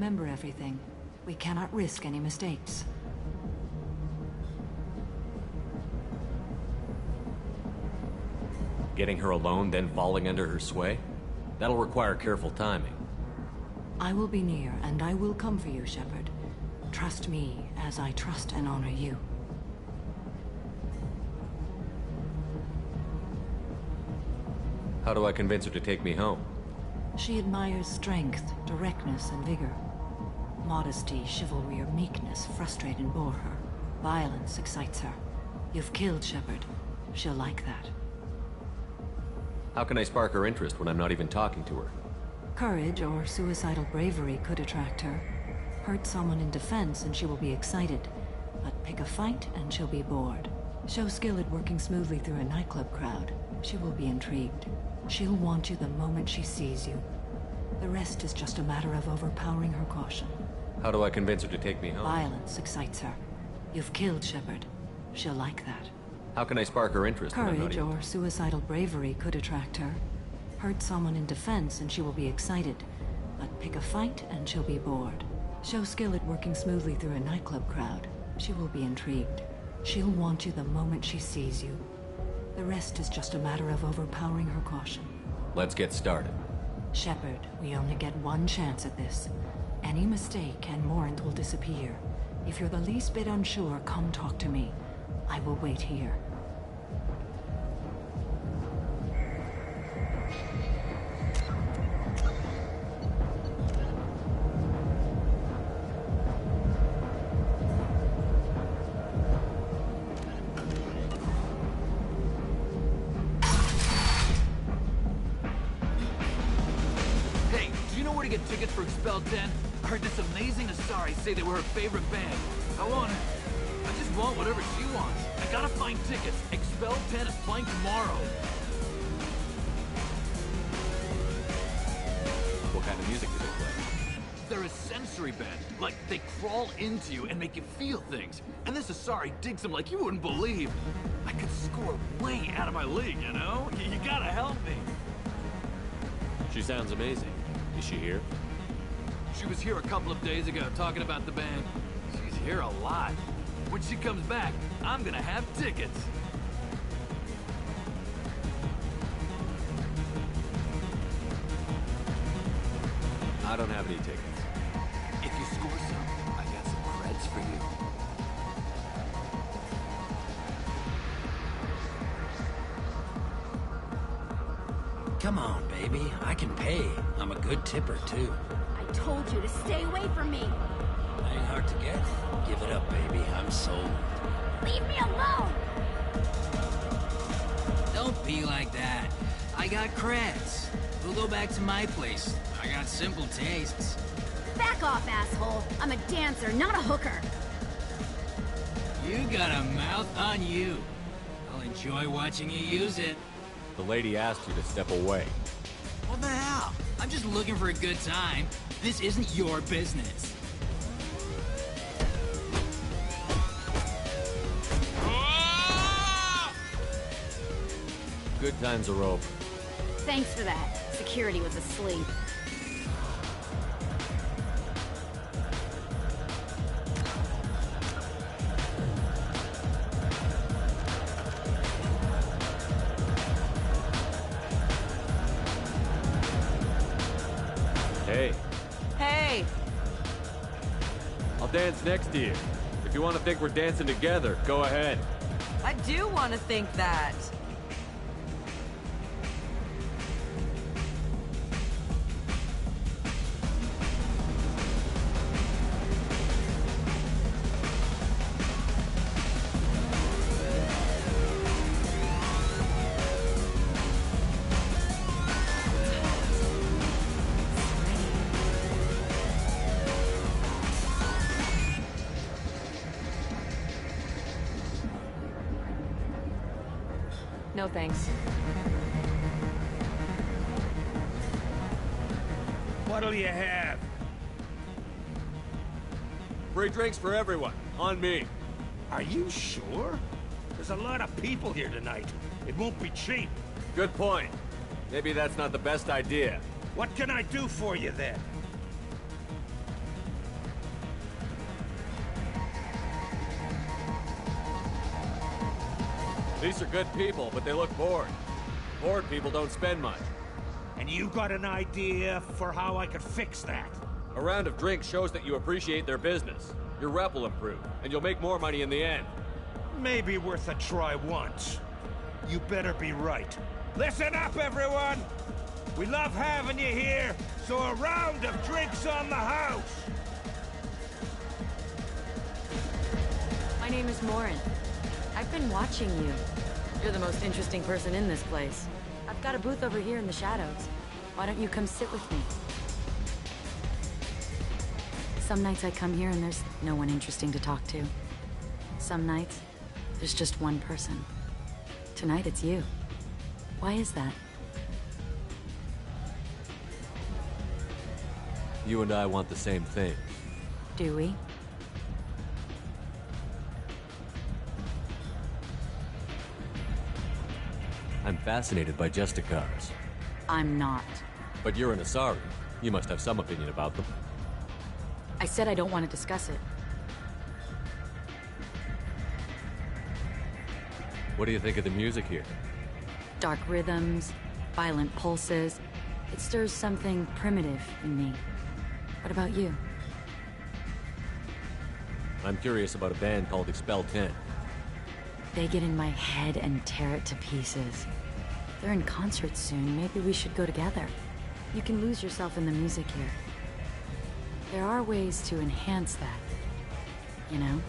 remember everything. We cannot risk any mistakes. Getting her alone, then falling under her sway? That'll require careful timing. I will be near, and I will come for you, Shepard. Trust me, as I trust and honor you. How do I convince her to take me home? She admires strength, directness, and vigor. Modesty, chivalry, or meekness frustrate and bore her. Violence excites her. You've killed Shepard. She'll like that. How can I spark her interest when I'm not even talking to her? Courage or suicidal bravery could attract her. Hurt someone in defense and she will be excited. But pick a fight and she'll be bored. Show skill at working smoothly through a nightclub crowd. She will be intrigued. She'll want you the moment she sees you. The rest is just a matter of overpowering her caution. How do I convince her to take me home? Violence excites her. You've killed Shepard. She'll like that. How can I spark her interest when I'm not Courage even... or suicidal bravery could attract her. Hurt someone in defense and she will be excited. But pick a fight and she'll be bored. Show skill at working smoothly through a nightclub crowd. She will be intrigued. She'll want you the moment she sees you. The rest is just a matter of overpowering her caution. Let's get started. Shepard, we only get one chance at this. Any mistake and Morant will disappear. If you're the least bit unsure, come talk to me. I will wait here. Hey, do you know where to get tickets for Expel 10? I heard this amazing Asari say they were her favorite band. I just want whatever she wants. I gotta find tickets. Expel 10 is playing tomorrow. What kind of music do they play? They're a sensory band. Like, they crawl into you and make you feel things. And this Asari digs them like you wouldn't believe. I could score way out of my league, you know? You gotta help me. She sounds amazing. Is she here? She was here a couple of days ago talking about the band. She's here a lot. When she comes back, I'm gonna have tickets. I don't have any tickets. If you score some, I got some creds for you. Come on, baby. I can pay. I'm a good tipper, too. I told you to stay away from me. Ain't hard to get. Give it up, baby. I'm sold. Leave me alone! Don't be like that. I got creds. We'll go back to my place. I got simple tastes. Back off, asshole. I'm a dancer, not a hooker. You got a mouth on you. I'll enjoy watching you use it. The lady asked you to step away. What the hell? I'm just looking for a good time. This isn't your business. Good time's a rope. Thanks for that. Security was asleep. Hey, Hey! I'll dance next to you. If you want to think we're dancing together, go ahead. I do want to think that. No thanks. What'll you have? Free drinks for everyone. On me. Are you sure? There's a lot of people here tonight. It won't be cheap. Good point. Maybe that's not the best idea. What can I do for you then? These are good people, but they look bored. Bored people don't spend much. And you got an idea for how I could fix that? A round of drinks shows that you appreciate their business. Your rep will improve, and you'll make more money in the end. Maybe worth a try once. You better be right. Listen up, everyone! We love having you here, so a round of drinks on the house! My name is Morin. I've been watching you. You're the most interesting person in this place. I've got a booth over here in the shadows. Why don't you come sit with me? Some nights I come here and there's no one interesting to talk to. Some nights, there's just one person. Tonight it's you. Why is that? You and I want the same thing. Do we? I'm fascinated by Justicars. I'm not. But you're an Asari. You must have some opinion about them. I said I don't want to discuss it. What do you think of the music here? Dark rhythms, violent pulses. It stirs something primitive in me. What about you? I'm curious about a band called Expel 10. They get in my head and tear it to pieces. They're in concert soon. Maybe we should go together. You can lose yourself in the music here. There are ways to enhance that, you know?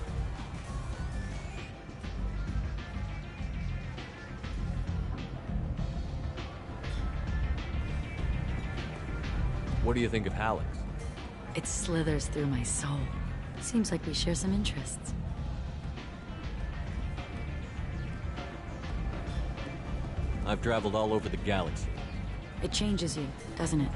What do you think of Hallex? It slithers through my soul. Seems like we share some interests. I've traveled all over the galaxy. It changes you, doesn't it?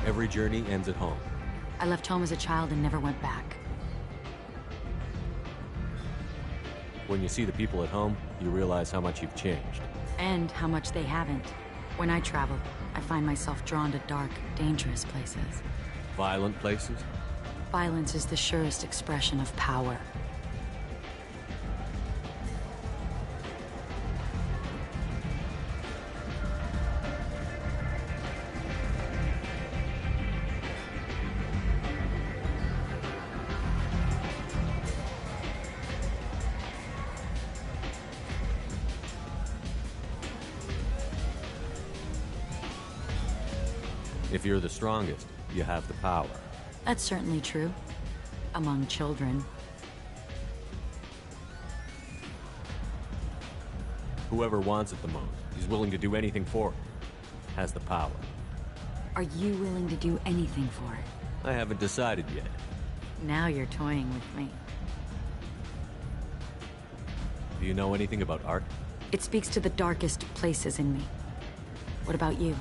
Every journey ends at home. I left home as a child and never went back. When you see the people at home, you realize how much you've changed. And how much they haven't. When I travel, I find myself drawn to dark, dangerous places. Violent places? Violence is the surest expression of power. If you're the strongest, you have the power. That's certainly true. Among children. Whoever wants it the most, is willing to do anything for it, has the power. Are you willing to do anything for it? I haven't decided yet. Now you're toying with me. Do you know anything about art? It speaks to the darkest places in me. What about you?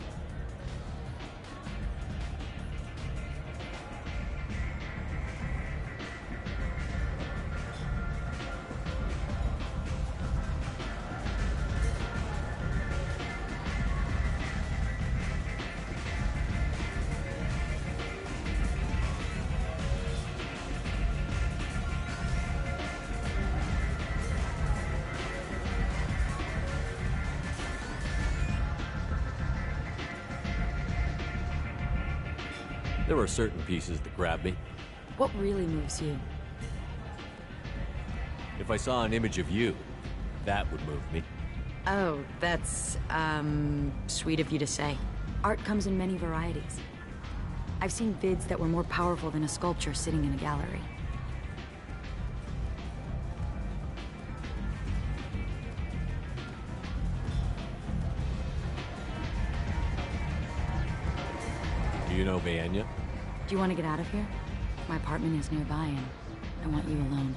There are certain pieces that grab me. What really moves you? If I saw an image of you, that would move me. Oh, that's, sweet of you to say. Art comes in many varieties. I've seen vids that were more powerful than a sculpture sitting in a gallery. Do you know Vaenya? Do you want to get out of here? My apartment is nearby and I want you alone.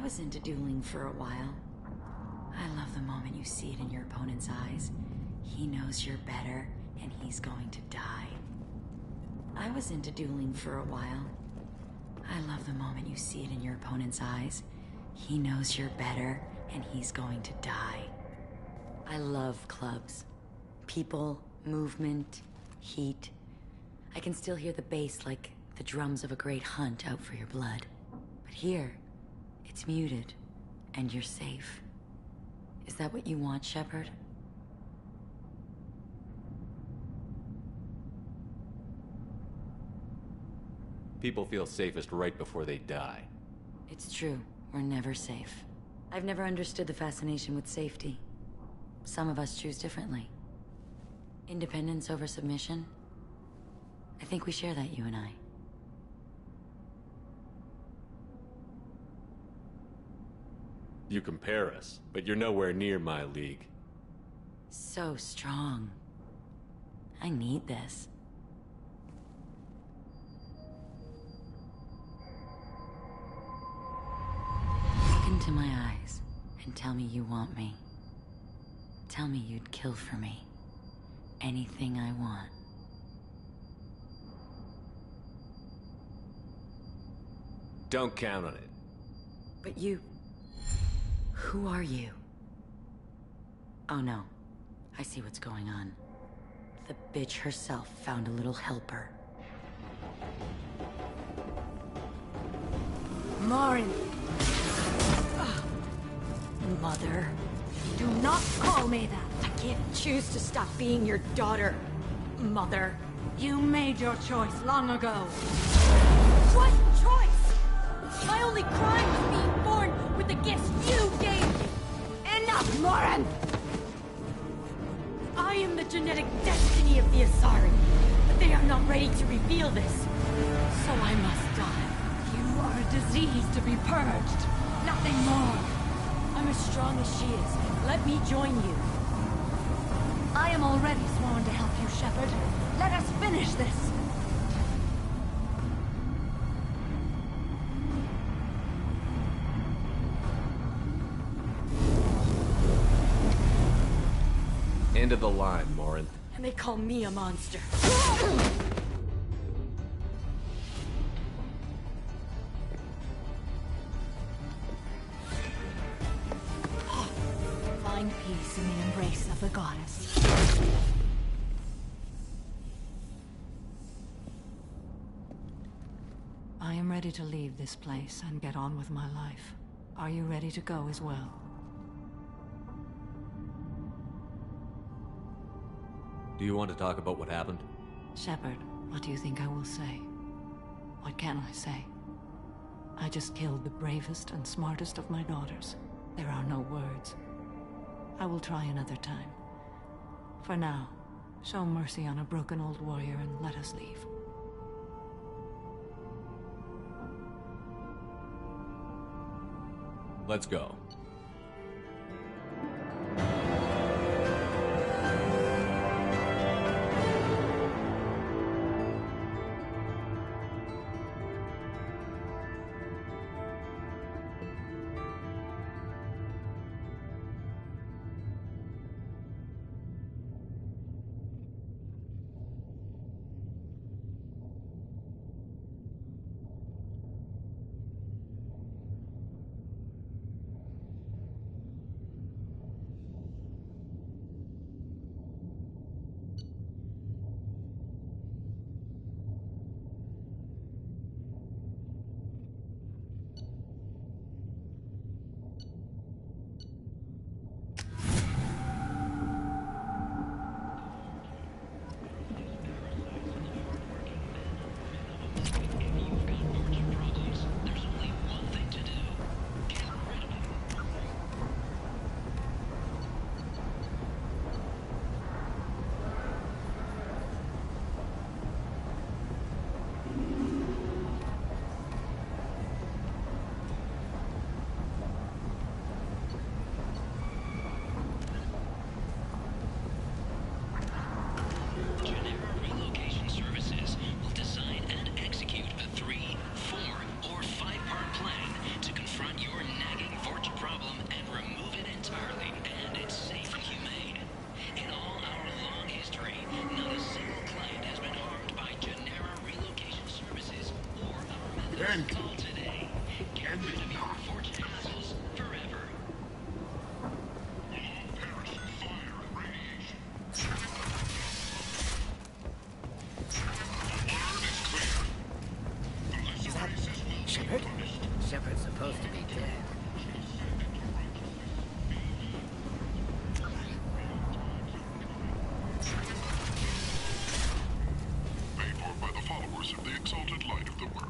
was into dueling for a while. I love the moment you see it in your opponent's eyes. He knows you're better, and he's going to die. I was into dueling for a while. I love the moment you see it in your opponent's eyes. He knows you're better, and he's going to die. I love clubs. People, movement, heat. I can still hear the bass like the drums of a great hunt out for your blood. But here, it's muted, and you're safe. Is that what you want, Shepard? People feel safest right before they die. It's true. We're never safe. I've never understood the fascination with safety. Some of us choose differently. Independence over submission? I think we share that, you and I. You compare us, but you're nowhere near my league. So strong. I need this. Look into my eyes and tell me you want me. Tell me you'd kill for me. Anything I want. Don't count on it. But you... Who are you? Oh no. I see what's going on. The bitch herself found a little helper. Morin! Mother. Do not call me that! I can't choose to stop being your daughter, Mother. You made your choice long ago. What choice? My only crime was being born with the gifts you gave me. Enough, Morin! I am the genetic destiny of the Asari, but they are not ready to reveal this. So I must die. You are a disease to be purged. Nothing more. I'm as strong as she is. Let me join you. I am already sworn to help you, Shepard. Let us finish this. End of the line, Morin. And they call me a monster. Find peace in the embrace of the goddess. I am ready to leave this place and get on with my life. Are you ready to go as well? Do you want to talk about what happened? Shepard, what do you think I will say? What can I say? I just killed the bravest and smartest of my daughters. There are no words. I will try another time. For now, show mercy on a broken old warrior and let us leave. Let's go. End all today. Get rid of your unfortunate assholes forever. All perish in fire and radiation. The word is clear. The lesser races will be Shepard? punished. Shepard's supposed to be dead. Paid for by the followers of the exalted light of the word.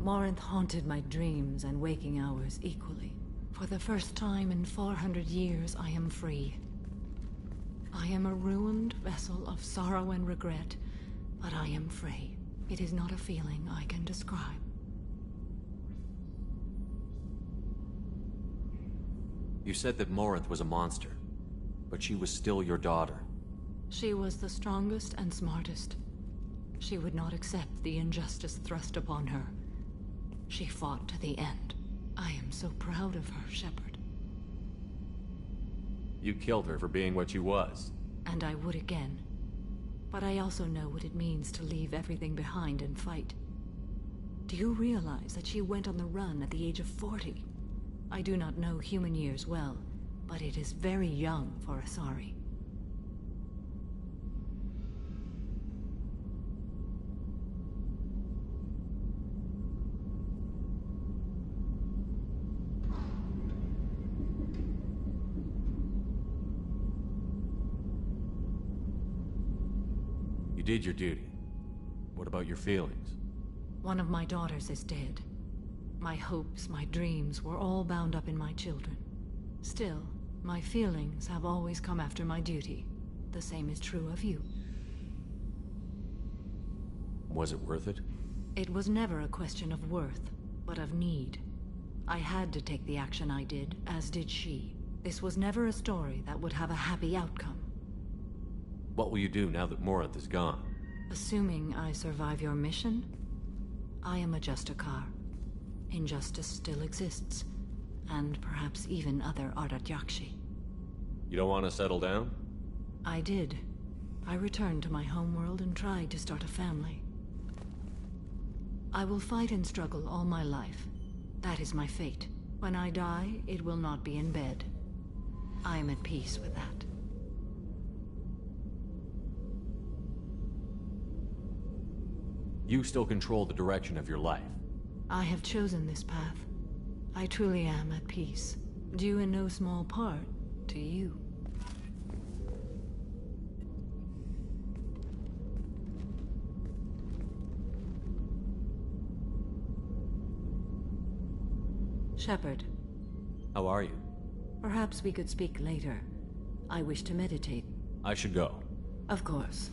Morinth haunted my dreams and waking hours equally. For the first time in 400 years, I am free. I am a ruined vessel of sorrow and regret, but I am free. It is not a feeling I can describe. You said that Morinth was a monster, but she was still your daughter. She was the strongest and smartest. She would not accept the injustice thrust upon her. She fought to the end. I am so proud of her, Shepard. You killed her for being what she was. And I would again. But I also know what it means to leave everything behind and fight. Do you realize that she went on the run at the age of 40? I do not know human years well, but it is very young for Asari. You did your duty. What about your feelings? One of my daughters is dead. My hopes, my dreams were all bound up in my children. Still, my feelings have always come after my duty. The same is true of you. Was it worth it? It was never a question of worth, but of need. I had to take the action I did, as did she. This was never a story that would have a happy outcome. What will you do now that Morinth is gone? Assuming I survive your mission, I am a Justicar. Injustice still exists, and perhaps even other Ardatyakshi. You don't want to settle down? I did. I returned to my homeworld and tried to start a family. I will fight and struggle all my life. That is my fate. When I die, it will not be in bed. I am at peace with that. You still control the direction of your life. I have chosen this path. I truly am at peace, due in no small part to you. Shepard, How are you? perhaps we could speak later. I wish to meditate. I should go. Of course.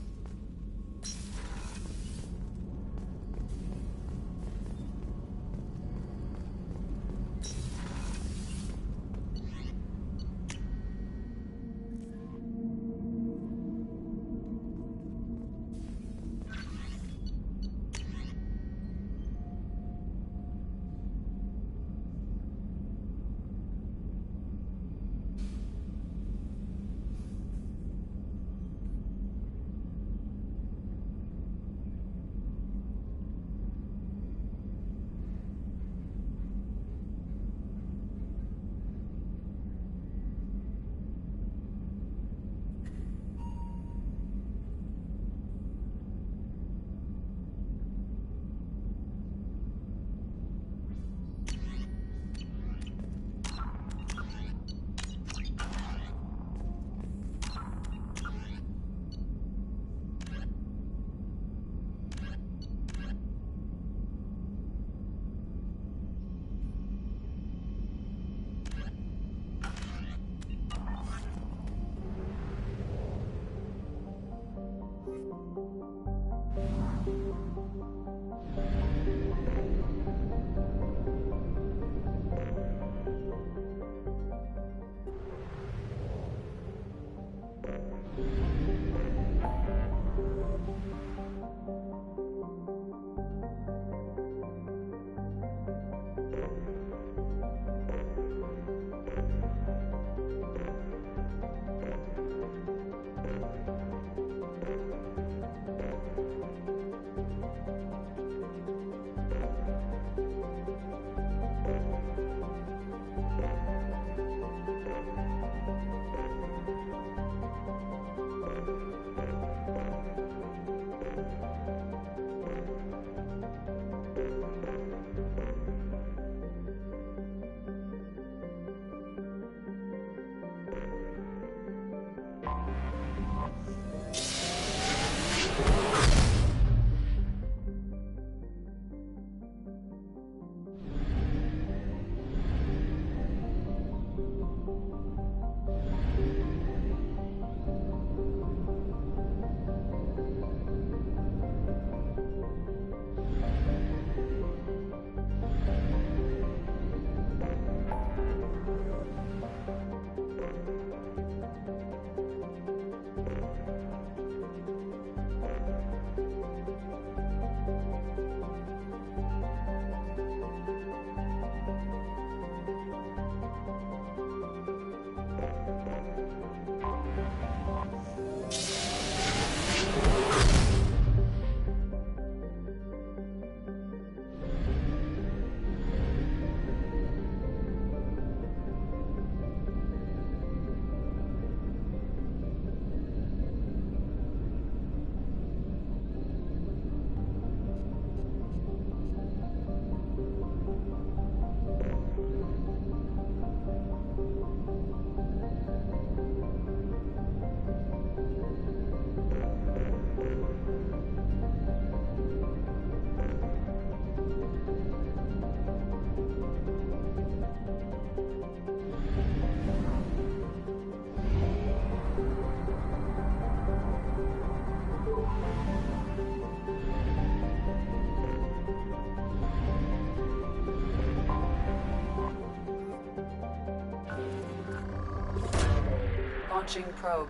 Launching probe.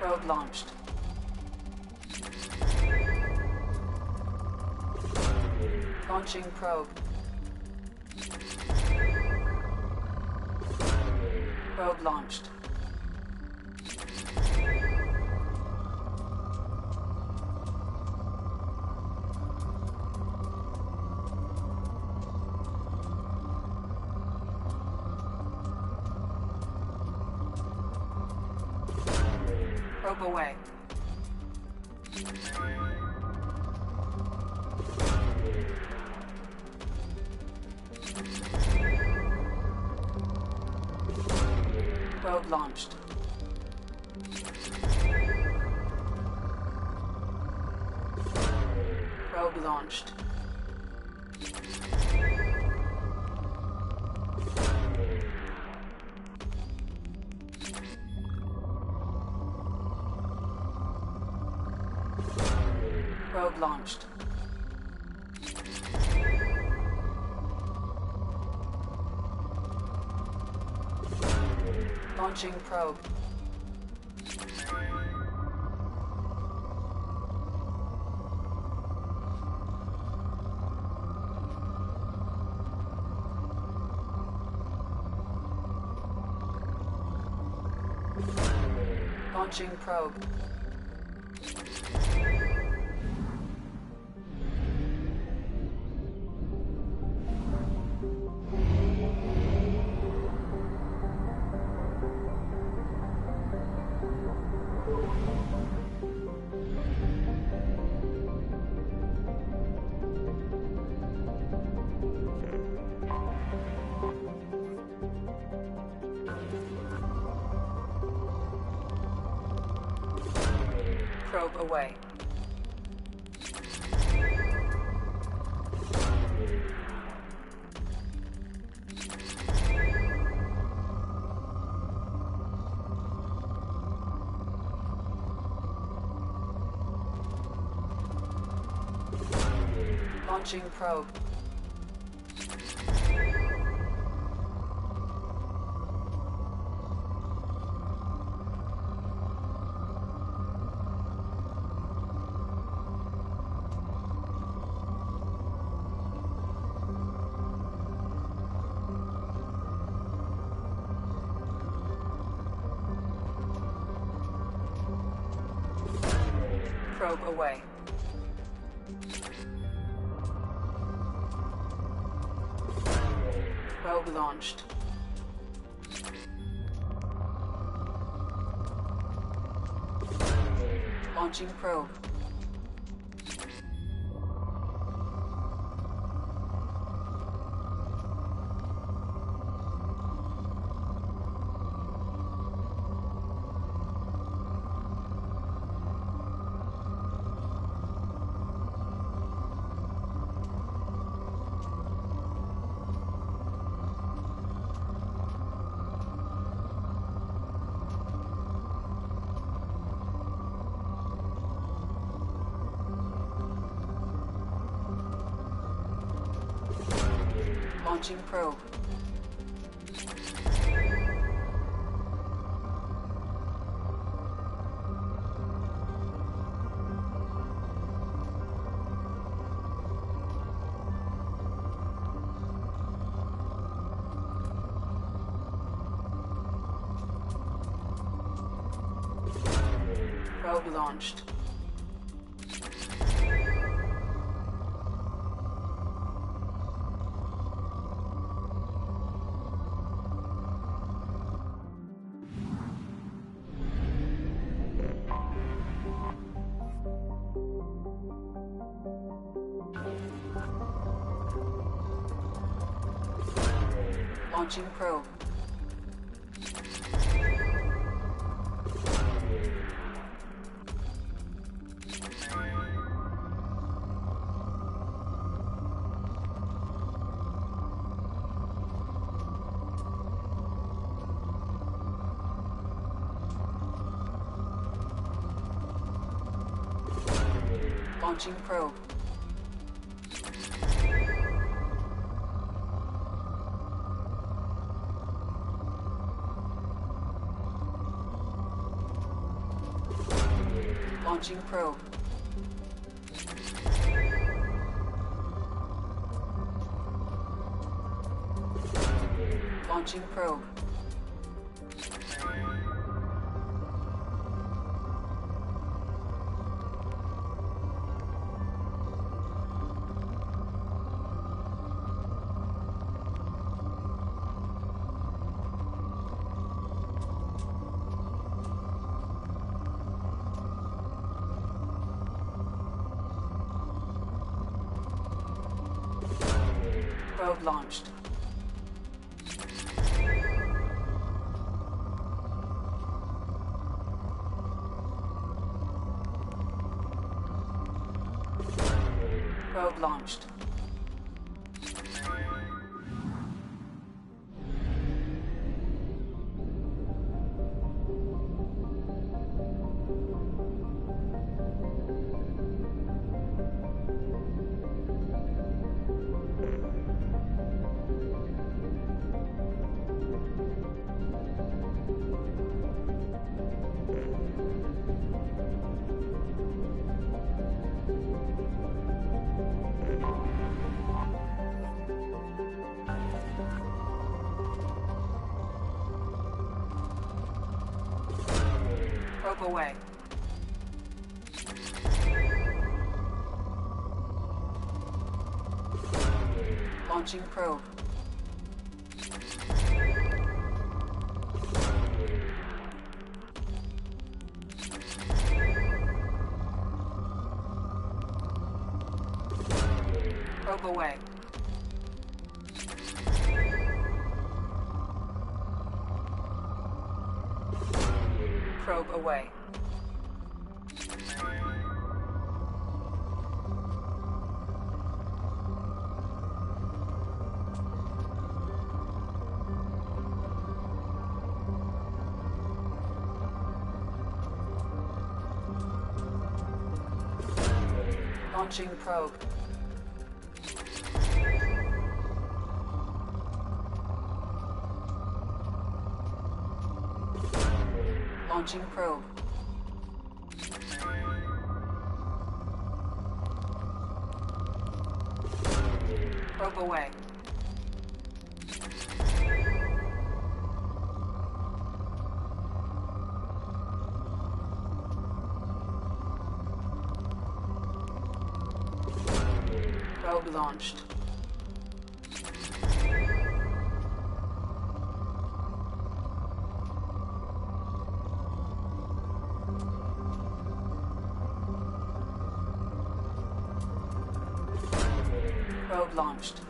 Probe launched. Launching probe. Probe launched. Probe away. Probe launched. Probe launched. Probe launched. Launching probe. Launching probe. Probe away. Launching probe. Probe away. Probe launched. Launching probe. Launching probe. Probe launched. Launching probe. Launching probe. Launching probe. Launching probe. Probe launched. Probe launched. Probe away. Launching probe. Probe away. Probe away. Launching probe. Launching probe. Probe away. Probe launched. Probe launched.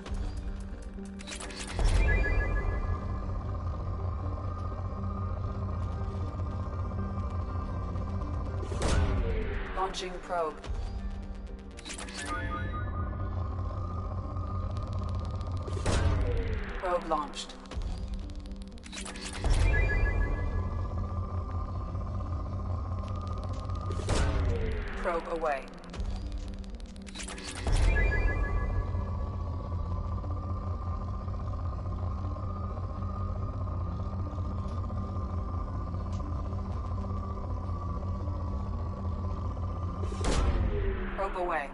Launching probe. Probe launched. Probe away. Probe away.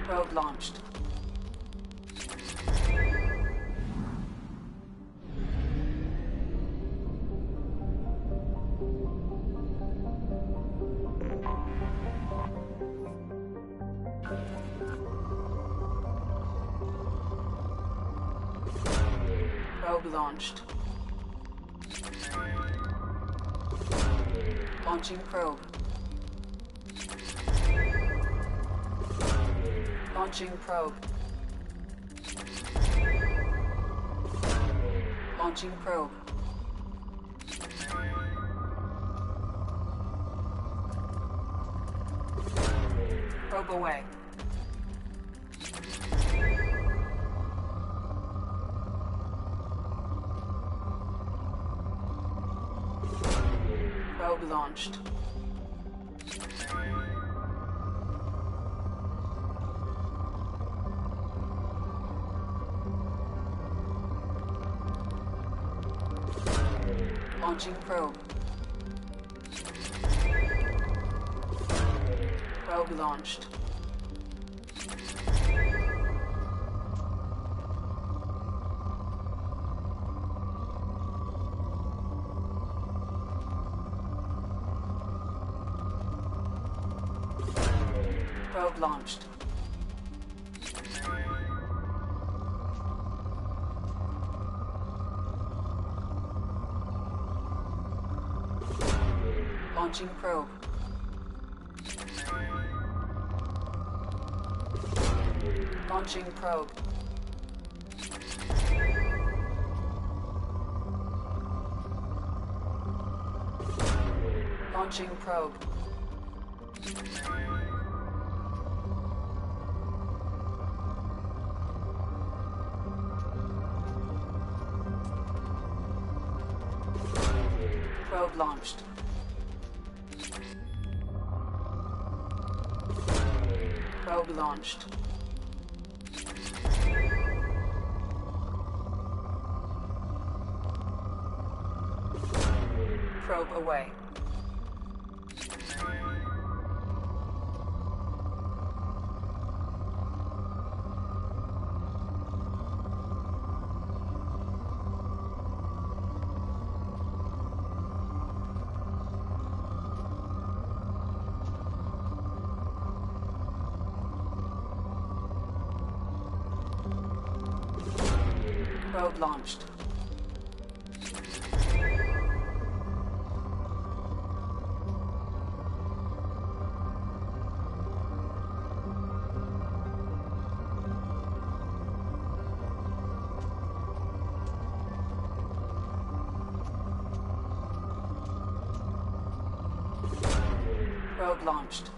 Probe launched. Probe launched. Launching probe. Launching probe. Launching probe. Probe away. Probe launched. Launching probe. Probe launched. Probe launched. Launching probe. Launching probe. Launching probe. Probe launched. Probe launched. Probe away. Probe launched. Probe launched.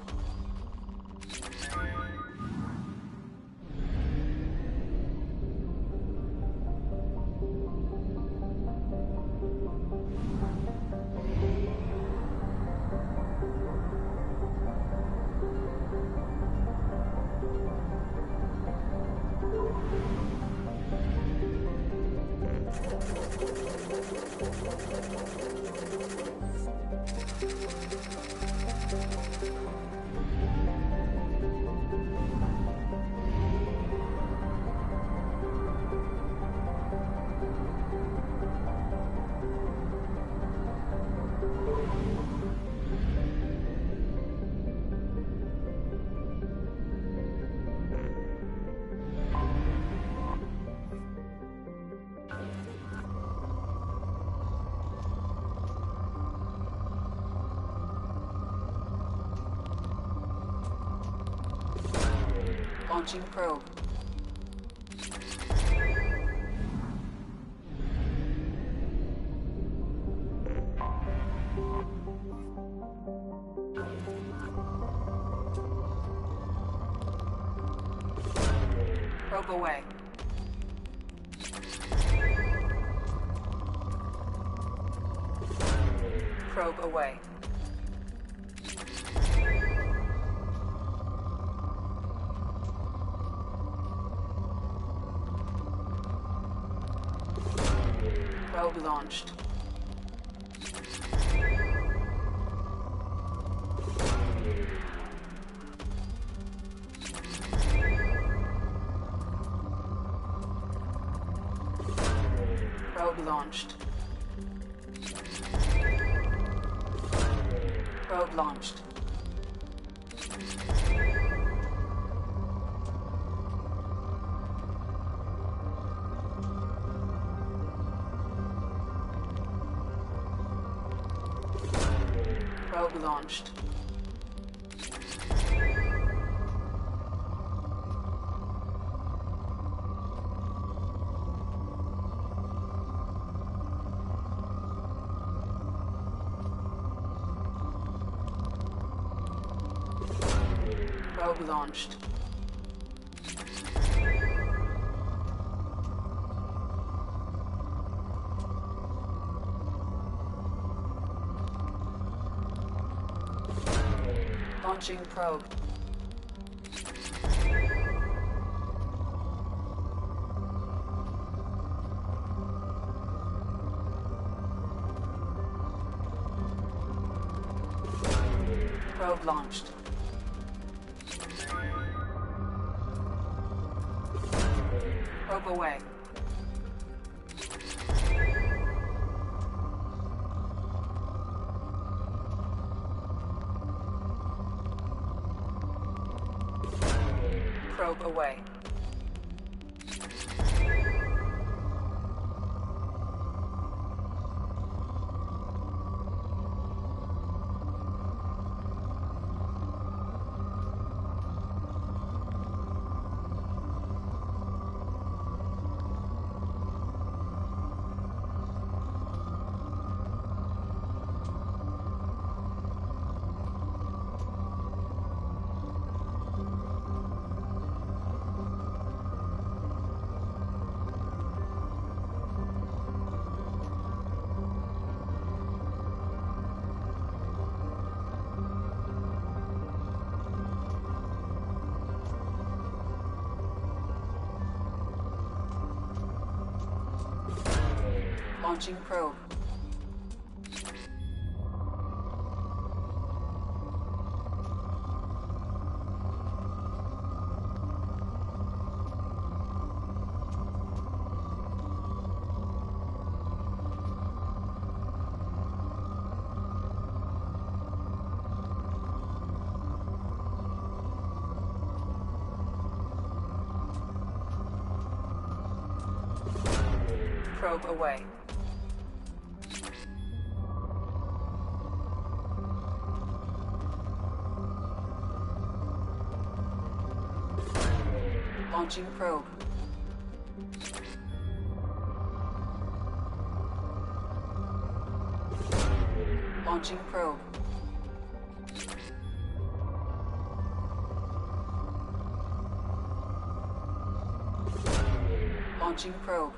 Launching probe. Probe away. Probe away. Probe launched. Probe launched. Probe launched. Probe launched. Probe launched. Launching probe. Probe launched. Probe away. Probe away. Launching probe. Probe away. Launching probe. Launching probe. Launching probe.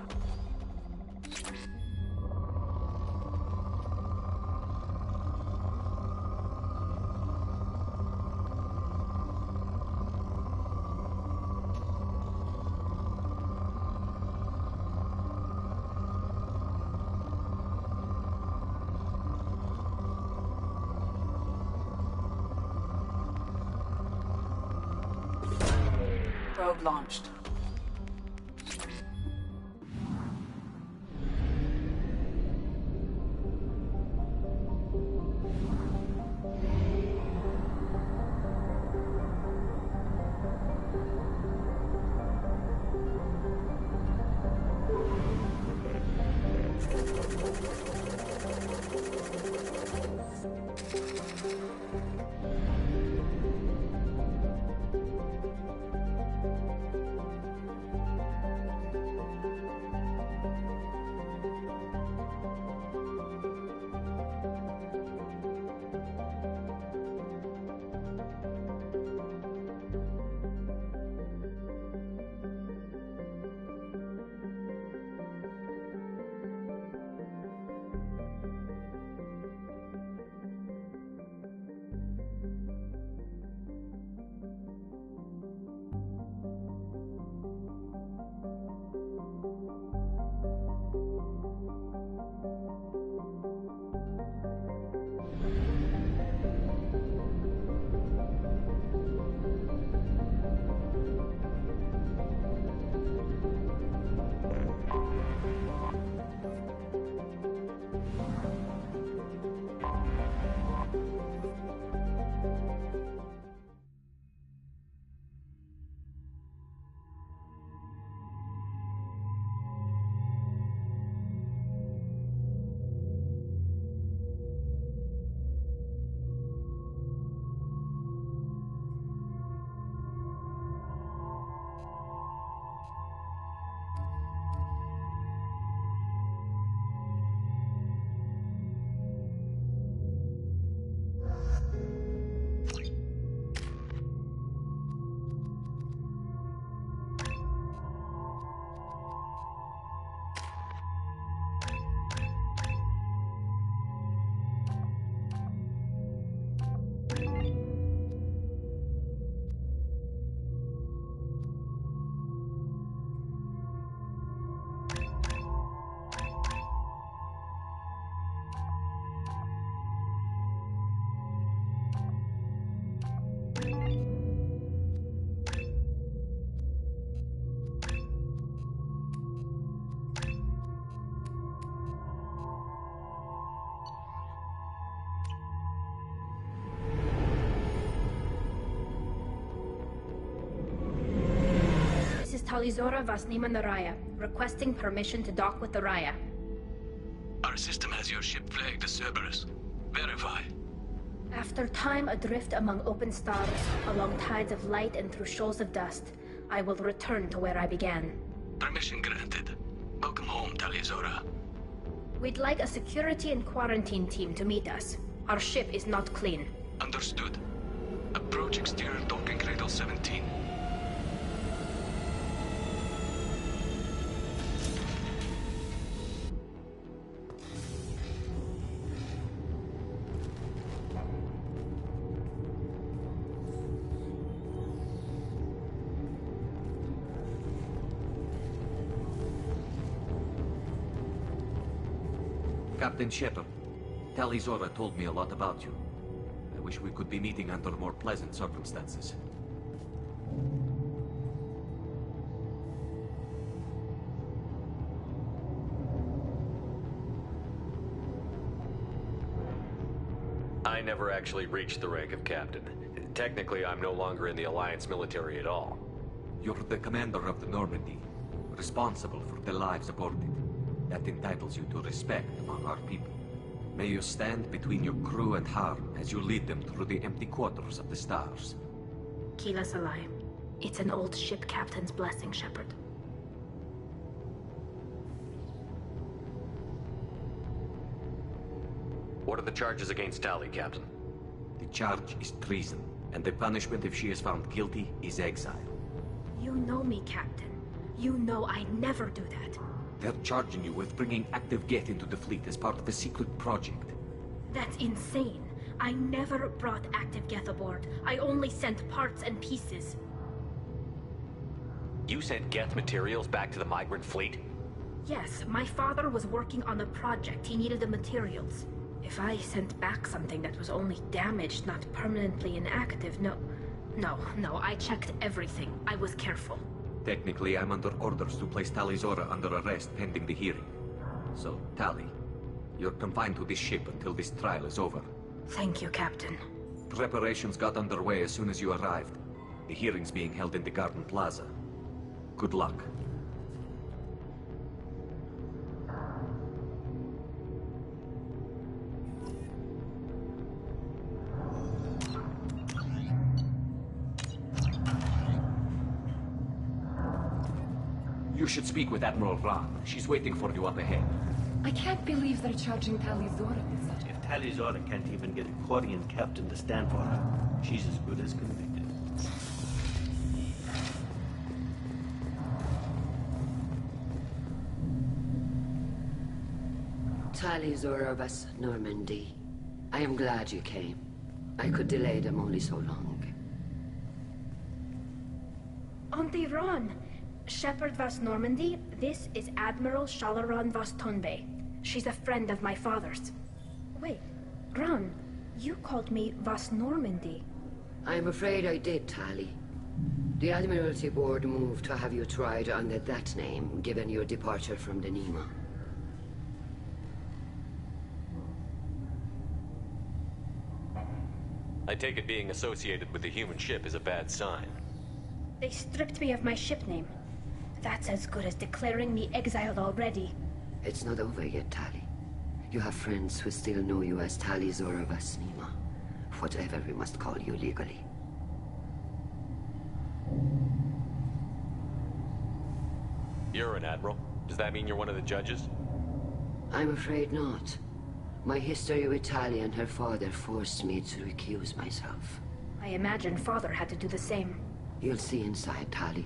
Probe launched. Talizora Vasnima Naraya, requesting permission to dock with the Raya. Our system has your ship flagged as Cerberus. Verify. After time adrift among open stars, along tides of light and through shoals of dust, I will return to where I began. Permission granted. Welcome home, Talizora. We'd like a security and quarantine team to meet us. Our ship is not clean. Understood. Approach exterior docking cradle 17. Captain Shepard, Talizora told me a lot about you. I wish we could be meeting under more pleasant circumstances. I never actually reached the rank of captain. Technically, I'm no longer in the Alliance military at all. You're the commander of the Normandy, responsible for the lives aboard it. That entitles you to respect among our people. May you stand between your crew and harm as you lead them through the empty quarters of the stars. Kila Salai. It's an old ship captain's blessing, Shepard. What are the charges against Tali, Captain? The charge is treason, and the punishment if she is found guilty is exile. You know me, Captain. You know I never do that. They're charging you with bringing active Geth into the fleet as part of a secret project. That's insane. I never brought active Geth aboard. I only sent parts and pieces. You sent Geth materials back to the migrant fleet? Yes, my father was working on a project. He needed the materials. If I sent back something that was only damaged, not permanently inactive, no, I checked everything. I was careful. Technically, I'm under orders to place Talizora under arrest pending the hearing. So, Tali, you're confined to this ship until this trial is over. Thank you, Captain. Preparations got underway as soon as you arrived. The hearing's being held in the Garden Plaza. Good luck. You should speak with Admiral Ran. She's waiting for you up ahead. I can't believe they're charging Talizora with such... If Talizora can't even get a Quarian captain to stand for her, she's as good as convicted. Talizora vas Normandy. I am glad you came. I could delay them only so long. Auntie Ron! Shepard Vas Normandy, this is Admiral Shalaran Vas Tonbe. She's a friend of my father's. Wait, Ron, you called me Vas Normandy. I'm afraid I did, Tali. The Admiralty Board moved to have you tried under that name, given your departure from the Nima. I take it being associated with the human ship is a bad sign. They stripped me of my ship name. That's as good as declaring me exiled already. It's not over yet, Tali. You have friends who still know you as Talizora Vas Nima. Whatever we must call you legally. You're an admiral. Does that mean you're one of the judges? I'm afraid not. My history with Tali and her father forced me to recuse myself. I imagine father had to do the same. You'll see inside, Tali.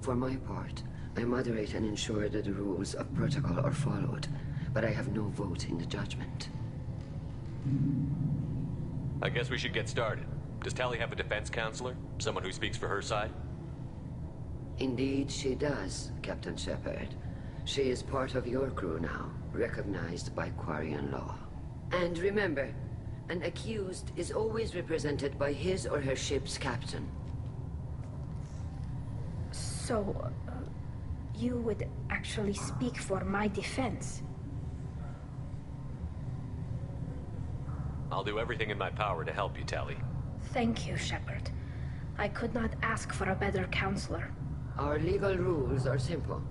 For my part, I moderate and ensure that the rules of protocol are followed, but I have no vote in the judgment. I guess we should get started. Does Tali have a defense counselor? Someone who speaks for her side? Indeed, she does, Captain Shepard. She is part of your crew now, recognized by Quarian law. And remember, an accused is always represented by his or her ship's captain. So, you would actually speak for my defense? I'll do everything in my power to help you, Tali. Thank you, Shepard. I could not ask for a better counselor. Our legal rules are simple.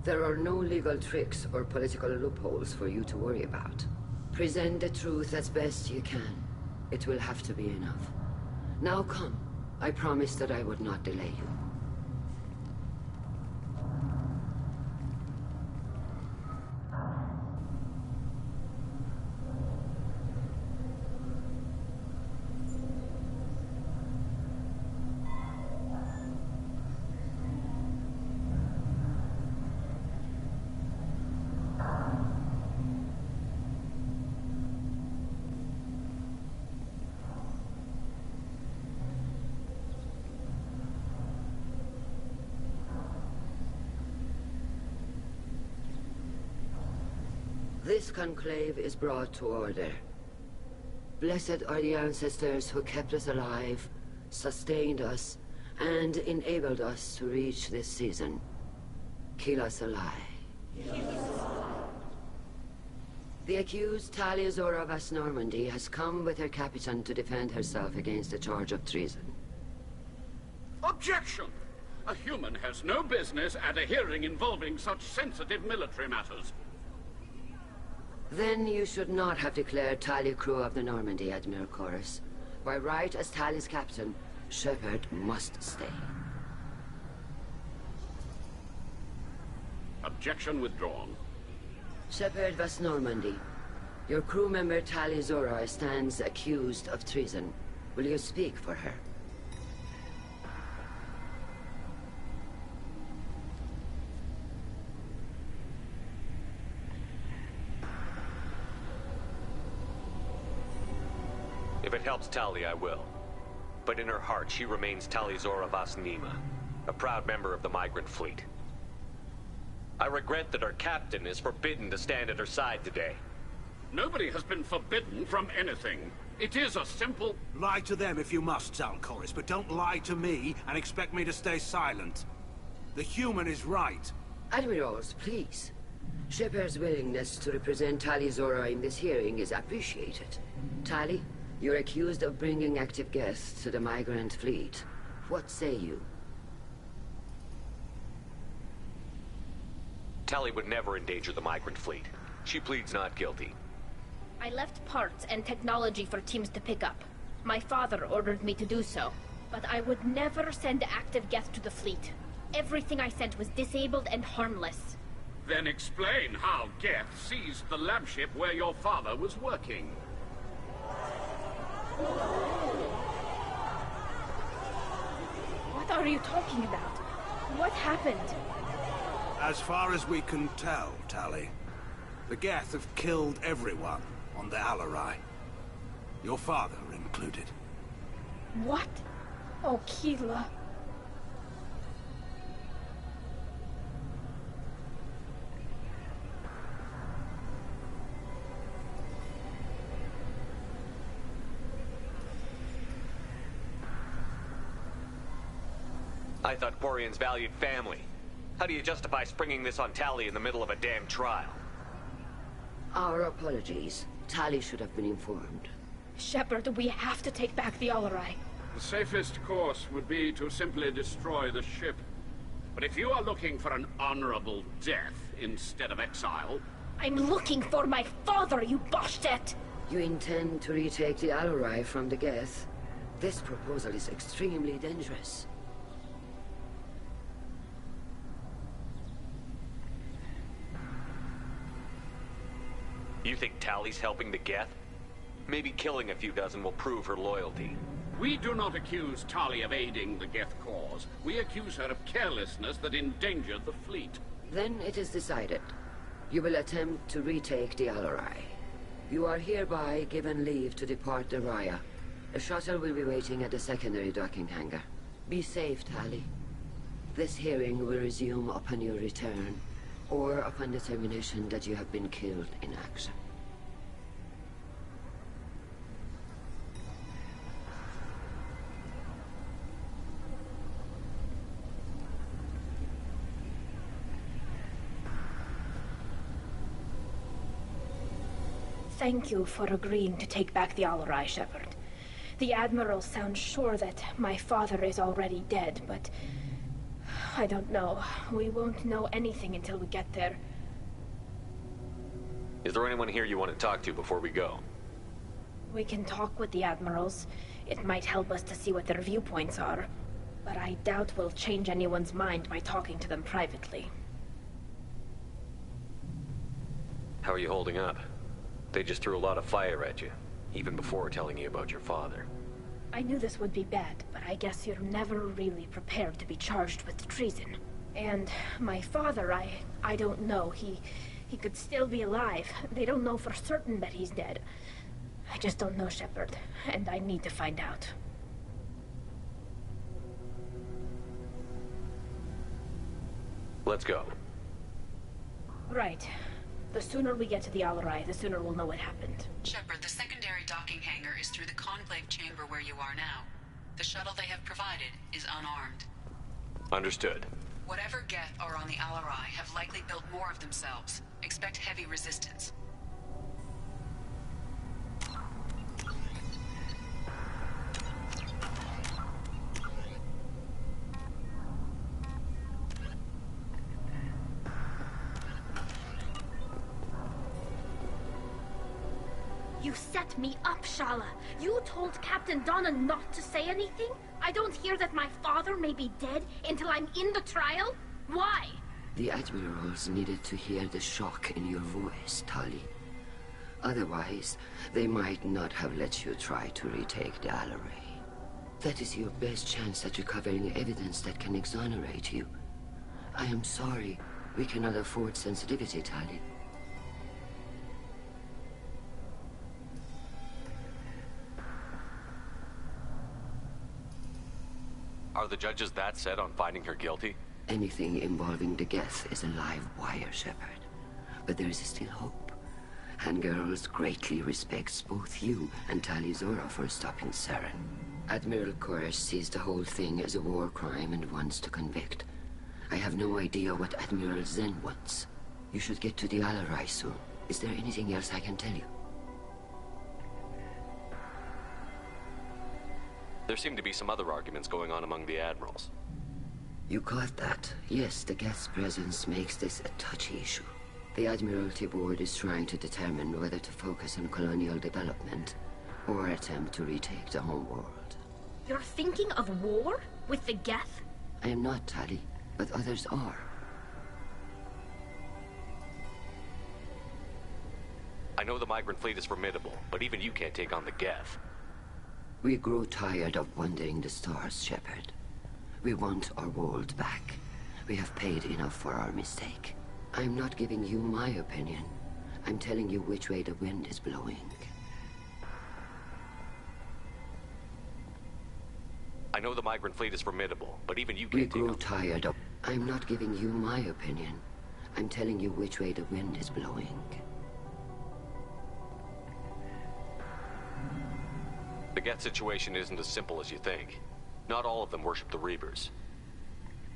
There are no legal tricks or political loopholes for you to worry about. Present the truth as best you can. It will have to be enough. Now come. I promised that I would not delay you. This conclave is brought to order. Blessed are the ancestors who kept us alive, sustained us, and enabled us to reach this season. Kill us alive. The accused Taliazora Vas Normandy has come with her captain to defend herself against a charge of treason. Objection! A human has no business at a hearing involving such sensitive military matters. Then you should not have declared Tali crew of the Normandy, Admiral Chorus. By right as Tali's captain, Shepard must stay. Objection withdrawn. Shepard Vas Normandy, your crew member Tali Zora stands accused of treason. Will you speak for her? If it helps Tali, I will. But in her heart, she remains Taliazora Vas Nima, a proud member of the migrant fleet. I regret that our captain is forbidden to stand at her side today. Nobody has been forbidden from anything. It is a simple... Lie to them if you must, Chorus, but don't lie to me and expect me to stay silent. The human is right. Admirals, please. Shepard's willingness to represent Tali Zora in this hearing is appreciated. Tali, you're accused of bringing active guests to the migrant fleet. What say you? Tali would never endanger the migrant fleet. She pleads not guilty. I left parts and technology for teams to pick up. My father ordered me to do so. But I would never send active guests to the fleet. Everything I sent was disabled and harmless. Then explain how Geth seized the lab ship where your father was working. What are you talking about? What happened? As far as we can tell, Tali, the Geth have killed everyone on the Alarai. Your father included. What? Oh, Keela. I thought Quarians valued family. How do you justify springing this on Tali in the middle of a damn trial? Our apologies. Tali should have been informed. Shepard, we have to take back the Alarai. The safest course would be to simply destroy the ship. But if you are looking for an honorable death instead of exile... I'm looking for my father, you bastet! You intend to retake the Alarai from the Geth? This proposal is extremely dangerous. You think Tali's helping the Geth? Maybe killing a few dozen will prove her loyalty. We do not accuse Tali of aiding the Geth cause. We accuse her of carelessness that endangered the fleet. Then it is decided. You will attempt to retake the Alarai. You are hereby given leave to depart the Raya. A shuttle will be waiting at the secondary docking hangar. Be safe, Tali. This hearing will resume upon your return, or upon determination that you have been killed in action. Thank you for agreeing to take back the Alarai, Shepard. The Admiral sounds sure that my father is already dead, but I don't know. We won't know anything until we get there. Is there anyone here you want to talk to before we go? We can talk with the admirals. It might help us to see what their viewpoints are. But I doubt we'll change anyone's mind by talking to them privately. How are you holding up? They just threw a lot of fire at you, even before telling you about your father. I knew this would be bad, but I guess you're never really prepared to be charged with treason. And my father, I don't know. He could still be alive. They don't know for certain that he's dead. I just don't know, Shepard, and I need to find out. Let's go. Right. The sooner we get to the Alarai, the sooner we'll know what happened. Shepard, the secondary docking hangar is through the conclave chamber where you are now. The shuttle they have provided is unarmed. Understood. Whatever Geth are on the Alarai have likely built more of themselves. Expect heavy resistance. You set me up, Shala. You told Captain Donna not to say anything? I don't hear that my father may be dead until I'm in the trial? Why? The admirals needed to hear the shock in your voice, Tali. Otherwise, they might not have let you try to retake the Alarai. That is your best chance at recovering evidence that can exonerate you. I am sorry. We cannot afford sensitivity, Tali. Are the judges that set on finding her guilty? Anything involving the Geth is a live wire, Shepard. But there is still hope. And Girls greatly respects both you and Tali Zora for stopping Saren. Admiral Koresh sees the whole thing as a war crime and wants to convict. I have no idea what Admiral Zen wants. You should get to the Alarai soon. Is there anything else I can tell you? There seem to be some other arguments going on among the admirals. You caught that? Yes, the Geth's presence makes this a touchy issue. The Admiralty Board is trying to determine whether to focus on colonial development or attempt to retake the homeworld. You're thinking of war? With the Geth? I am not, Tali, but others are. I know the migrant fleet is formidable, but even you can't take on the Geth. We grow tired of wandering the stars, Shepard. We want our world back. We have paid enough for our mistake. I'm not giving you my opinion. I'm telling you which way the wind is blowing. I know the migrant fleet is formidable, but even you We can't take grow on... tired of... I'm not giving you my opinion. I'm telling you which way the wind is blowing. The Geth situation isn't as simple as you think. Not all of them worship the Reapers.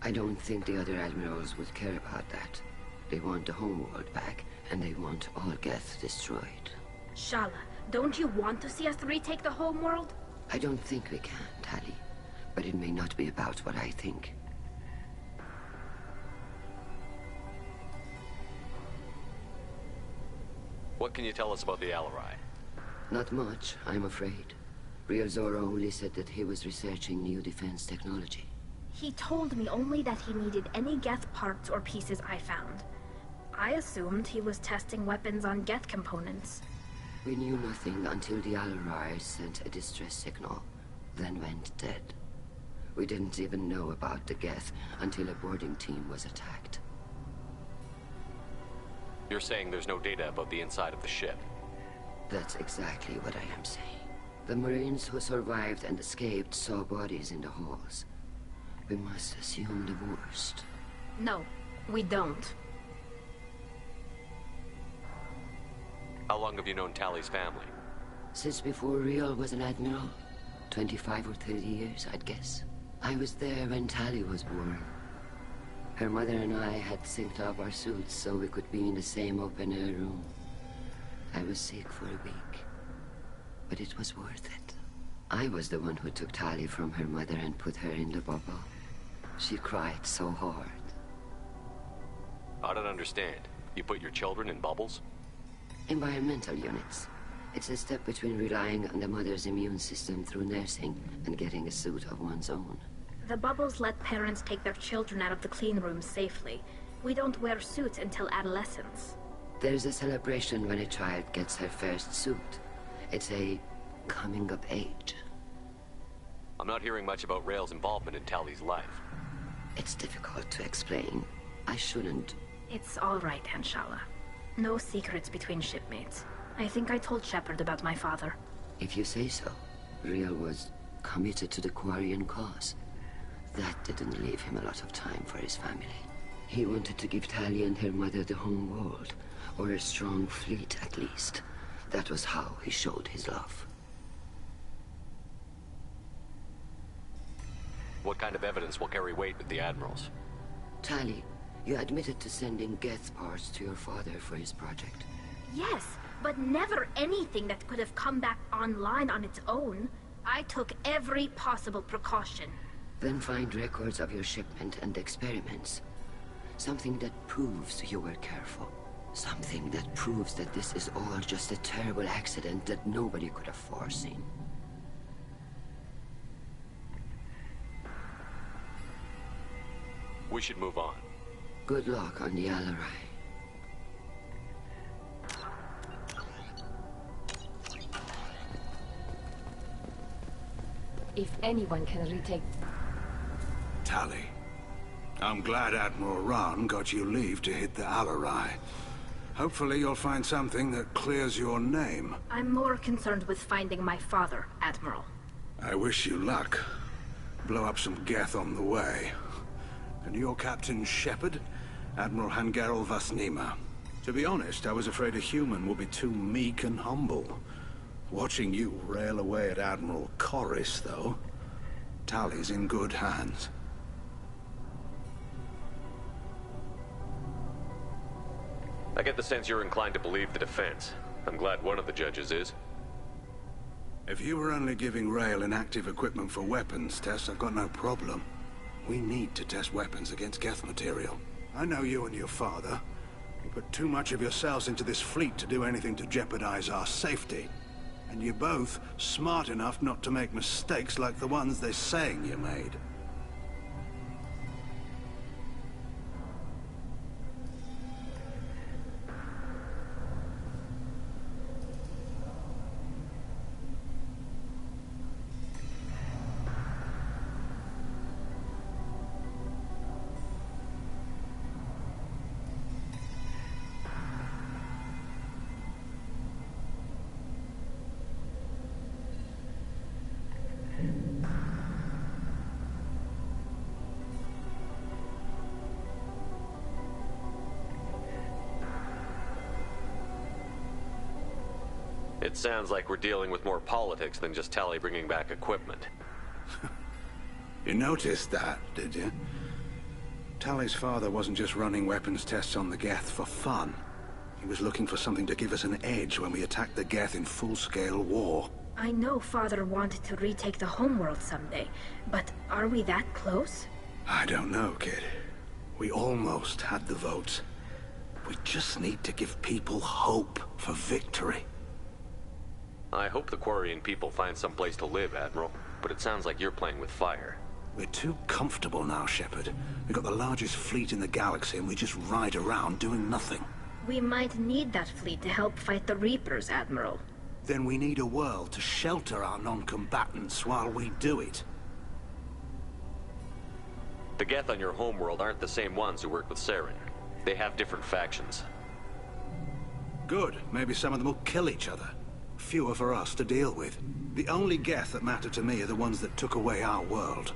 I don't think the other admirals would care about that. They want the homeworld back, and they want all Geth destroyed. Shala, don't you want to see us retake the homeworld? I don't think we can, Tali. But it may not be about what I think. What can you tell us about the Alarai? Not much, I'm afraid. Real Zora only said that he was researching new defense technology. He told me only that he needed any Geth parts or pieces I found. I assumed he was testing weapons on Geth components. We knew nothing until the Alarai sent a distress signal, then went dead. We didn't even know about the Geth until a boarding team was attacked. You're saying there's no data about the inside of the ship? That's exactly what I am saying. The Marines who survived and escaped saw bodies in the halls. We must assume the worst. No, we don't. How long have you known Tali's family? Since before Real was an admiral. 25 or 30 years, I'd guess. I was there when Tali was born. Her mother and I had synced up our suits so we could be in the same open-air room. I was sick for a week, but it was worth it. I was the one who took Tali from her mother and put her in the bubble. She cried so hard. I don't understand. You put your children in bubbles? Environmental units. It's a step between relying on the mother's immune system through nursing and getting a suit of one's own. The bubbles let parents take their children out of the clean rooms safely. We don't wear suits until adolescence. There's a celebration when a child gets her first suit. It's a coming of age. I'm not hearing much about Rael's involvement in Tally's life. It's difficult to explain. I shouldn't. It's all right, Anshala. No secrets between shipmates. I think I told Shepard about my father. If you say so. Rael was committed to the Quarian cause. That didn't leave him a lot of time for his family. He wanted to give Tally and her mother the home world, or a strong fleet at least. That was how he showed his love. What kind of evidence will carry weight with the Admirals? Tally, you admitted to sending Geth parts to your father for his project. Yes, but never anything that could have come back online on its own. I took every possible precaution. Then find records of your shipment and experiments. Something that proves you were careful. Something that proves that this is all just a terrible accident that nobody could have foreseen. We should move on. Good luck on the Alarai. If anyone can retake... Tally, I'm glad Admiral Rahn got you leave to hit the Alarai. Hopefully you'll find something that clears your name. I'm more concerned with finding my father, Admiral. I wish you luck. Blow up some Geth on the way. And your Captain Shepard, Admiral Hangarel Vasnima. To be honest, I was afraid a human would be too meek and humble. Watching you rail away at Admiral Corris, though, Tally's in good hands. I get the sense you're inclined to believe the defense. I'm glad one of the judges is. If you were only giving Rael inactive equipment for weapons tests, I've got no problem. We need to test weapons against Geth material. I know you and your father. You put too much of yourselves into this fleet to do anything to jeopardize our safety. And you're both smart enough not to make mistakes like the ones they're saying you made. It sounds like we're dealing with more politics than just Tally bringing back equipment. You noticed that, did you? Tally's father wasn't just running weapons tests on the Geth for fun. He was looking for something to give us an edge when we attacked the Geth in full-scale war. I know Father wanted to retake the homeworld someday, but are we that close? I don't know, kid. We almost had the votes. We just need to give people hope for victory. I hope the Quarian people find some place to live, Admiral, but it sounds like you're playing with fire. We're too comfortable now, Shepard. We've got the largest fleet in the galaxy and we just ride around doing nothing. We might need that fleet to help fight the Reapers, Admiral. Then we need a world to shelter our non-combatants while we do it. The Geth on your homeworld aren't the same ones who worked with Saren. They have different factions. Good. Maybe some of them will kill each other. Fewer for us to deal with. The only Geth that matter to me are the ones that took away our world.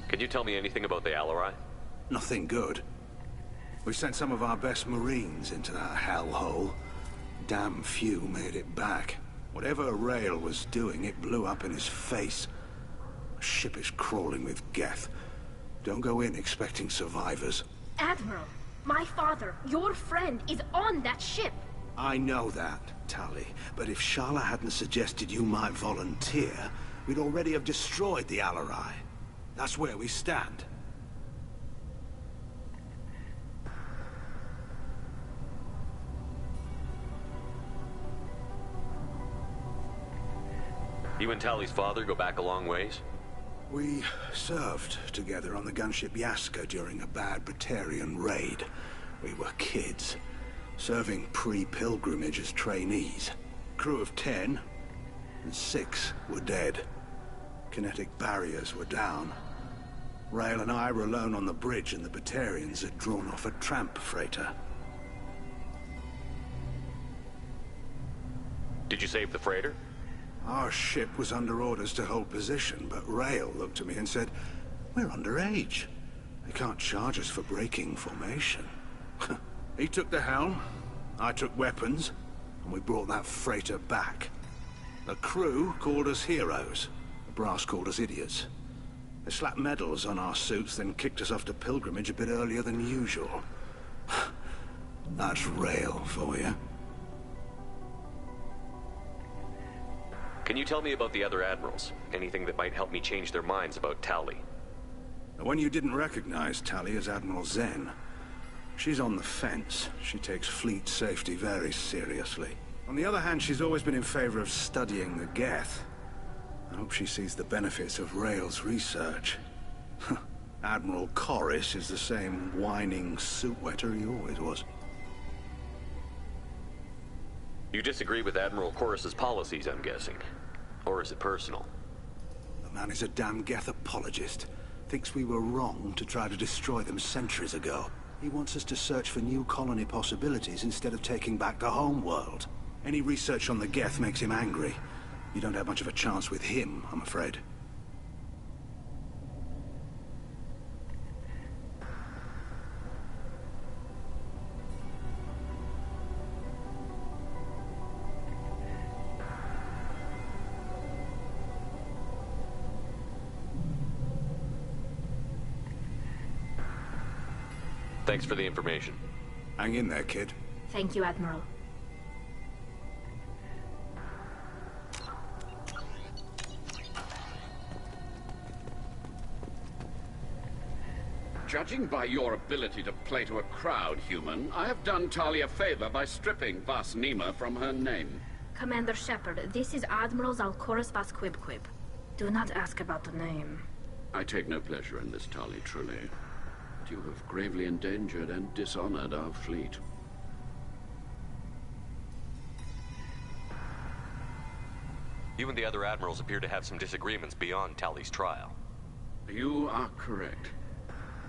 Can you tell me anything about the Alarai? Nothing good. We sent some of our best Marines into that hellhole. Damn few made it back. Whatever Rael was doing, it blew up in his face. A ship is crawling with Geth. Don't go in expecting survivors. Admiral, my father, your friend, is on that ship. I know that. Tali, but if Shala hadn't suggested you might volunteer, we'd already have destroyed the Alarai. That's where we stand. You and Tali's father go back a long ways? We served together on the gunship Yaska during a bad Batarian raid. We were kids, serving pre-pilgrimage as trainees. Crew of 10, and 6 were dead. Kinetic barriers were down. Rail and I were alone on the bridge, and the Batarians had drawn off a tramp freighter. Did you save the freighter? Our ship was under orders to hold position, but Rail looked at me and said, "We're underage. They can't charge us for breaking formation." He took the helm, I took weapons, and we brought that freighter back. The crew called us heroes. The brass called us idiots. They slapped medals on our suits, then kicked us off to pilgrimage a bit earlier than usual. That's Rail for you. Can you tell me about the other admirals? Anything that might help me change their minds about Tali? The one you didn't recognize, Tali, is Admiral Zen. She's on the fence. She takes fleet safety very seriously. On the other hand, she's always been in favor of studying the Geth. I hope she sees the benefits of Rail's research. Admiral Corris is the same whining suit-wetter he always was. You disagree with Admiral Corris's policies, I'm guessing. Or is it personal? The man is a damn Geth apologist. Thinks we were wrong to try to destroy them centuries ago. He wants us to search for new colony possibilities instead of taking back the home world. Any research on the Geth makes him angry. You don't have much of a chance with him, I'm afraid. Thanks for the information. Hang in there, kid. Thank you, Admiral. Judging by your ability to play to a crowd, human, I have done Tali a favor by stripping Vas Nima from her name. Commander Shepard, this is Admiral Zalcoris Vas Quibquib. Do not ask about the name. I take no pleasure in this, Tali, truly. But you have gravely endangered and dishonored our fleet. You and the other admirals appear to have some disagreements beyond Tali's trial. You are correct.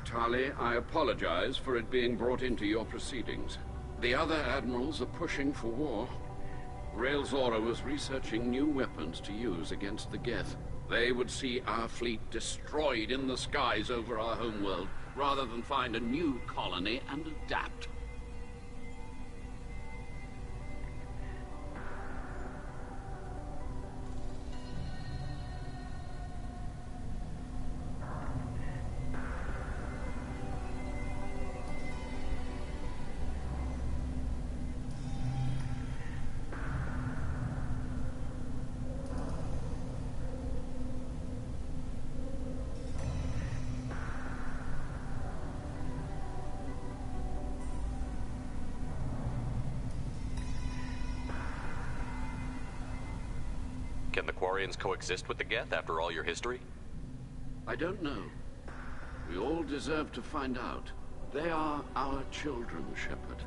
Tali, I apologize for it being brought into your proceedings. The other admirals are pushing for war. Rail Zora was researching new weapons to use against the Geth. They would see our fleet destroyed in the skies over our homeworld, rather than find a new colony and adapt. Can the Quarians coexist with the Geth after all your history? I don't know. We all deserve to find out. They are our children, Shepard.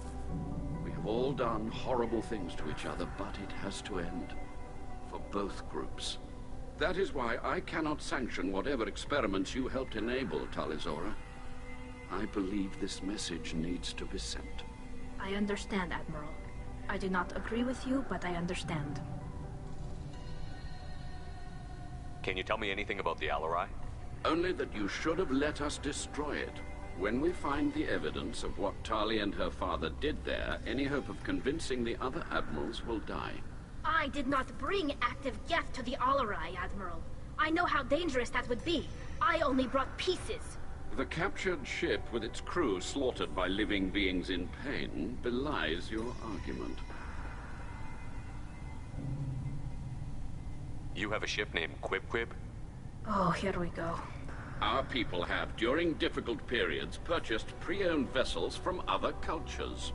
We have all done horrible things to each other, but it has to end. For both groups. That is why I cannot sanction whatever experiments you helped enable, Talizora. I believe this message needs to be sent. I understand, Admiral. I do not agree with you, but I understand. Can you tell me anything about the Alarai? Only that you should have let us destroy it. When we find the evidence of what Tali and her father did there, any hope of convincing the other admirals will die. I did not bring active Geth to the Alarai, Admiral. I know how dangerous that would be. I only brought pieces. The captured ship with its crew slaughtered by living beings in pain belies your argument. You have a ship named Quib? Oh, here we go. Our people have, during difficult periods, purchased pre-owned vessels from other cultures,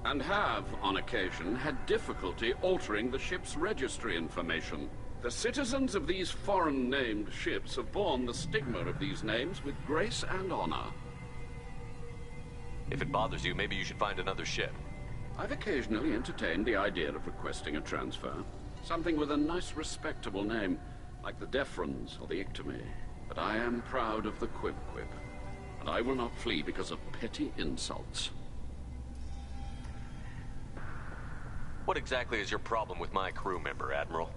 and have, on occasion, had difficulty altering the ship's registry information. The citizens of these foreign-named ships have borne the stigma of these names with grace and honor. If it bothers you, maybe you should find another ship. I've occasionally entertained the idea of requesting a transfer. Something with a nice, respectable name, like the Defrons or the Ictomy. But I am proud of the Quib, and I will not flee because of petty insults. What exactly is your problem with my crew member, Admiral?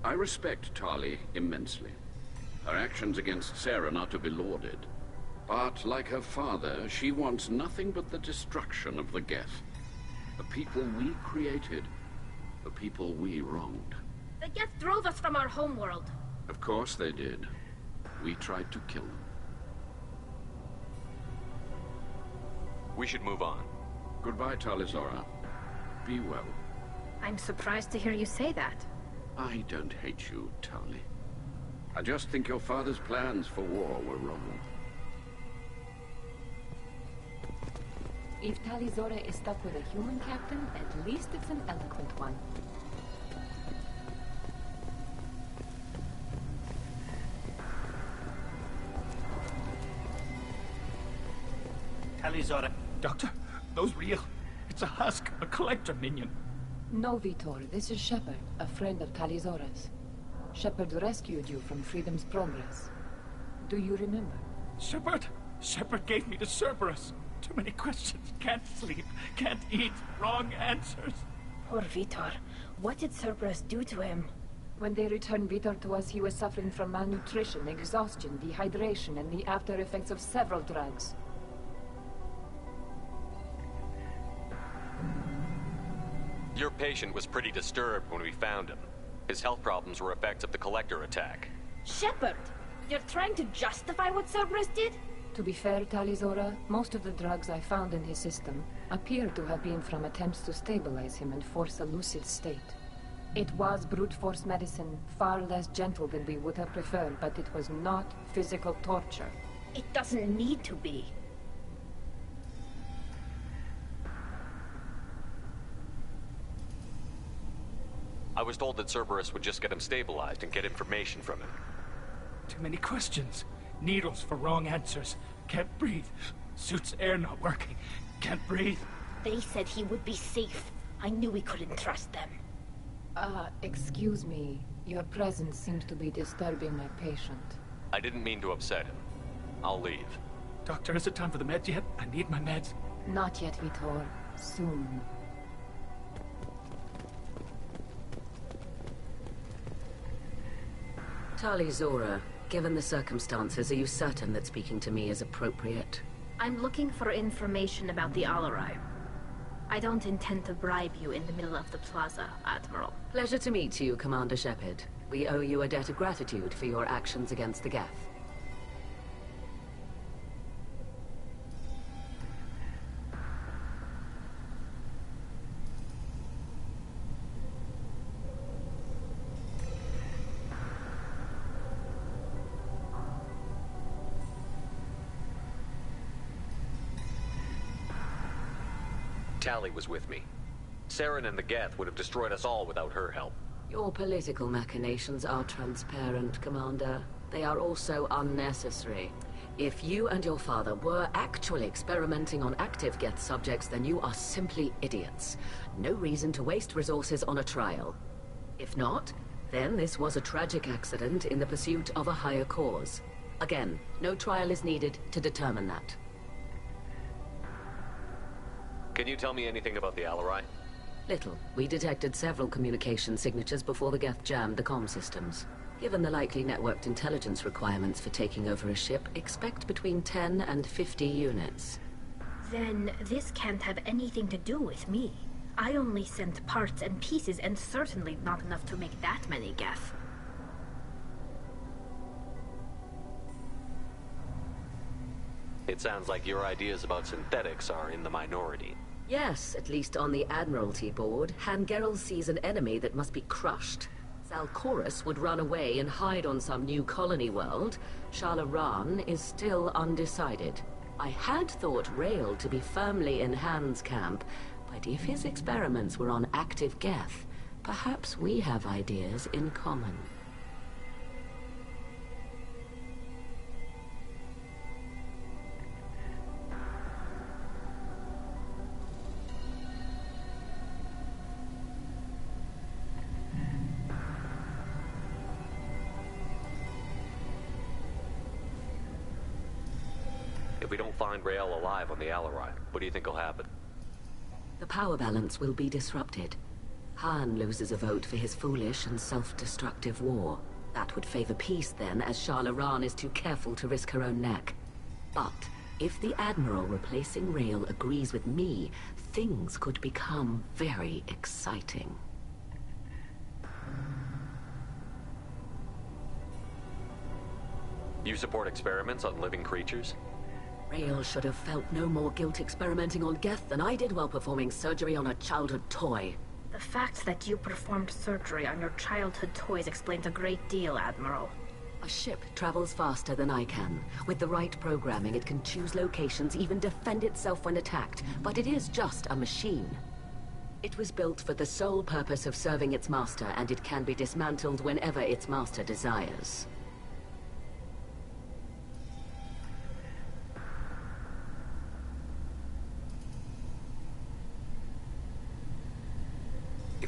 I respect Tali immensely. Her actions against Sarah are not to be lauded. But, like her father, she wants nothing but the destruction of the Geth. The people we created. The people we wronged. The Geth drove us from our homeworld. Of course they did. We tried to kill them. We should move on. Goodbye, Talizora. Be well. I'm surprised to hear you say that. I don't hate you, Tali. I just think your father's plans for war were wrong. If Talizora is stuck with a human captain, at least it's an eloquent one. Talizora. Doctor, those real. It's a husk, a collector minion. No, Vitor, this is Shepard, a friend of Talizora's. Shepard rescued you from Freedom's Progress. Do you remember? Shepard? Shepard gave me to Cerberus. Too many questions. Can't sleep. Can't eat. Wrong answers. Poor Vitor. What did Cerberus do to him? When they returned Vitor to us, he was suffering from malnutrition, exhaustion, dehydration, and the after effects of several drugs. Your patient was pretty disturbed when we found him. His health problems were effects of the Collector attack. Shepard! You're trying to justify what Cerberus did? To be fair, Talizora, most of the drugs I found in his system appear to have been from attempts to stabilize him and force a lucid state. It was brute force medicine, far less gentle than we would have preferred, but it was not physical torture. It doesn't need to be. I was told that Cerberus would just get him stabilized and get information from him. Too many questions. Needles for wrong answers. Can't breathe. Suit's air not working. Can't breathe. They said he would be safe. I knew we couldn't trust them. Excuse me. Your presence seems to be disturbing my patient. I didn't mean to upset him. I'll leave. Doctor, is it time for the meds yet? I need my meds. Not yet, Vitor. Soon. Talizora, given the circumstances, are you certain that speaking to me is appropriate? I'm looking for information about the Alarai. I don't intend to bribe you in the middle of the plaza, Admiral. Pleasure to meet you, Commander Shepard. We owe you a debt of gratitude for your actions against the Geth. Tali was with me. Saren and the Geth would have destroyed us all without her help. Your political machinations are transparent, Commander. They are also unnecessary. If you and your father were actually experimenting on active Geth subjects, then you are simply idiots. No reason to waste resources on a trial. If not, then this was a tragic accident in the pursuit of a higher cause. Again, no trial is needed to determine that. Can you tell me anything about the Alarai? Little. We detected several communication signatures before the Geth jammed the comm systems. Given the likely networked intelligence requirements for taking over a ship, expect between 10 and 50 units. Then this can't have anything to do with me. I only sent parts and pieces, and certainly not enough to make that many Geth. It sounds like your ideas about synthetics are in the minority. Yes, at least on the Admiralty board, Han Gerrel sees an enemy that must be crushed. Zalcorus would run away and hide on some new colony world. Shalaran is still undecided. I had thought Rael to be firmly in Han's camp, but if his experiments were on active Geth, perhaps we have ideas in common. If we don't find Rael alive on the Alarai, what do you think will happen? The power balance will be disrupted. Han loses a vote for his foolish and self-destructive war. That would favor peace then, as Shalaran is too careful to risk her own neck. But if the Admiral replacing Rael agrees with me, things could become very exciting. You support experiments on living creatures? Rael should have felt no more guilt experimenting on Geth than I did while performing surgery on a childhood toy. The fact that you performed surgery on your childhood toys explains a great deal, Admiral. A ship travels faster than I can. With the right programming, it can choose locations, even defend itself when attacked. But it is just a machine. It was built for the sole purpose of serving its master, and it can be dismantled whenever its master desires.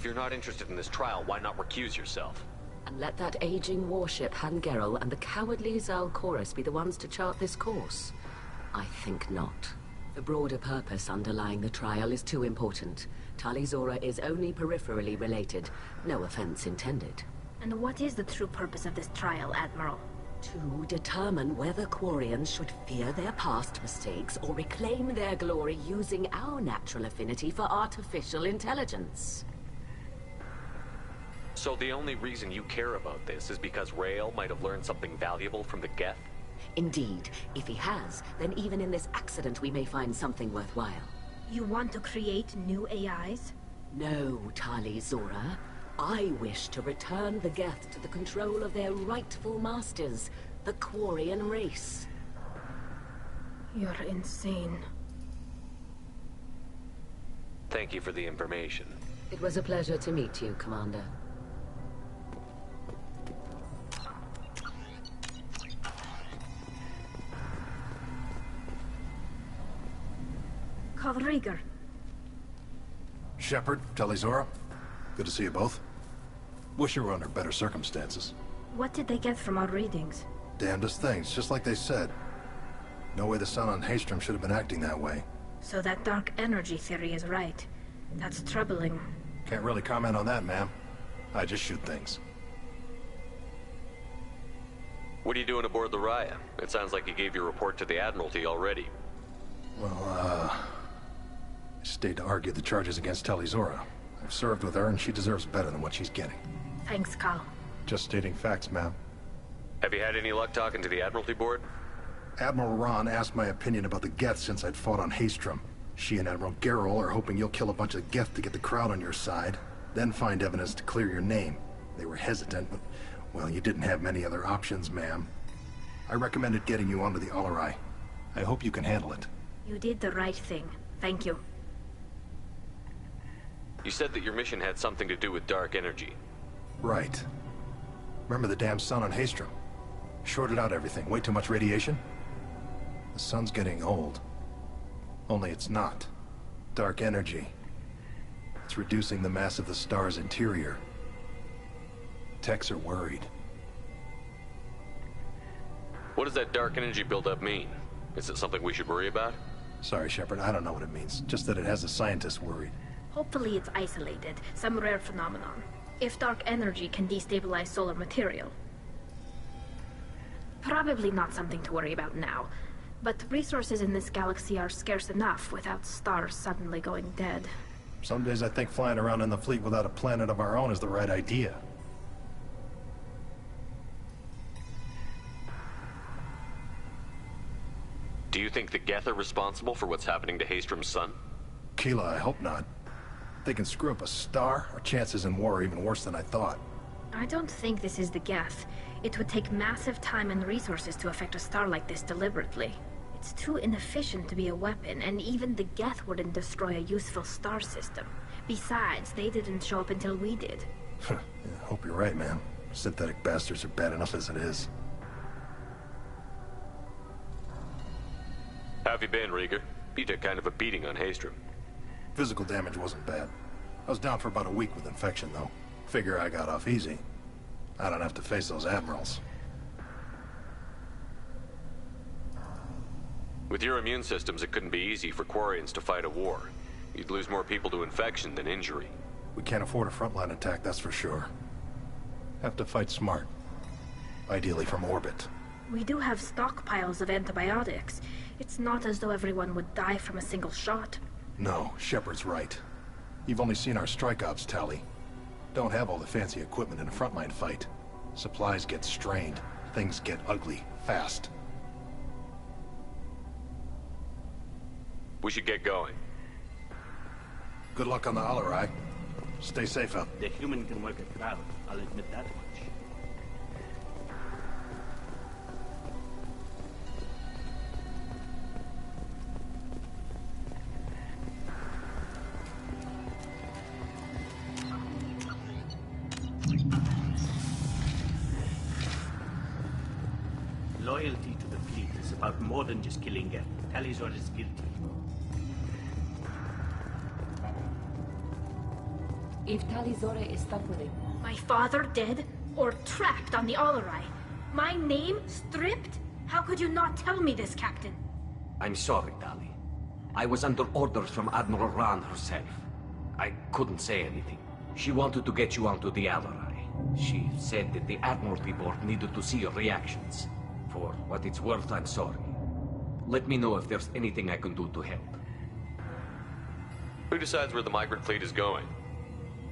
If you're not interested in this trial, why not recuse yourself? And let that aging warship Hangerel and the cowardly Zalcorus be the ones to chart this course? I think not. The broader purpose underlying the trial is too important. Talizora is only peripherally related. No offense intended. And what is the true purpose of this trial, Admiral? To determine whether Quarians should fear their past mistakes or reclaim their glory using our natural affinity for artificial intelligence. So the only reason you care about this is because Rael might have learned something valuable from the Geth? Indeed. If he has, then even in this accident we may find something worthwhile. You want to create new AIs? No, Talizora. I wish to return the Geth to the control of their rightful masters, the Quarian race. You're insane. Thank you for the information. It was a pleasure to meet you, Commander. Rieger. Shepard, Talizora. Good to see you both. Wish you were under better circumstances. What did they get from our readings? Damnedest things, just like they said. No way the sun on Haystrom should have been acting that way. So that dark energy theory is right. That's troubling. Can't really comment on that, ma'am. I just shoot things. What are you doing aboard the Raya? It sounds like you gave your report to the Admiralty already. Well, I stayed to argue the charges against Talizora. I've served with her, and she deserves better than what she's getting. Thanks, Cal. Just stating facts, ma'am. Have you had any luck talking to the Admiralty Board? Admiral Ron asked my opinion about the Geth since I'd fought on Haystrom. She and Admiral Gerrel are hoping you'll kill a bunch of Geth to get the crowd on your side, then find evidence to clear your name. They were hesitant, but, well, you didn't have many other options, ma'am. I recommended getting you onto the Alarai. I hope you can handle it. You did the right thing. Thank you. You said that your mission had something to do with dark energy. Right. Remember the damn sun on Haystrom? Shorted out everything. Way too much radiation? The sun's getting old. Only it's not. Dark energy. It's reducing the mass of the star's interior. Techs are worried. What does that dark energy buildup mean? Is it something we should worry about? Sorry, Shepard, I don't know what it means. Just that it has the scientists worried. Hopefully it's isolated, some rare phenomenon. If dark energy can destabilize solar material. Probably not something to worry about now. But resources in this galaxy are scarce enough without stars suddenly going dead. Some days I think flying around in the fleet without a planet of our own is the right idea. Do you think the Geth are responsible for what's happening to Haystrom's sun? Keela, I hope not. If they can screw up a star, our chances in war are even worse than I thought. I don't think this is the Geth. It would take massive time and resources to affect a star like this deliberately. It's too inefficient to be a weapon, and even the Geth wouldn't destroy a useful star system. Besides, they didn't show up until we did. Yeah, hope you're right, man. Synthetic bastards are bad enough as it is. How have you been, Rieger? You took kind of a beating on Haystrom. Physical damage wasn't bad. I was down for about a week with infection, though. Figure I got off easy. I don't have to face those admirals. With your immune systems, it couldn't be easy for Quarians to fight a war. You'd lose more people to infection than injury. We can't afford a frontline attack, that's for sure. Have to fight smart. Ideally from orbit. We do have stockpiles of antibiotics. It's not as though everyone would die from a single shot. No, Shepard's right. You've only seen our strike ops tally. Don't have all the fancy equipment in a frontline fight. Supplies get strained. Things get ugly, fast. We should get going. Good luck on the Alarai. Stay safe out. The human can work a crowd, I'll admit that much. Loyalty to the fleet is about more than just killing Geth. Talizor is guilty. If Talizora is stuck with him... My father dead? Or trapped on the Alarai? My name stripped? How could you not tell me this, Captain? I'm sorry, Tali. I was under orders from Admiral Rand herself. I couldn't say anything. She wanted to get you onto the Alarai. She said that the Admiralty Board needed to see your reactions. For what it's worth, I'm sorry. Let me know if there's anything I can do to help. Who decides where the migrant fleet is going?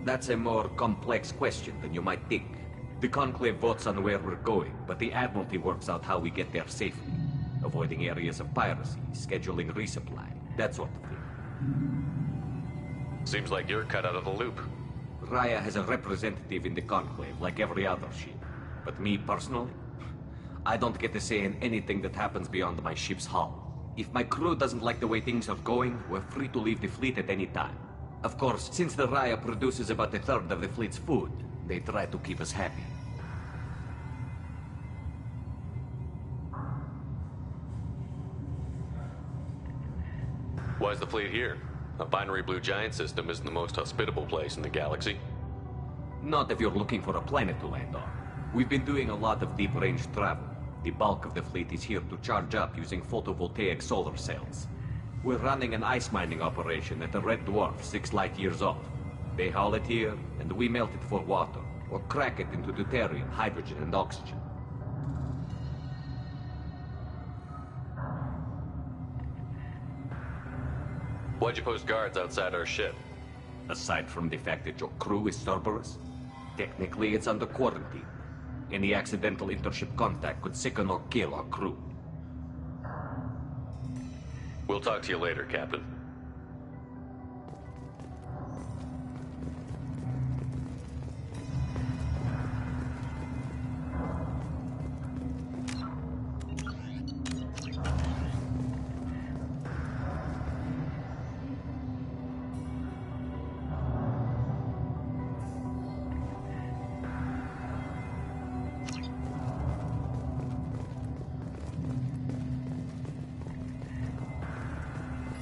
That's a more complex question than you might think. The Conclave votes on where we're going, but the Admiralty works out how we get there safely. Avoiding areas of piracy, scheduling resupply, that sort of thing. Seems like you're cut out of the loop. Raya has a representative in the Conclave, like every other ship. But me, personally? I don't get to say in anything that happens beyond my ship's hull. If my crew doesn't like the way things are going, we're free to leave the fleet at any time. Of course, since the Raya produces about a third of the fleet's food, they try to keep us happy. Why's the fleet here? A binary blue giant system isn't the most hospitable place in the galaxy. Not if you're looking for a planet to land on. We've been doing a lot of deep-range travel. The bulk of the fleet is here to charge up using photovoltaic solar cells. We're running an ice mining operation at the Red Dwarf 6 light years off. They haul it here, and we melt it for water, or crack it into deuterium, hydrogen, and oxygen. Why'd you post guards outside our ship? Aside from the fact that your crew is Cerberus, technically it's under quarantine. Any accidental intership contact could sicken or kill our crew. We'll talk to you later, Captain.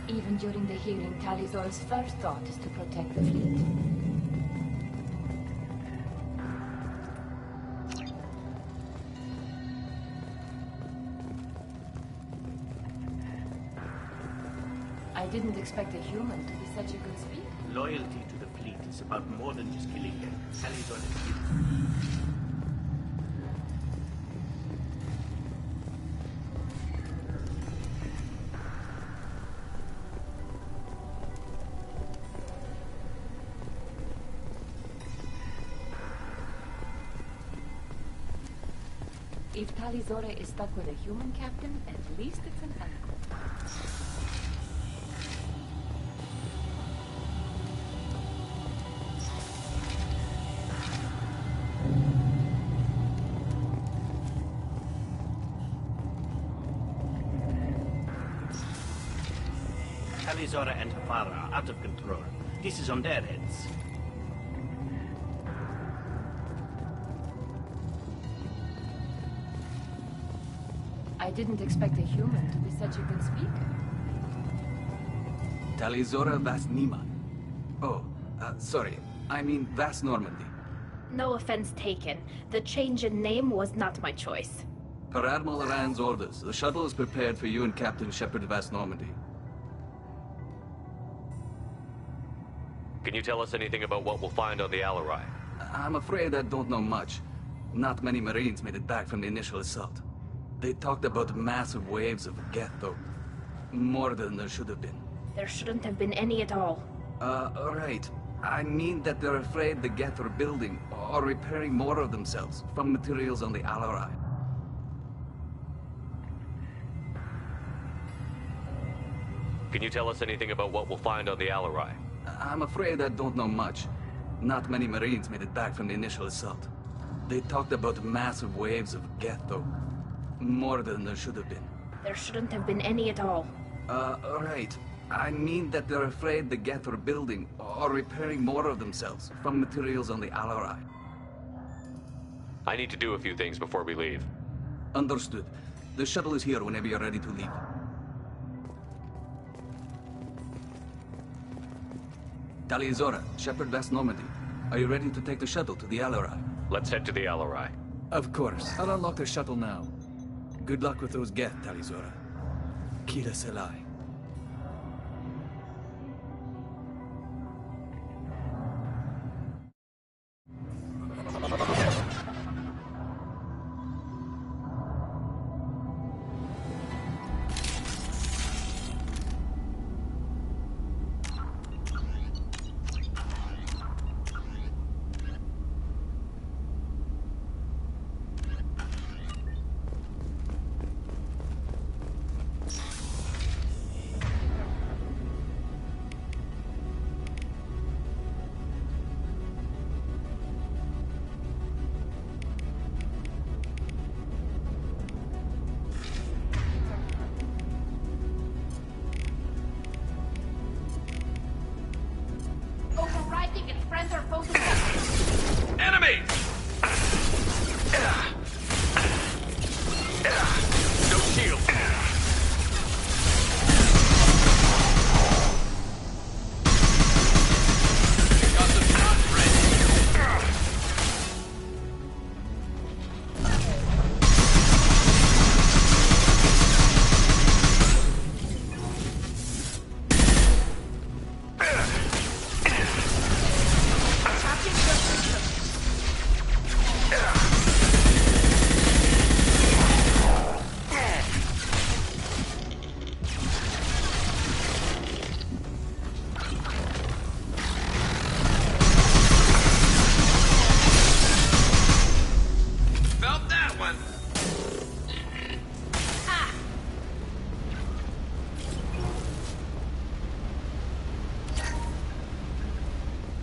Even during the hearing, Talizor's first thought is to protect the fleet. I didn't expect a human to be such a good speaker. Loyalty to the fleet is about more than just killing them. Talizor is guilty. If Talizora is stuck with a human captain, at least it's an uncle. Talizora and her father are out of control. This is on their heads. I didn't expect a human to be such a good speaker. Talizora Vas Nima. Oh, sorry. I mean Vas Normandy. No offense taken. The change in name was not my choice. Per Admiral Rand's orders, the shuttle is prepared for you and Captain Shepard Vas Normandy. Can you tell us anything about what we'll find on the Alarai? I'm afraid I don't know much. Not many Marines made it back from the initial assault. They talked about massive waves of Geth, though. More than there should have been. There shouldn't have been any at all. Right. I mean that they're afraid the Geth are building or repairing more of themselves from materials on the Alarai. Can you tell us anything about what we'll find on the Alarai? I'm afraid I don't know much. Not many Marines made it back from the initial assault. They talked about massive waves of Geth, though. More than there should have been. There shouldn't have been any at all. Right. I mean that they're afraid the Geth are building or repairing more of themselves from materials on the Alarai. I need to do a few things before we leave. Understood. The shuttle is here whenever you're ready to leave. Talizora, Shepard Vas Normandy. Are you ready to take the shuttle to the Alarai? Let's head to the Alarai. Of course. I'll unlock the shuttle now. Good luck with those Geth, Talizora. Kira Selai. Overriding its friends are focused. Enemy! No shield. Got the shot ready. Felt that one.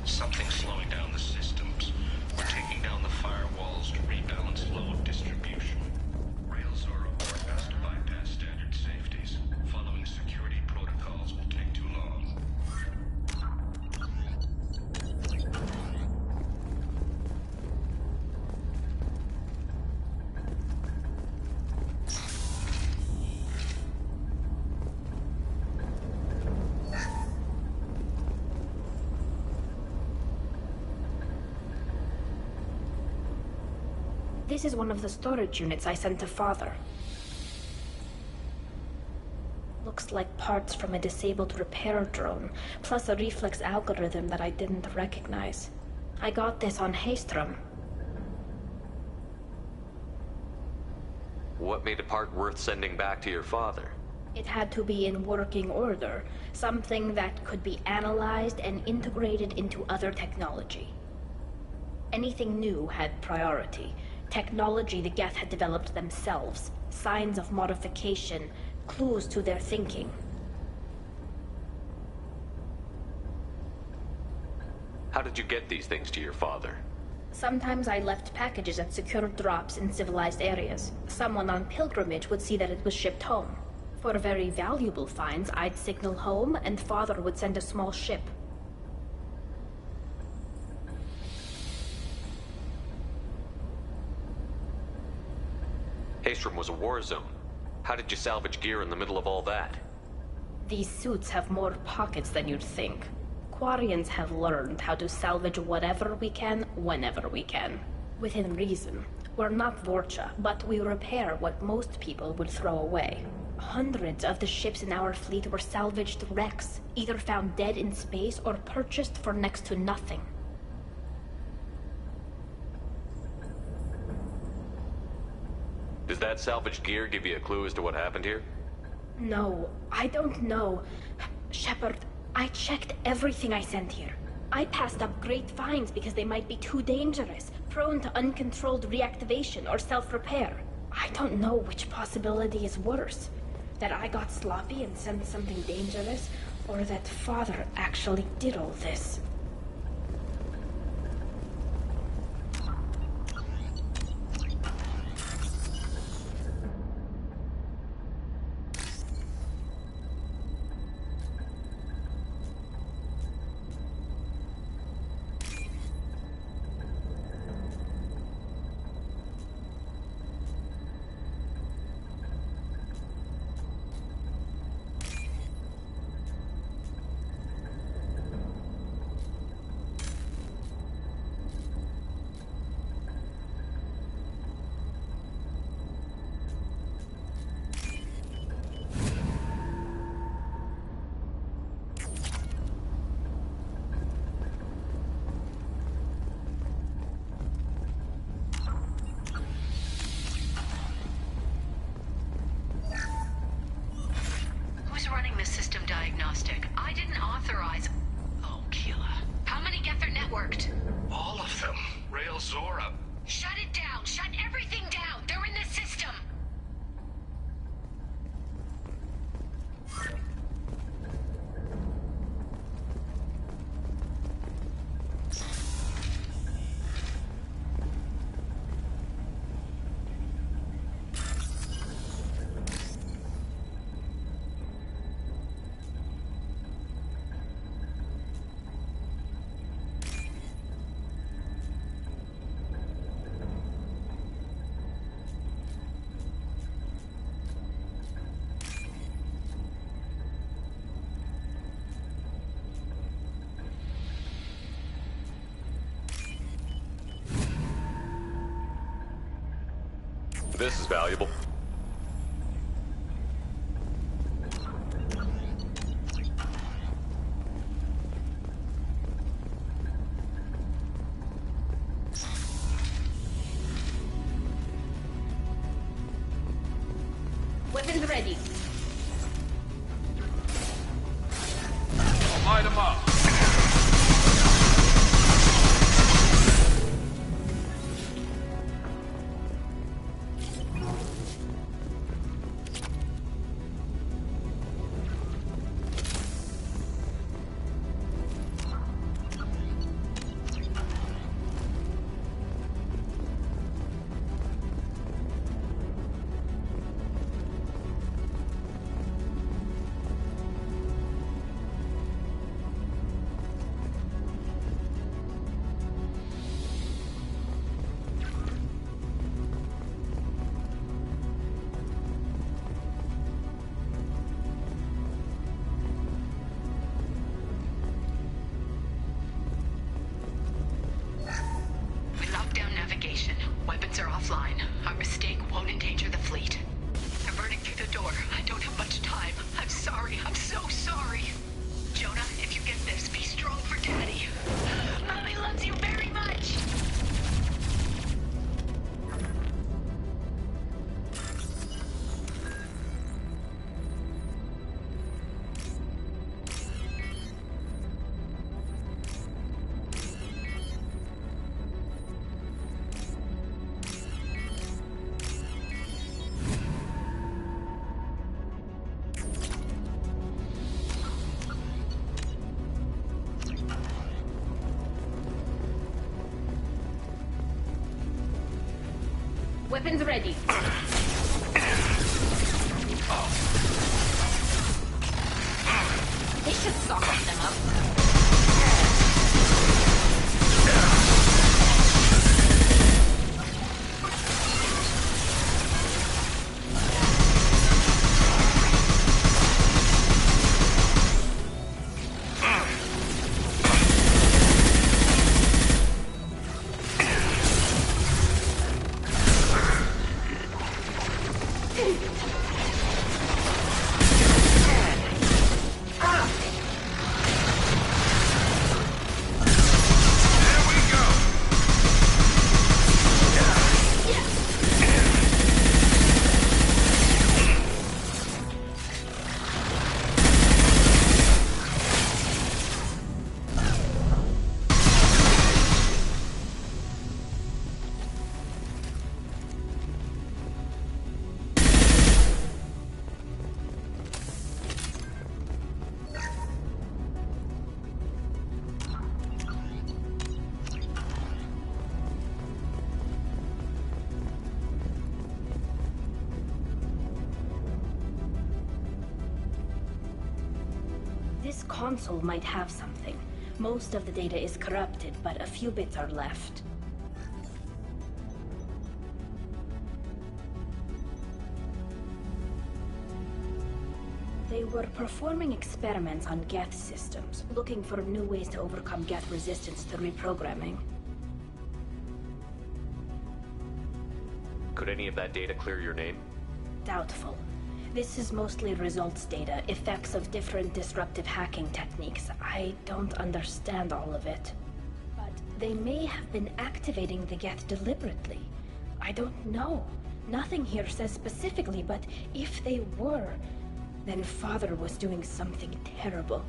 Something's slowing down the systems. We're taking down the firewalls to rebalance flow of distribution. Rails are asked to bypass standard safeties. Following security protocols will take too long. This is one of the storage units I sent to Father. Looks like parts from a disabled repair drone, plus a reflex algorithm that I didn't recognize. I got this on Haystrom. What made a part worth sending back to your father? It had to be in working order, something that could be analyzed and integrated into other technology. Anything new had priority. Technology the Geth had developed themselves, signs of modification, clues to their thinking. How did you get these things to your father? Sometimes I left packages at secure drops in civilized areas. Someone on pilgrimage would see that it was shipped home. For very valuable finds, I'd signal home, and Father would send a small ship. Haestrom was a war zone. How did you salvage gear in the middle of all that? These suits have more pockets than you'd think. Quarians have learned how to salvage whatever we can, whenever we can. Within reason. We're not Vorcha, but we repair what most people would throw away. Hundreds of the ships in our fleet were salvaged wrecks, either found dead in space or purchased for next to nothing. Does that salvaged gear give you a clue as to what happened here? No, I don't know. Shepard, I checked everything I sent here. I passed up great finds because they might be too dangerous, prone to uncontrolled reactivation or self-repair. I don't know which possibility is worse. That I got sloppy and sent something dangerous, or that Father actually did all this. Running the system diagnostic. I didn't authorize... Oh, Keela. How many Geth are networked? All of them. Rail Zora. Shut it down! Shut everything down! They're in the system! This is valuable. Weapons ready. Light them up. Weapons are offline. Our mistake won't endanger the fleet. I'm burning through the door. I don't have much time. I'm sorry. I'm so sorry. Jonah, if you get this, be strong for Daddy. Mommy loves you very much. Weapons ready. should soften them up. This console might have something. Most of the data is corrupted, but a few bits are left. They were performing experiments on Geth systems, looking for new ways to overcome Geth resistance to reprogramming. Could any of that data clear your name? Doubtful. This is mostly results data, effects of different disruptive hacking techniques. I don't understand all of it. But they may have been activating the Geth deliberately. I don't know. Nothing here says specifically, but if they were, then Father was doing something terrible.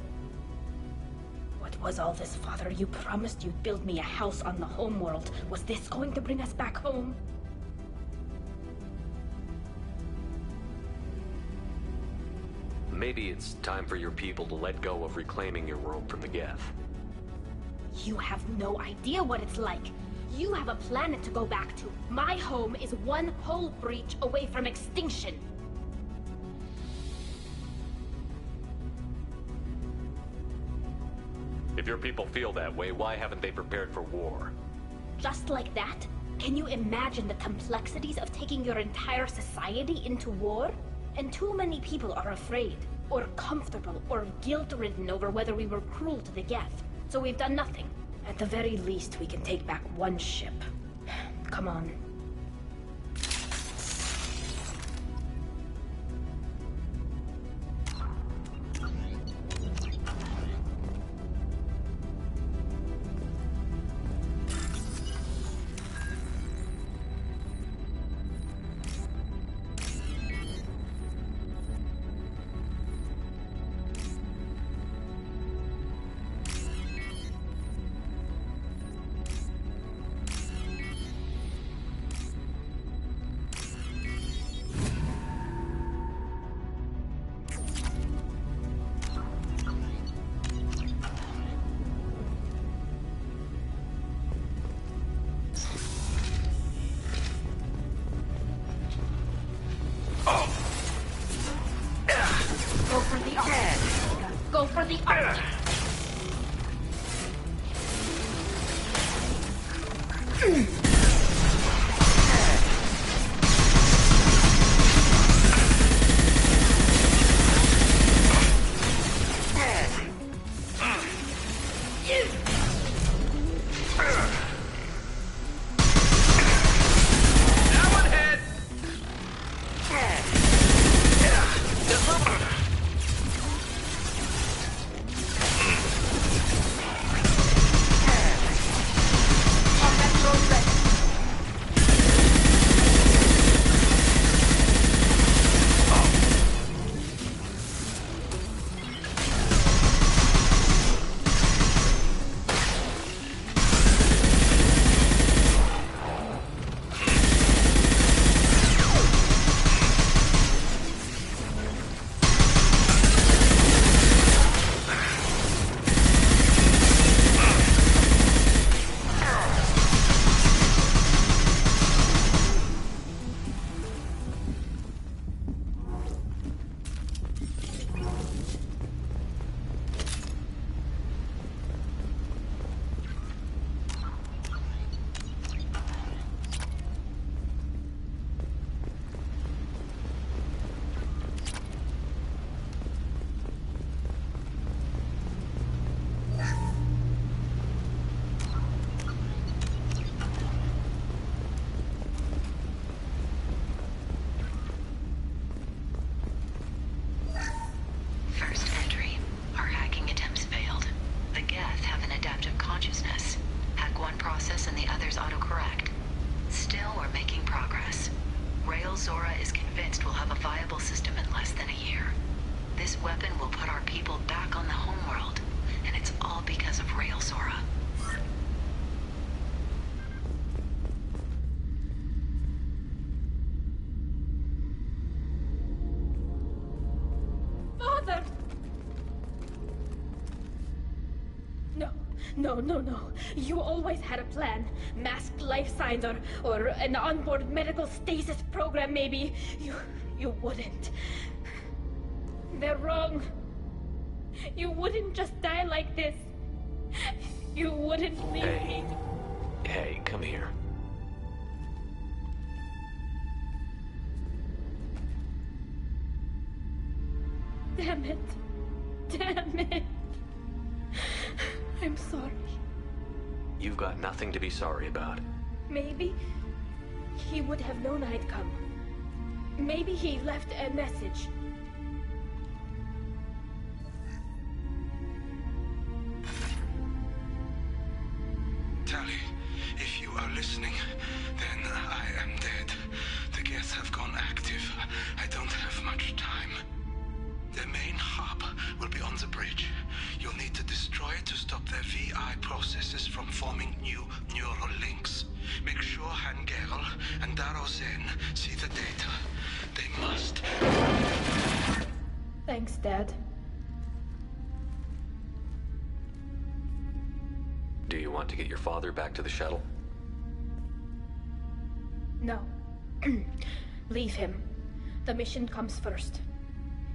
What was all this, Father? You promised you'd build me a house on the homeworld. Was this going to bring us back home? Maybe it's time for your people to let go of reclaiming your world from the Geth. You have no idea what it's like. You have a planet to go back to. My home is one hull breach away from extinction. If your people feel that way, why haven't they prepared for war? Just like that? Can you imagine the complexities of taking your entire society into war? And too many people are afraid, or comfortable, or guilt-ridden over whether we were cruel to the Geth. So we've done nothing. At the very least, we can take back one ship. Come on. Go for the arch. Ready. Rael Zora is convinced we'll have a viable system in less than a year. This weapon will put our people back on the homeworld, and it's all because of Rael Zora. Father! No. You always had a plan. Masked life signs or an onboard medical stasis program, maybe. You wouldn't. They're wrong. You wouldn't just die like this. You wouldn't leave me. Hey, come here. Damn it. I'm sorry. You've got nothing to be sorry about. Maybe he would have known I'd come. Maybe he left a message. Tali, if you are listening, then I am dead. The Geth have gone active. I don't have much time. The main hub will be on the bridge. You'll need to destroy it to stop their VI processes from forming new neural links. Make sure Han-Gerel and Darozen see the data. They must. Thanks, Dad. Do you want to get your father back to the shuttle? No. Leave him. The mission comes first.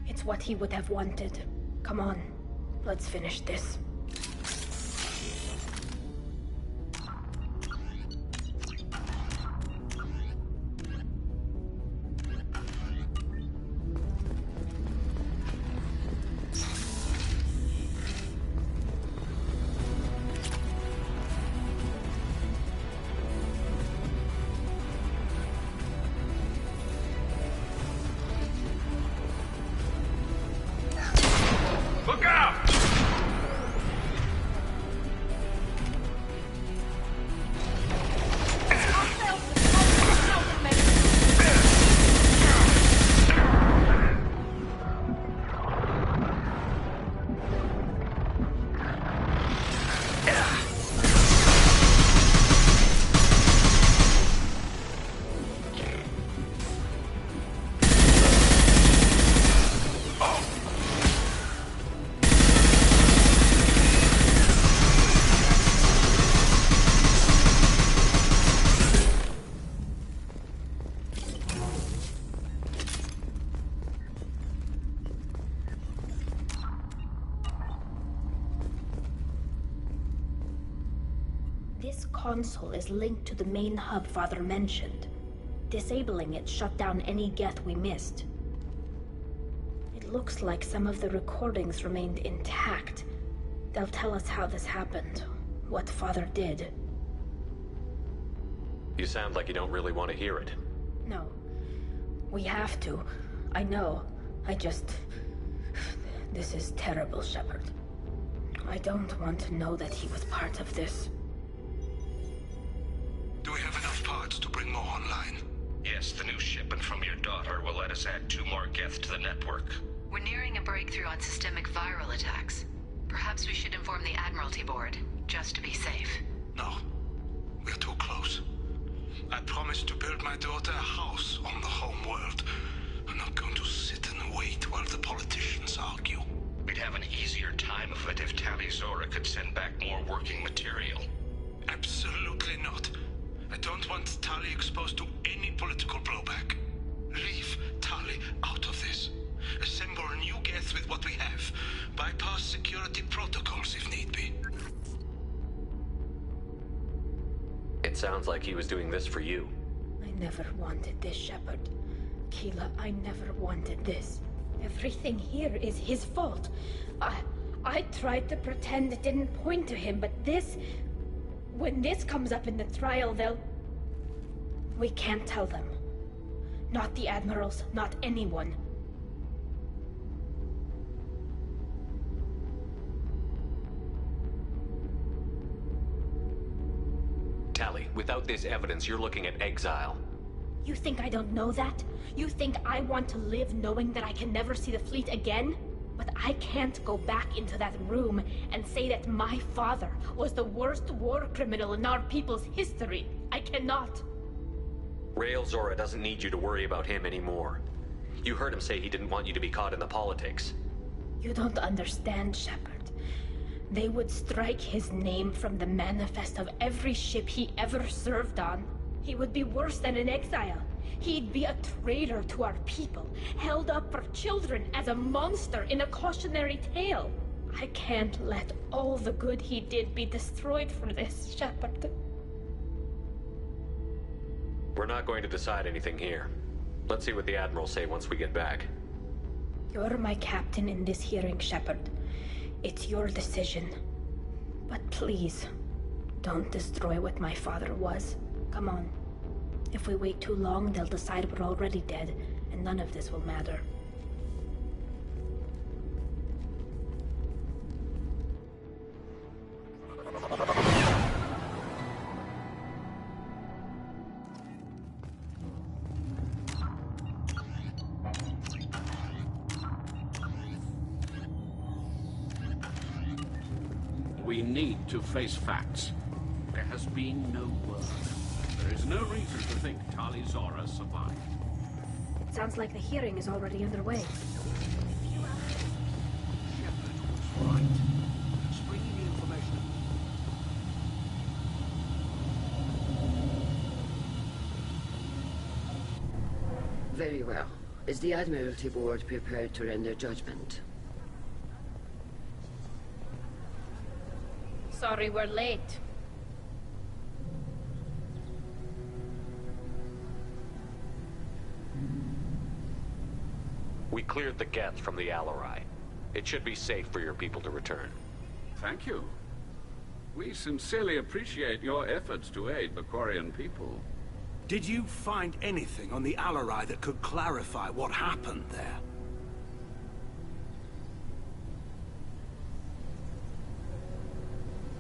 It's what he would have wanted. Come on, let's finish this. Look out! This console is linked to the main hub Father mentioned. Disabling it shut down any Geth we missed. It looks like some of the recordings remained intact. They'll tell us how this happened, what Father did. You sound like you don't really want to hear it. No. We have to. I know. This is terrible, Shepard. I don't want to know that he was part of this. Do we have enough parts to bring more online? Yes, the new shipment from your daughter will let us add 2 more Geth to the network. We're nearing a breakthrough on systemic viral attacks. Perhaps we should inform the Admiralty Board, just to be safe. No. We're too close. I promised to build my daughter a house on the home world. I'm not going to sit and wait while the politicians argue. We'd have an easier time of it if Tali Zora could send back more working material. Absolutely not. I don't want Tali exposed to any political blowback. Leave Tali out of this. Assemble a new Geth with what we have. Bypass security protocols if need be. It sounds like he was doing this for you. I never wanted this, Shepard. Keela, I never wanted this. Everything here is his fault. I tried to pretend it didn't point to him, but this... When this comes up in the trial, we can't tell them. Not the admirals, not anyone. Tali, without this evidence, you're looking at exile. You think I don't know that? You think I want to live knowing that I can never see the fleet again? But I can't go back into that room and say that my father was the worst war criminal in our people's history. I cannot. Rael Zora doesn't need you to worry about him anymore. You heard him say he didn't want you to be caught in the politics. You don't understand, Shepard. They would strike his name from the manifest of every ship he ever served on. He would be worse than an exile. He'd be a traitor to our people, held up for children as a monster in a cautionary tale. I can't let all the good he did be destroyed for this, Shepard. We're not going to decide anything here. Let's see what the Admirals say once we get back. You're my captain in this hearing, Shepard. It's your decision. But please, don't destroy what my father was. Come on. If we wait too long, they'll decide we're already dead, and none of this will matter. We need to face facts. There has been no word. There is no reason to think Tali Zora survived. It sounds like the hearing is already underway. Shepard was right. He's bringing the information. Very well. Is the Admiralty Board prepared to render judgment? Sorry we're late. We cleared the Geth from the Alarai. It should be safe for your people to return. Thank you. We sincerely appreciate your efforts to aid Macquarian people. Did you find anything on the Alarai that could clarify what happened there?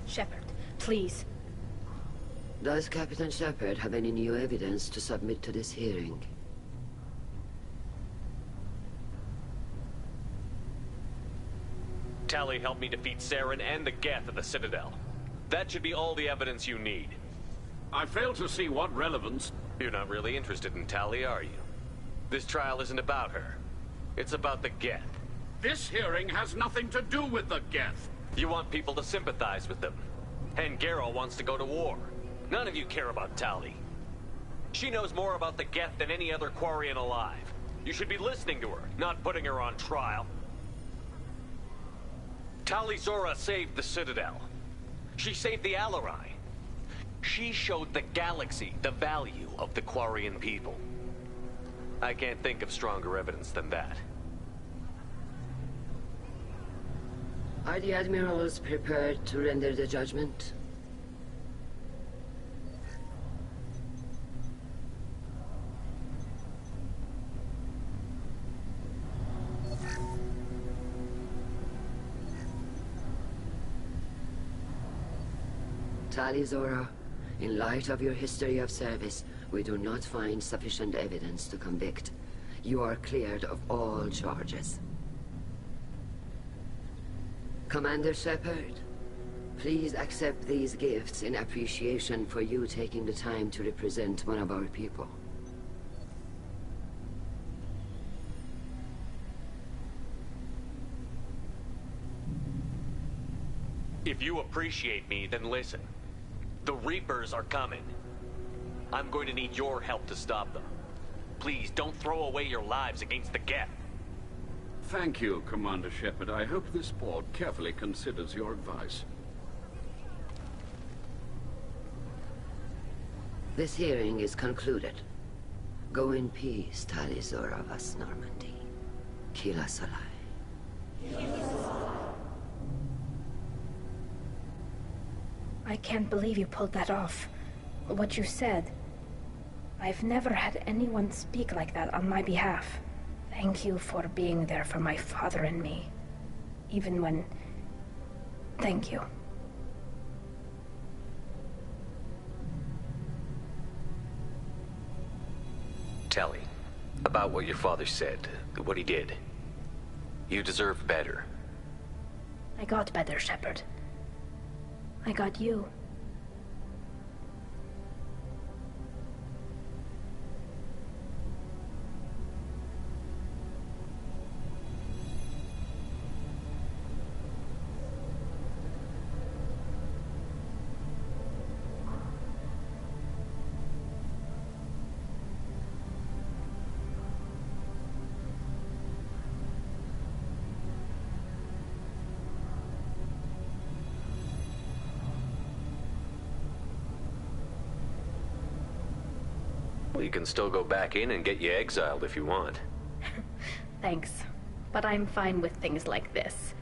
Shepard, please. Does Captain Shepard have any new evidence to submit to this hearing? Tali helped me defeat Saren and the Geth at the Citadel. That should be all the evidence you need. I fail to see what relevance... You're not really interested in Tali, are you? This trial isn't about her. It's about the Geth. This hearing has nothing to do with the Geth. You want people to sympathize with them. And Garrow wants to go to war. None of you care about Tali. She knows more about the Geth than any other Quarian alive. You should be listening to her, not putting her on trial. Tali Zora saved the Citadel. She saved the Alarai. She showed the galaxy the value of the Quarian people. I can't think of stronger evidence than that. Are the Admirals prepared to render the judgment? Tali Zora, in light of your history of service, we do not find sufficient evidence to convict. You are cleared of all charges. Commander Shepard, please accept these gifts in appreciation for you taking the time to represent one of our people. If you appreciate me, then listen. The Reapers are coming. I'm going to need your help to stop them. Please, don't throw away your lives against the Geth. Thank you, Commander Shepard. I hope this board carefully considers your advice. This hearing is concluded. Go in peace, Tali Zora Vas Normandy. Kila Salai. I can't believe you pulled that off. What you said. I've never had anyone speak like that on my behalf. Thank you for being there for my father and me. Even when... Thank you. Tali. About what your father said, what he did. You deserve better. I got better, Shepard. I got you. Well, you can still go back in and get you exiled if you want. Thanks, but I'm fine with things like this.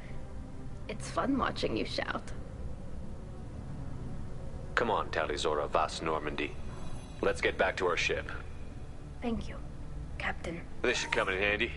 It's fun watching you shout. Come on, Talizora Vas Normandy. Let's get back to our ship. Thank you, Captain. This should come in handy.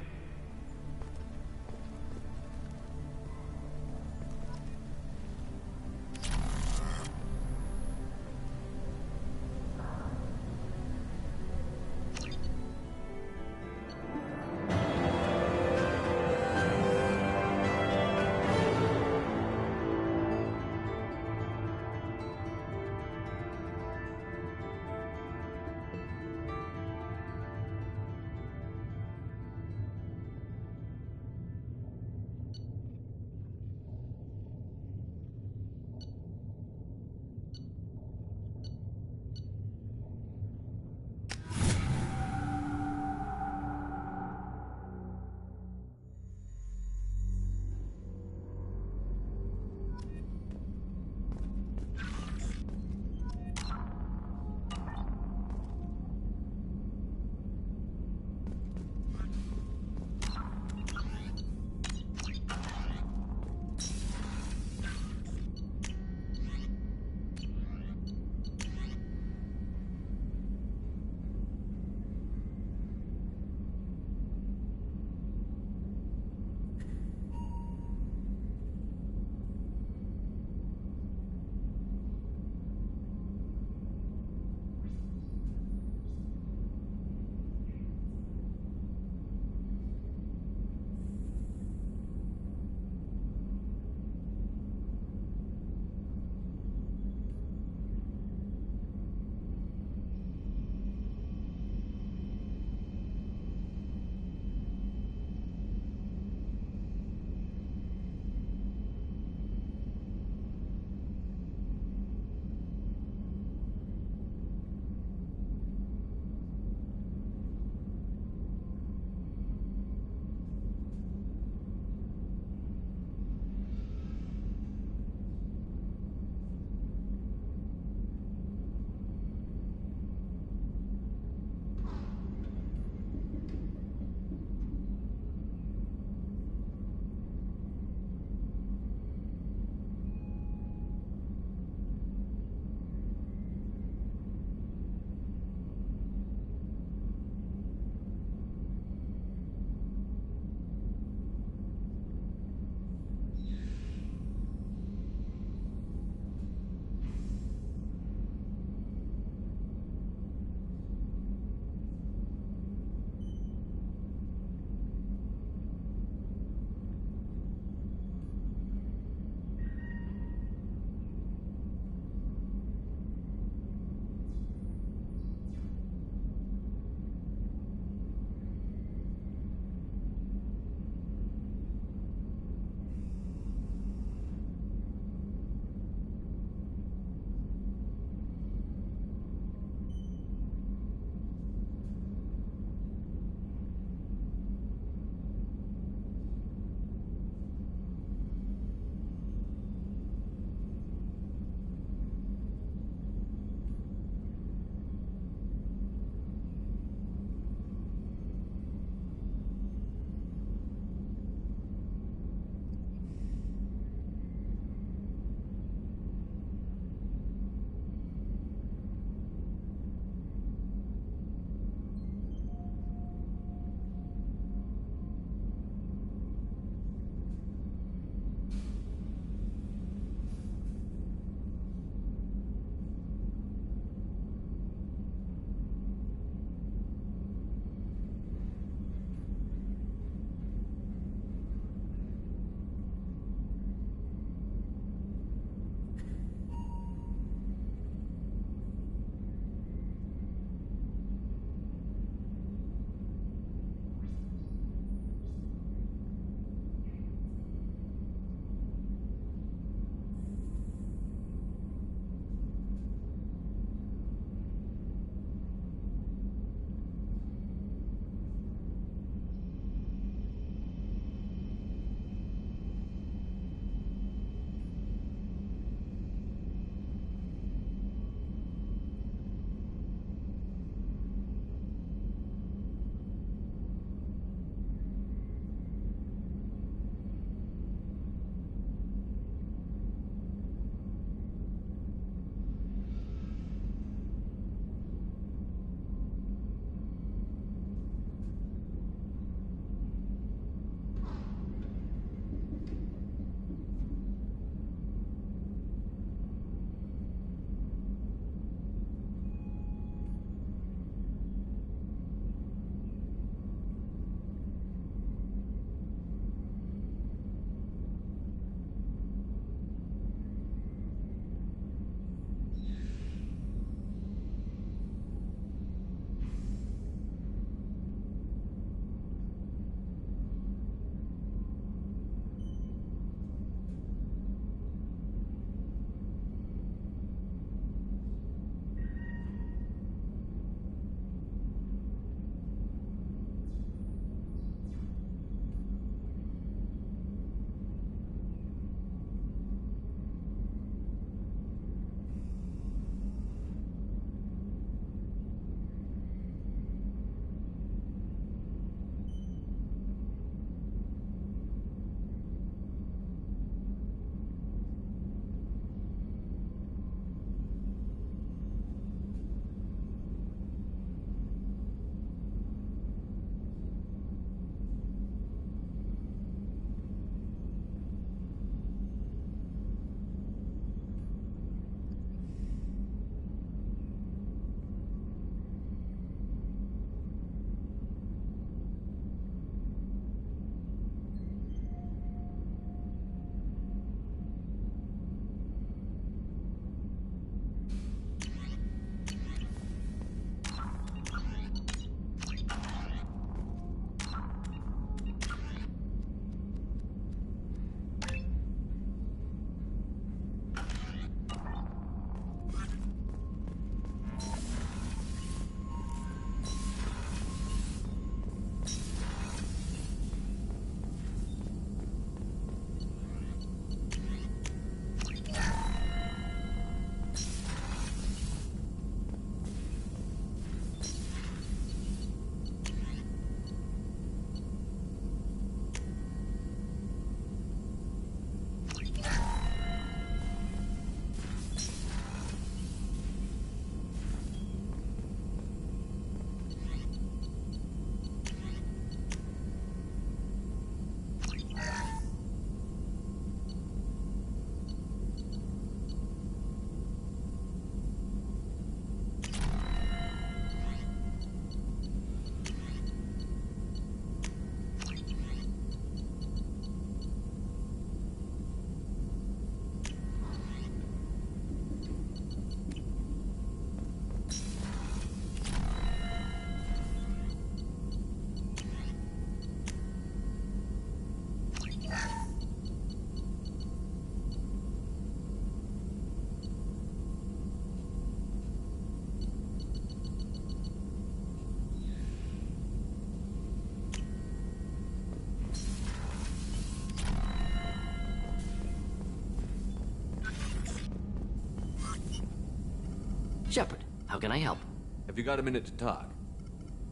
How can I help? Have you got a minute to talk?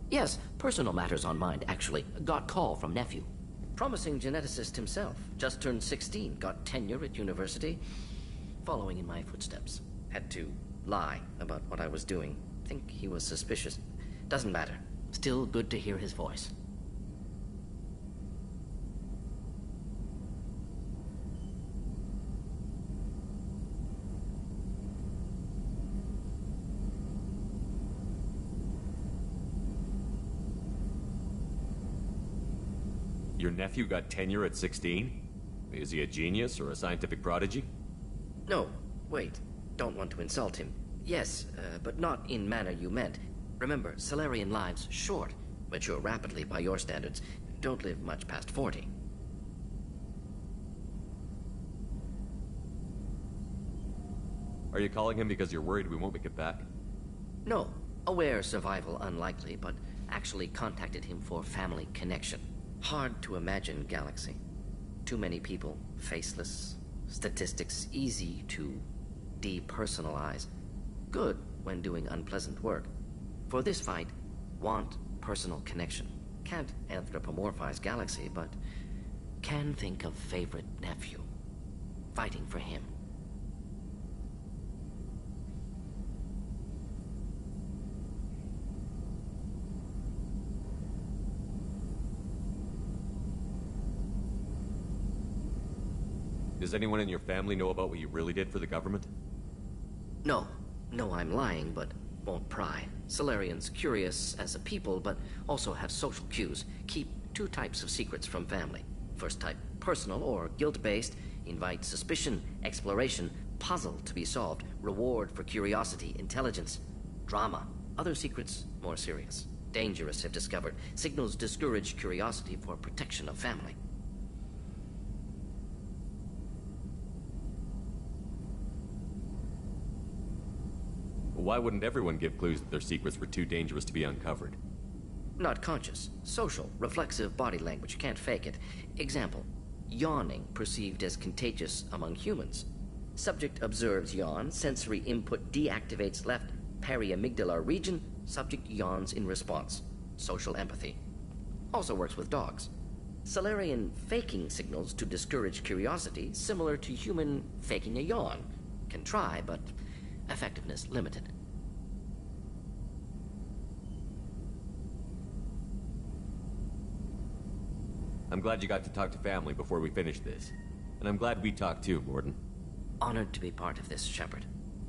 Yes, personal matters on mind, actually. Got call from nephew. Promising geneticist himself. Just turned 16, got tenure at university. Following in my footsteps. Had to lie about what I was doing. Think he was suspicious. Doesn't matter. Still good to hear his voice. Your nephew got tenure at 16? Is he a genius or a scientific prodigy? No, wait. Don't want to insult him. Yes, but not in manner you meant. Remember, Salarian lives short. Mature rapidly by your standards. Don't live much past 40. Are you calling him because you're worried we won't make it back? No. Aware survival unlikely, but actually contacted him for family connection. Hard to imagine galaxy. Too many people, faceless, statistics easy to depersonalize. Good when doing unpleasant work. For this fight, want personal connection. Can't anthropomorphize galaxy, but can think of favorite nephew. Fighting for him. Does anyone in your family know about what you really did for the government? No. No, I'm lying, but won't pry. Solarians curious as a people, but also have social cues. Keep two types of secrets from family. First type, personal or guilt-based. Invite suspicion, exploration, puzzle to be solved. Reward for curiosity, intelligence. Drama. Other secrets, more serious. Dangerous if discovered. Signals discourage curiosity for protection of family. Why wouldn't everyone give clues that their secrets were too dangerous to be uncovered? Not conscious. Social, reflexive body language. Can't fake it. Example. Yawning perceived as contagious among humans. Subject observes yawn. Sensory input deactivates left periamygdalar region. Subject yawns in response. Social empathy. Also works with dogs. Solarian faking signals to discourage curiosity, similar to human faking a yawn. Can try, but effectiveness limited. I'm glad you got to talk to family before we finish this. And I'm glad we talked too, Gordon. Honored to be part of this, Shepard.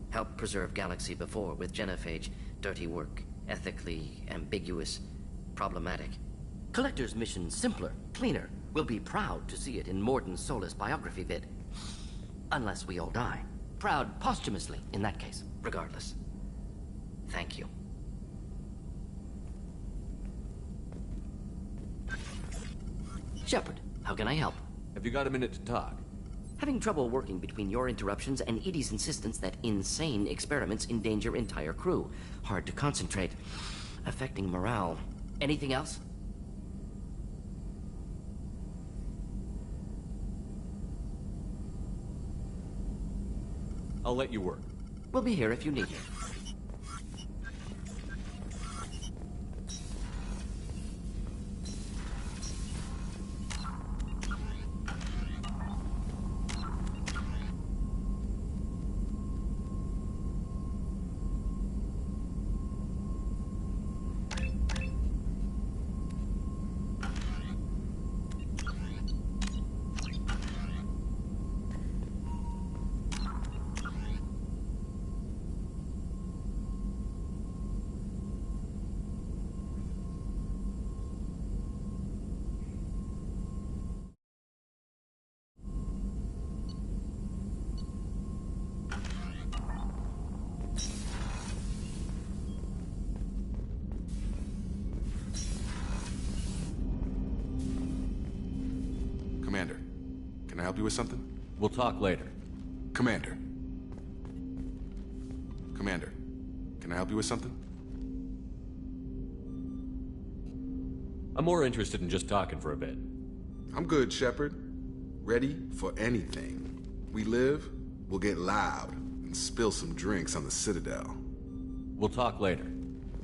Helped preserve Galaxy before with genophage. Dirty work. Ethically ambiguous. Problematic. Collector's mission simpler, cleaner. We'll be proud to see it in Mordin Solus biography vid. Unless we all die. Proud posthumously, in that case. Regardless. Thank you. Shepard, how can I help? Have you got a minute to talk? Having trouble working between your interruptions and EDI's insistence that insane experiments endanger entire crew. Hard to concentrate. Affecting morale. Anything else? I'll let you work. We'll be here if you need it. Commander, can I help you with something? We'll talk later. Commander. Commander, can I help you with something? I'm more interested in just talking for a bit. I'm good, Shepard. Ready for anything. We live, we'll get loud, and spill some drinks on the Citadel. We'll talk later.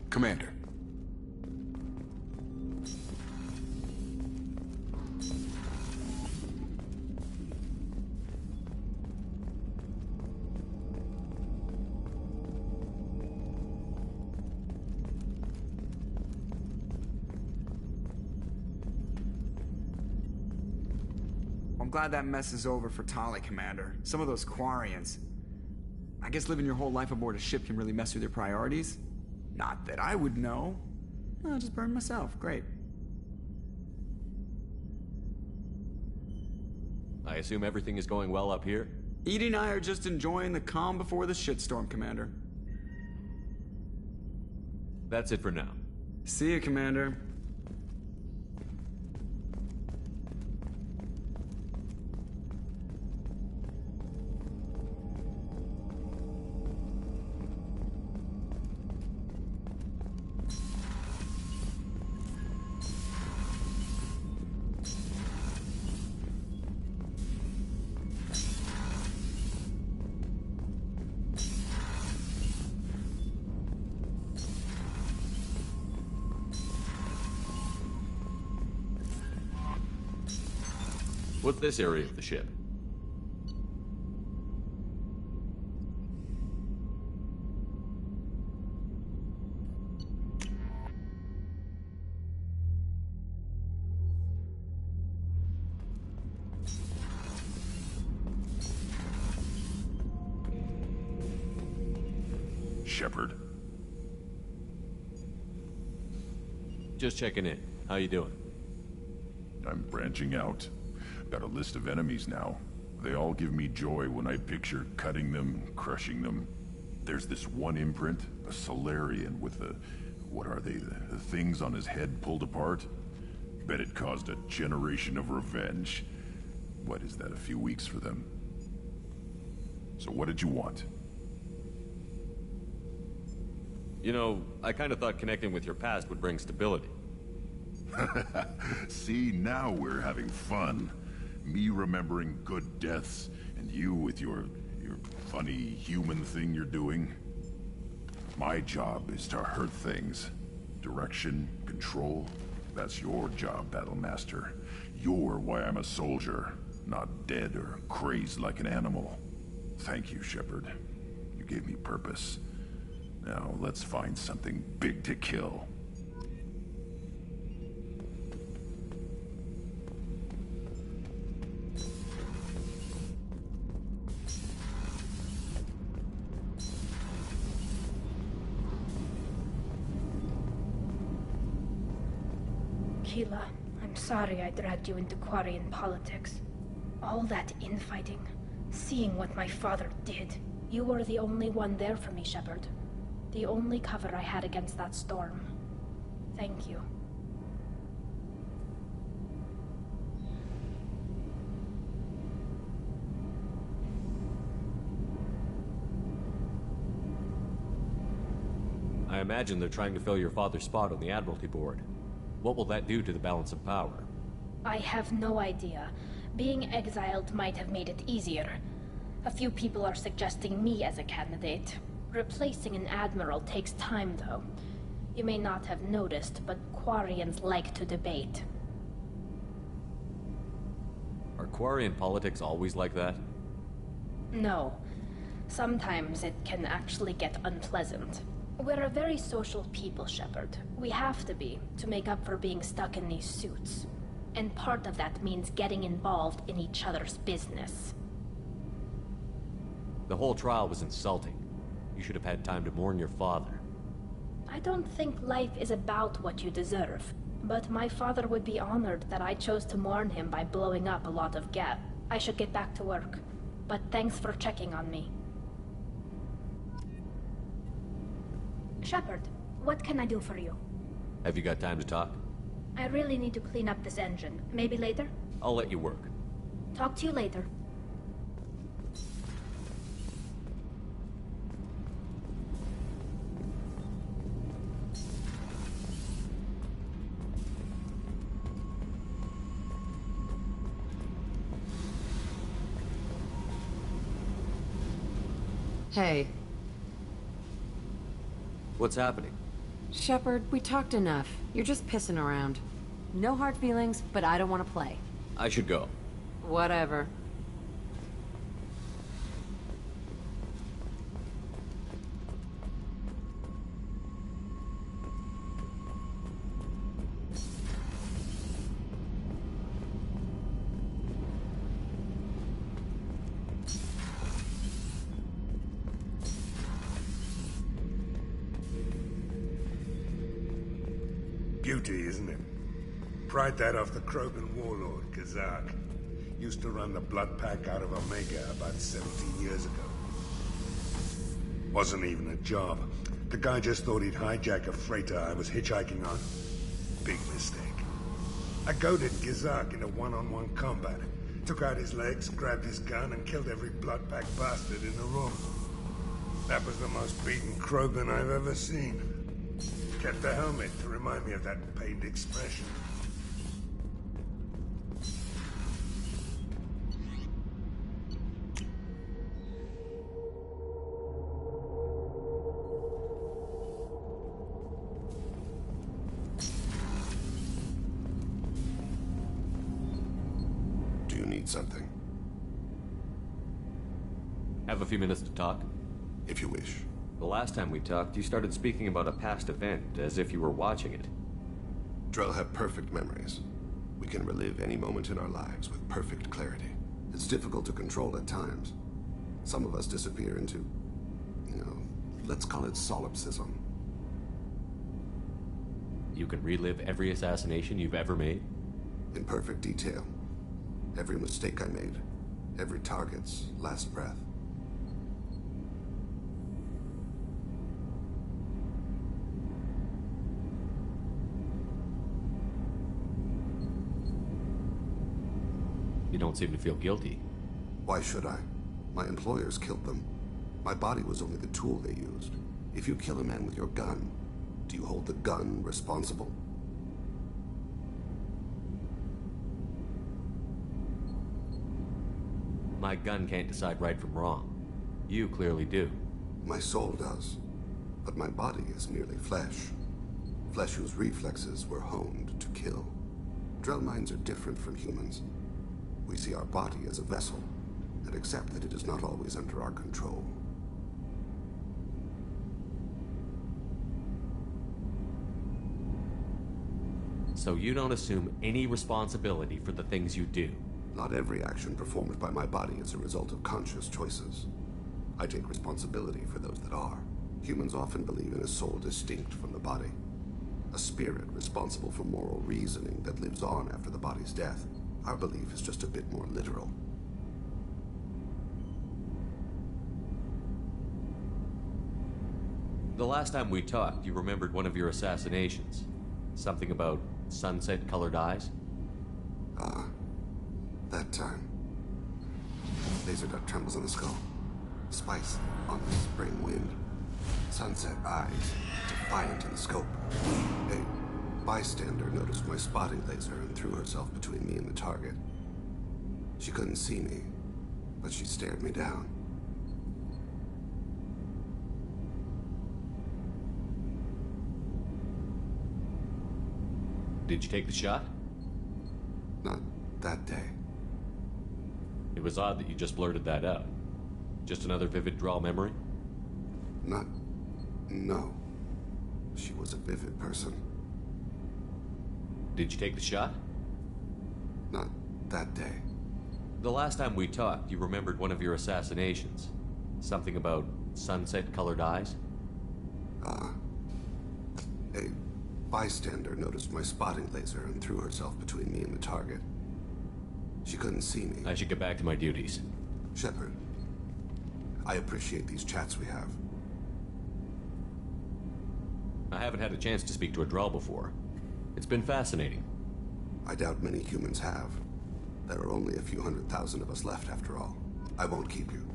Commander. I'm glad that mess is over for Tali, Commander. Some of those Quarians. I guess living your whole life aboard a ship can really mess with your priorities. Not that I would know. I'll just burn myself. Great. I assume everything is going well up here? Edie and I are just enjoying the calm before the shitstorm, Commander. That's it for now. See you, Commander. What's this area of the ship? Shepard. Just checking in. How you doing? I'm branching out. Got a list of enemies now. They all give me joy when I picture cutting them, crushing them. There's this one imprint, a Solarian with the... what are they? The things on his head pulled apart? Bet it caused a generation of revenge. What is that, a few weeks for them? So what did you want? You know, I kind of thought connecting with your past would bring stability. See, now we're having fun. Me remembering good deaths, and you with your funny human thing you're doing. My job is to hurt things. Direction, control, that's your job, Battlemaster. You're why I'm a soldier, not dead or crazed like an animal. Thank you, Shepard. You gave me purpose. Now let's find something big to kill. Keela, I'm sorry I dragged you into Quarian politics. All that infighting, seeing what my father did. You were the only one there for me, Shepard. The only cover I had against that storm. Thank you. I imagine they're trying to fill your father's spot on the Admiralty Board. What will that do to the balance of power? I have no idea. Being exiled might have made it easier. A few people are suggesting me as a candidate. Replacing an admiral takes time, though. You may not have noticed, but Quarians like to debate. Are Quarian politics always like that? No. Sometimes it can actually get unpleasant. We're a very social people, Shepard. We have to be, to make up for being stuck in these suits. And part of that means getting involved in each other's business. The whole trial was insulting. You should have had time to mourn your father. I don't think life is about what you deserve. But my father would be honored that I chose to mourn him by blowing up a lot of gas. I should get back to work. But thanks for checking on me. Shepard, what can I do for you? Have you got time to talk? I really need to clean up this engine. Maybe later? I'll let you work. Talk to you later. Hey. What's happening? Shepard, we talked enough. You're just pissing around. No hard feelings, but I don't want to play. I should go. Whatever. Beauty, isn't it? Pried that off the Krogan warlord, Kazak. Used to run the blood pack out of Omega about 17 years ago. Wasn't even a job. The guy just thought he'd hijack a freighter I was hitchhiking on. Big mistake. I goaded Kazak into one-on-one combat. Took out his legs, grabbed his gun, and killed every blood pack bastard in the room. That was the most beaten Krogan I've ever seen. Kept the helmet to remind me of that pained expression. Do you need something? Have a few minutes to talk? If you wish. The last time we talked, you started speaking about a past event, as if you were watching it. Drell have perfect memories. We can relive any moment in our lives with perfect clarity. It's difficult to control at times. Some of us disappear into, let's call it solipsism. You can relive every assassination you've ever made? In perfect detail. Every mistake I made. Every target's last breath. You don't seem to feel guilty. Why should I? My employers killed them. My body was only the tool they used. If you kill a man with your gun, do you hold the gun responsible? My gun can't decide right from wrong. You clearly do. My soul does. But my body is merely flesh. Flesh whose reflexes were honed to kill. Drell minds are different from humans. We see our body as a vessel, and accept that it is not always under our control. So you don't assume any responsibility for the things you do? Not every action performed by my body is a result of conscious choices. I take responsibility for those that are. Humans often believe in a soul distinct from the body. A spirit responsible for moral reasoning that lives on after the body's death. Our belief is just a bit more literal. The last time we talked, you remembered one of your assassinations. Something about sunset-colored eyes? That time. Laser dot trembles on the skull. Spice on the spring wind. Sunset eyes, defiant in the scope. A bystander noticed my spotting laser and threw herself between me and the target. She couldn't see me, but she stared me down. Did you take the shot? Not that day. It was odd that you just blurted that out. Just another vivid Drell memory? No. She was a vivid person. Did you take the shot? Not that day. The last time we talked, you remembered one of your assassinations. Something about sunset-colored eyes? A bystander noticed my spotting laser and threw herself between me and the target. She couldn't see me. I should get back to my duties. Shepard, I appreciate these chats we have. I haven't had a chance to speak to a Drell before. It's been fascinating. I doubt many humans have. There are only a few 100,000 of us left after all. I won't keep you.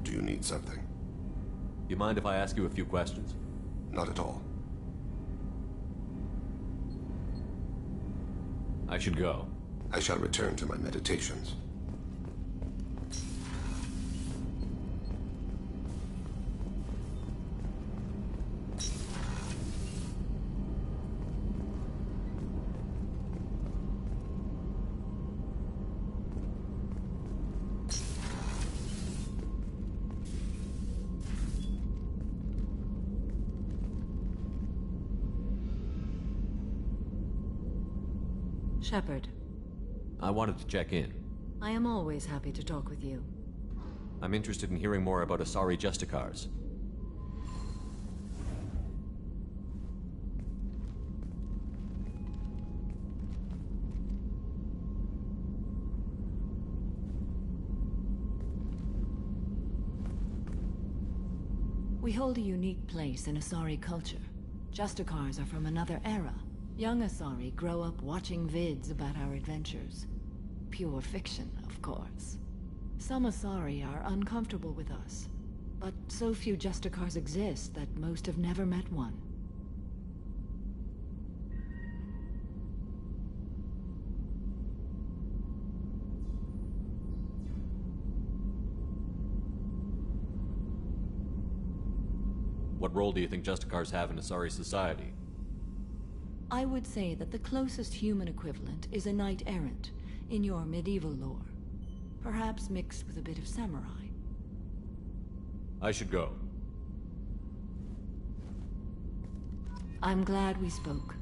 Do you need something? You mind if I ask you a few questions? Not at all. I should go. I shall return to my meditations. Shepard, I wanted to check in. I am always happy to talk with you. I'm interested in hearing more about Asari Justicars. We hold a unique place in Asari culture. Justicars are from another era. Young Asari grow up watching vids about our adventures. Pure fiction, of course. Some Asari are uncomfortable with us, but so few Justicars exist that most have never met one. What role do you think Justicars have in Asari society? I would say that the closest human equivalent is a knight-errant in your medieval lore. Perhaps mixed with a bit of samurai. I should go. I'm glad we spoke.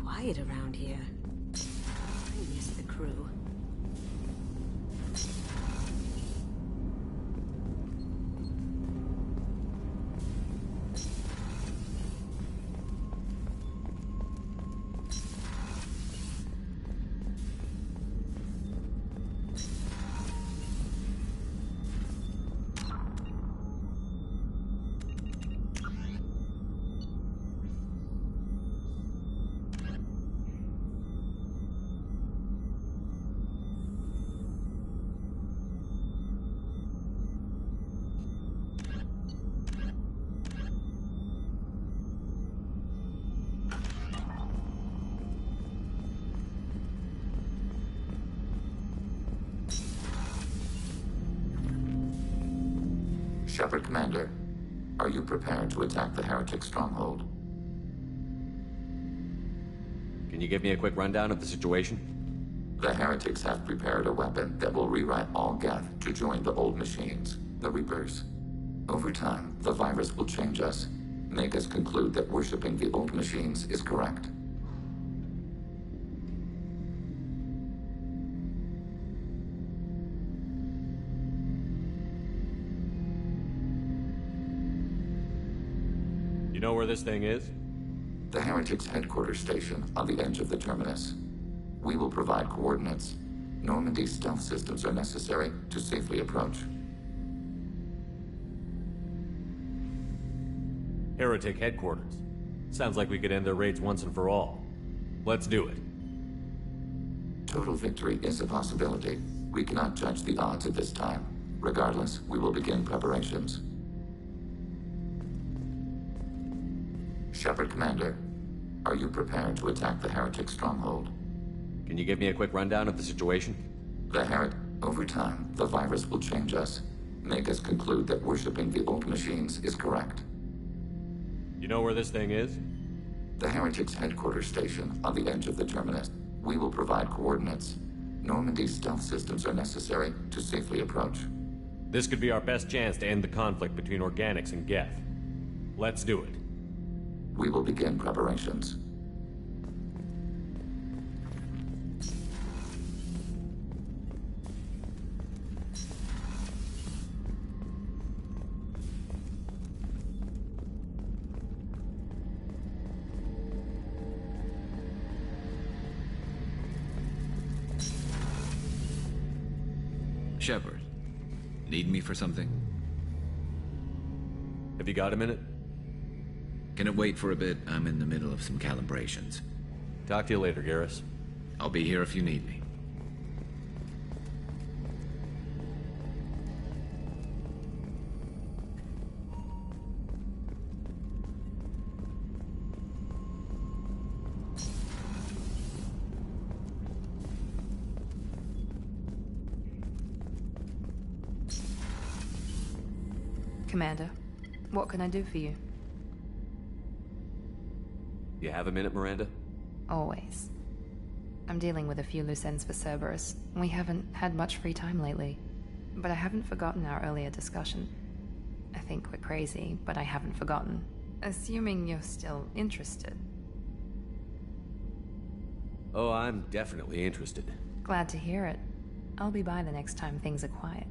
Quiet around here. I miss the crew. Shepard, Commander, are you prepared to attack the heretic stronghold? Can you give me a quick rundown of the situation? The heretics have prepared a weapon that will rewrite all Geth to join the old machines, the Reapers. Over time, the virus will change us, make us conclude that worshipping the old machines is correct. You know where this thing is? The heretics' headquarters station on the edge of the terminus. We will provide coordinates. Normandy's stealth systems are necessary to safely approach. Heretic headquarters. Sounds like we could end their raids once and for all. Let's do it. Total victory is a possibility. We cannot judge the odds at this time. Regardless, we will begin preparations. Shepard, Commander, are you prepared to attack the heretic stronghold? Can you give me a quick rundown of the situation? Over time, the virus will change us, make us conclude that worshipping the old machines is correct. You know where this thing is? The heretics' headquarters station on the edge of the terminus. We will provide coordinates. Normandy's stealth systems are necessary to safely approach. This could be our best chance to end the conflict between organics and Geth. Let's do it. We will begin preparations. Shepard, need me for something? Have you got a minute? Can it wait for a bit? I'm in the middle of some calibrations. Talk to you later, Garrus. I'll be here if you need me. Commander, what can I do for you? You have a minute, Miranda? Always. I'm dealing with a few loose ends for Cerberus. We haven't had much free time lately. But I haven't forgotten our earlier discussion. I think we're crazy, but I haven't forgotten. Assuming you're still interested. Oh, I'm definitely interested. Glad to hear it. I'll be by the next time things are quiet.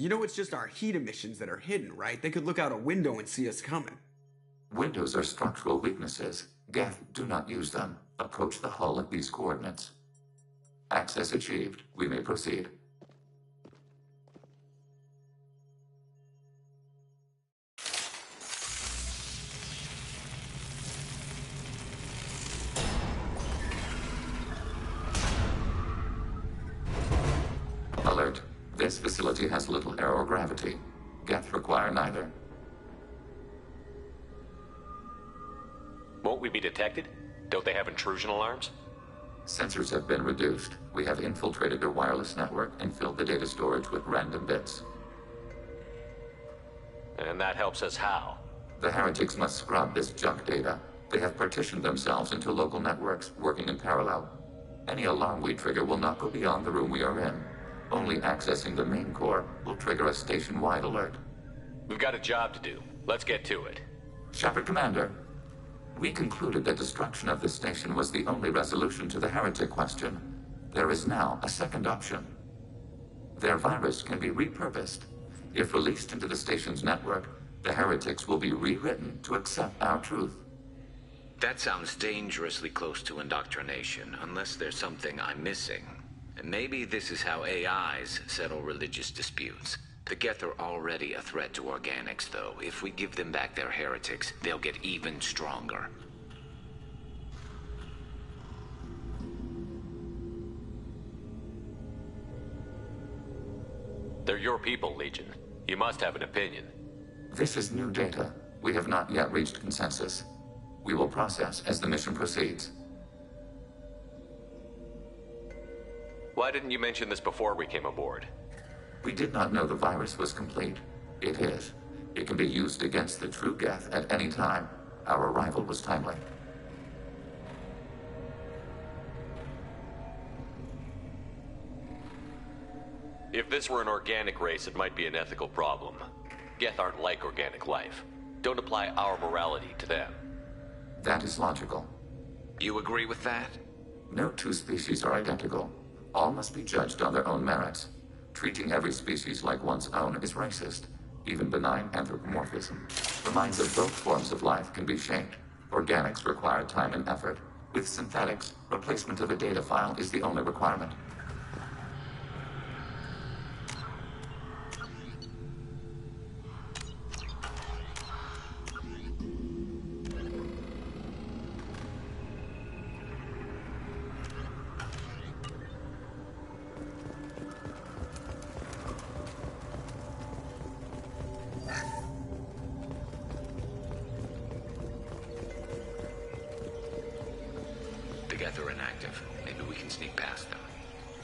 You know it's just our heat emissions that are hidden, right? They could look out a window and see us coming. Windows are structural weaknesses. Geth, do not use them. Approach the hull at these coordinates. Access achieved. We may proceed. Alert. This facility has little air or gravity. Geth require neither. Won't we be detected? Don't they have intrusion alarms? Sensors have been reduced. We have infiltrated their wireless network and filled the data storage with random bits. And that helps us how? The heretics must scrub this junk data. They have partitioned themselves into local networks, working in parallel. Any alarm we trigger will not go beyond the room we are in. Only accessing the main core will trigger a station-wide alert. We've got a job to do. Let's get to it. Shepard, Commander. We concluded that destruction of this station was the only resolution to the heretic question. There is now a second option. Their virus can be repurposed. If released into the station's network, the heretics will be rewritten to accept our truth. That sounds dangerously close to indoctrination, unless there's something I'm missing. And maybe this is how AIs settle religious disputes. The Geth are already a threat to organics, though. If we give them back their heretics, they'll get even stronger. They're your people, Legion. You must have an opinion. This is new data. We have not yet reached consensus. We will process as the mission proceeds. Why didn't you mention this before we came aboard? We did not know the virus was complete. It is. It can be used against the true Geth at any time. Our arrival was timely. If this were an organic race, it might be an ethical problem. Geth aren't like organic life. Don't apply our morality to them. That is logical. You agree with that? No two species are identical. All must be judged on their own merits. Treating every species like one's own is racist. Even benign anthropomorphism. The minds of both forms of life can be shaped. Organics require time and effort. With synthetics, replacement of a data file is the only requirement. The Geth are inactive. Maybe we can sneak past them.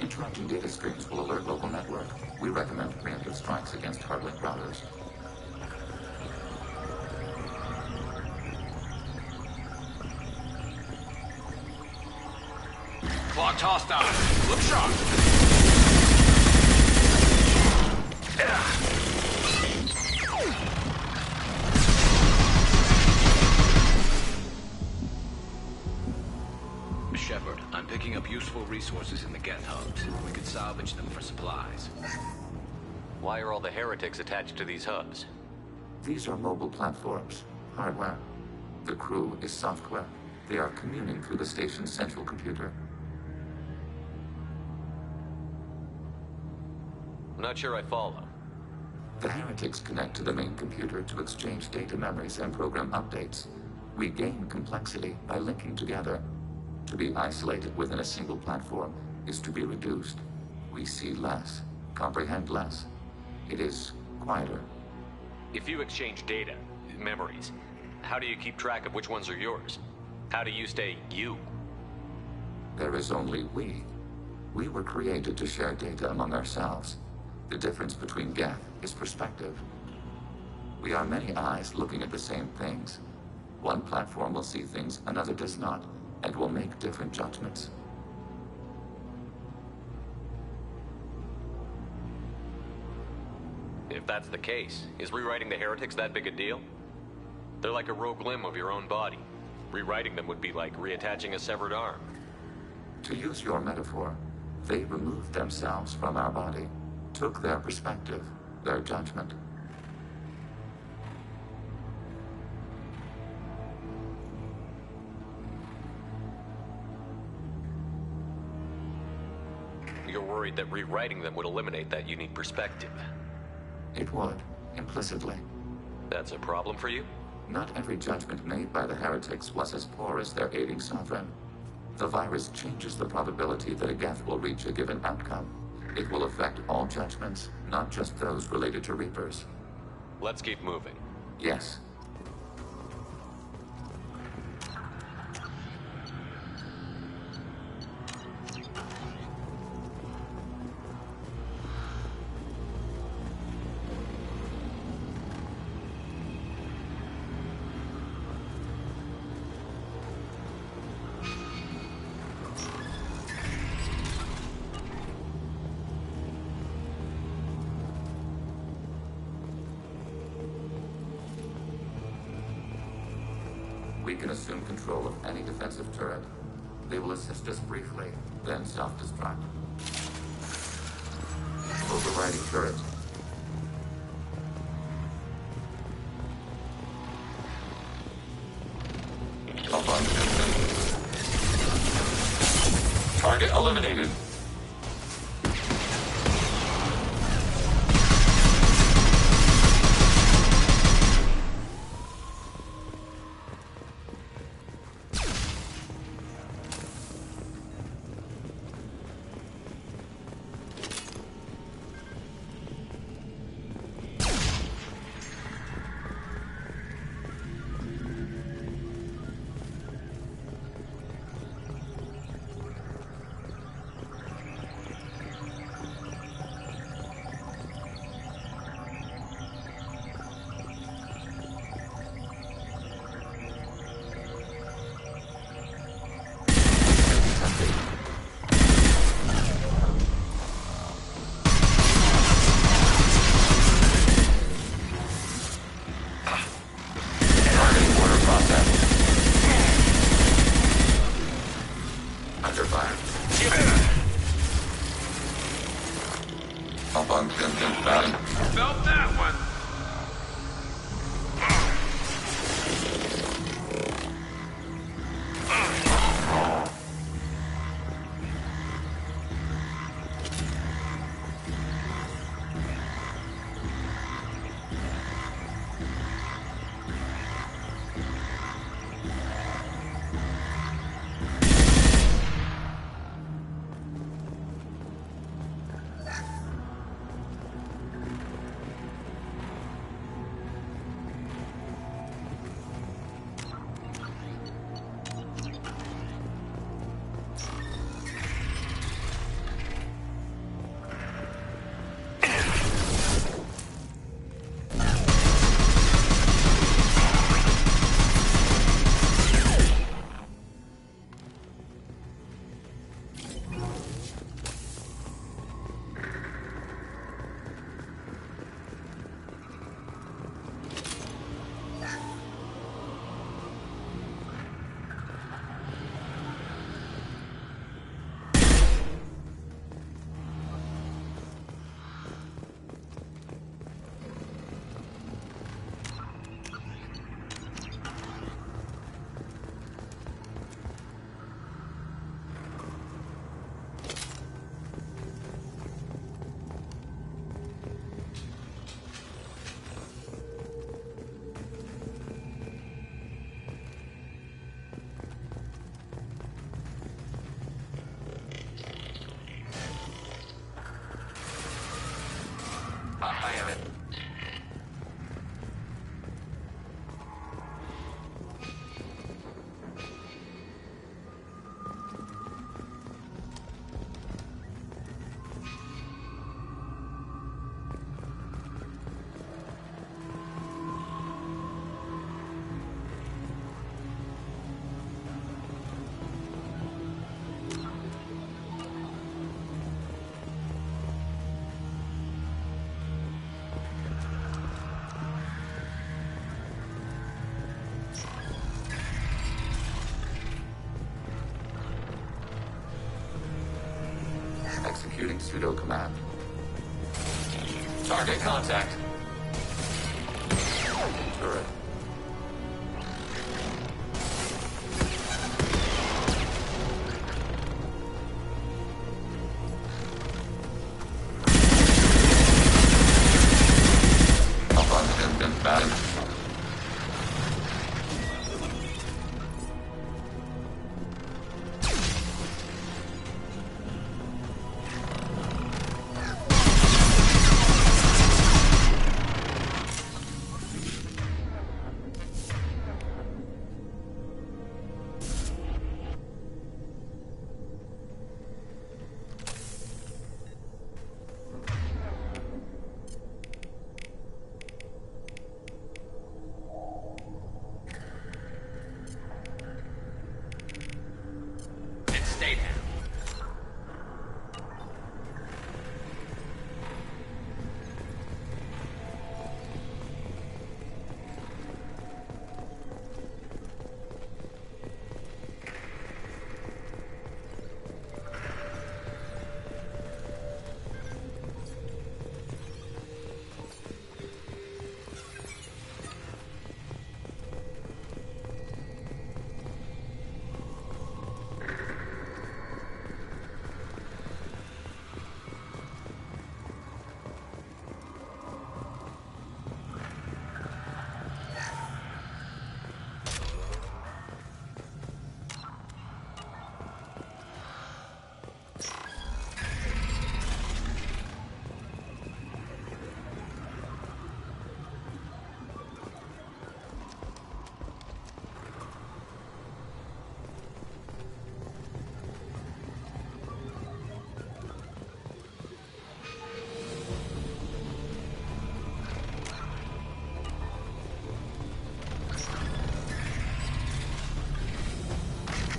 Interrupting data streams will alert local network. We recommend preemptive strikes against hardlink routers. Clocked hostile. Look sharp. Shepard, I'm picking up useful resources in the Geth hubs. We could salvage them for supplies. Why are all the heretics attached to these hubs? These are mobile platforms, hardware. The crew is software. They are communing through the station's central computer. I'm not sure I follow. The heretics connect to the main computer to exchange data memories and program updates. We gain complexity by linking together. To be isolated within a single platform is to be reduced. We see less, comprehend less. It is quieter. If you exchange data, memories, how do you keep track of which ones are yours? How do you stay you? There is only we. We were created to share data among ourselves. The difference between Geth is perspective. We are many eyes looking at the same things. One platform will see things another does not, and will make different judgments. If that's the case, is rewriting the heretics that big a deal? They're like a rogue limb of your own body. Rewriting them would be like reattaching a severed arm. To use your metaphor, they removed themselves from our body, took their perspective, their judgment. You're worried that rewriting them would eliminate that unique perspective. It would, implicitly. That's a problem for you? Not every judgment made by the heretics was as poor as their aiding sovereign. The virus changes the probability that a Geth will reach a given outcome. It will affect all judgments, not just those related to Reapers. Let's keep moving. Yes. We can assume control of any defensive turret. They will assist us briefly, then self-destruct. Overriding turret. Target eliminated. Executing pseudo command. Target contact. Turret. Abundant battery.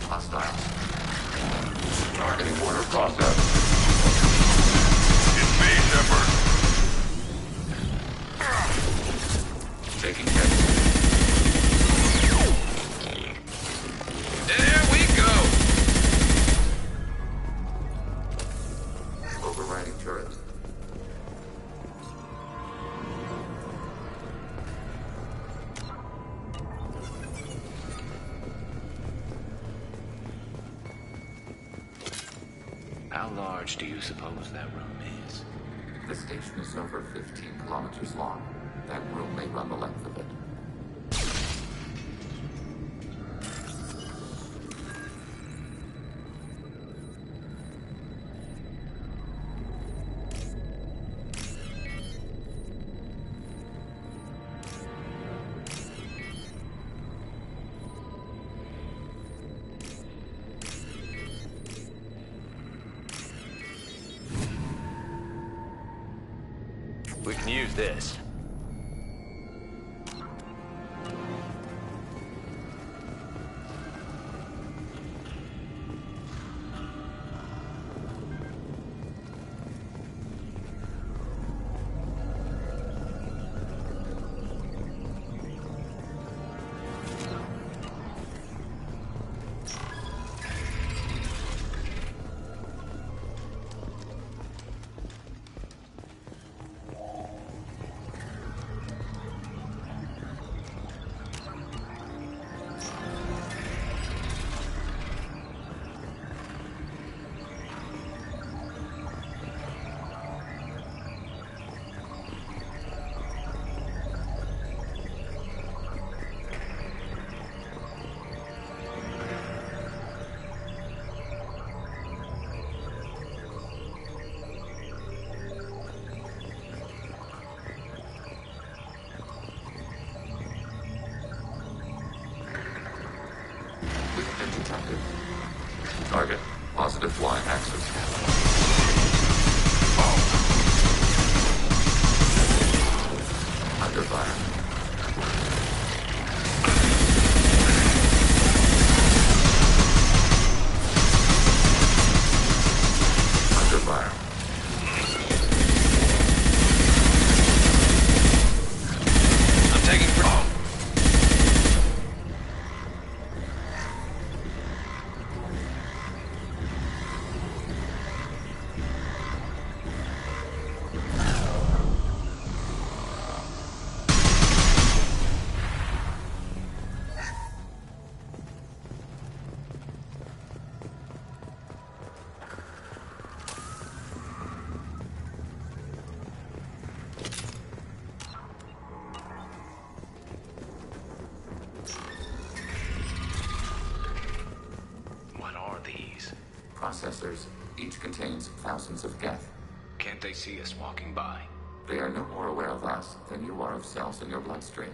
Hostiles. Targeting border process. It's me, Shepard. Taking hits. There we go! Overriding turret. How large do you suppose that room is? The station is over 15 kilometers long. That room may run the length of it. We can use this. Detected. Target. Positive flying axis. Under fire. Under fire. I'm taking for... processors. Each contains thousands of geth. Can't they see us walking by? They are no more aware of us than you are of cells in your bloodstream.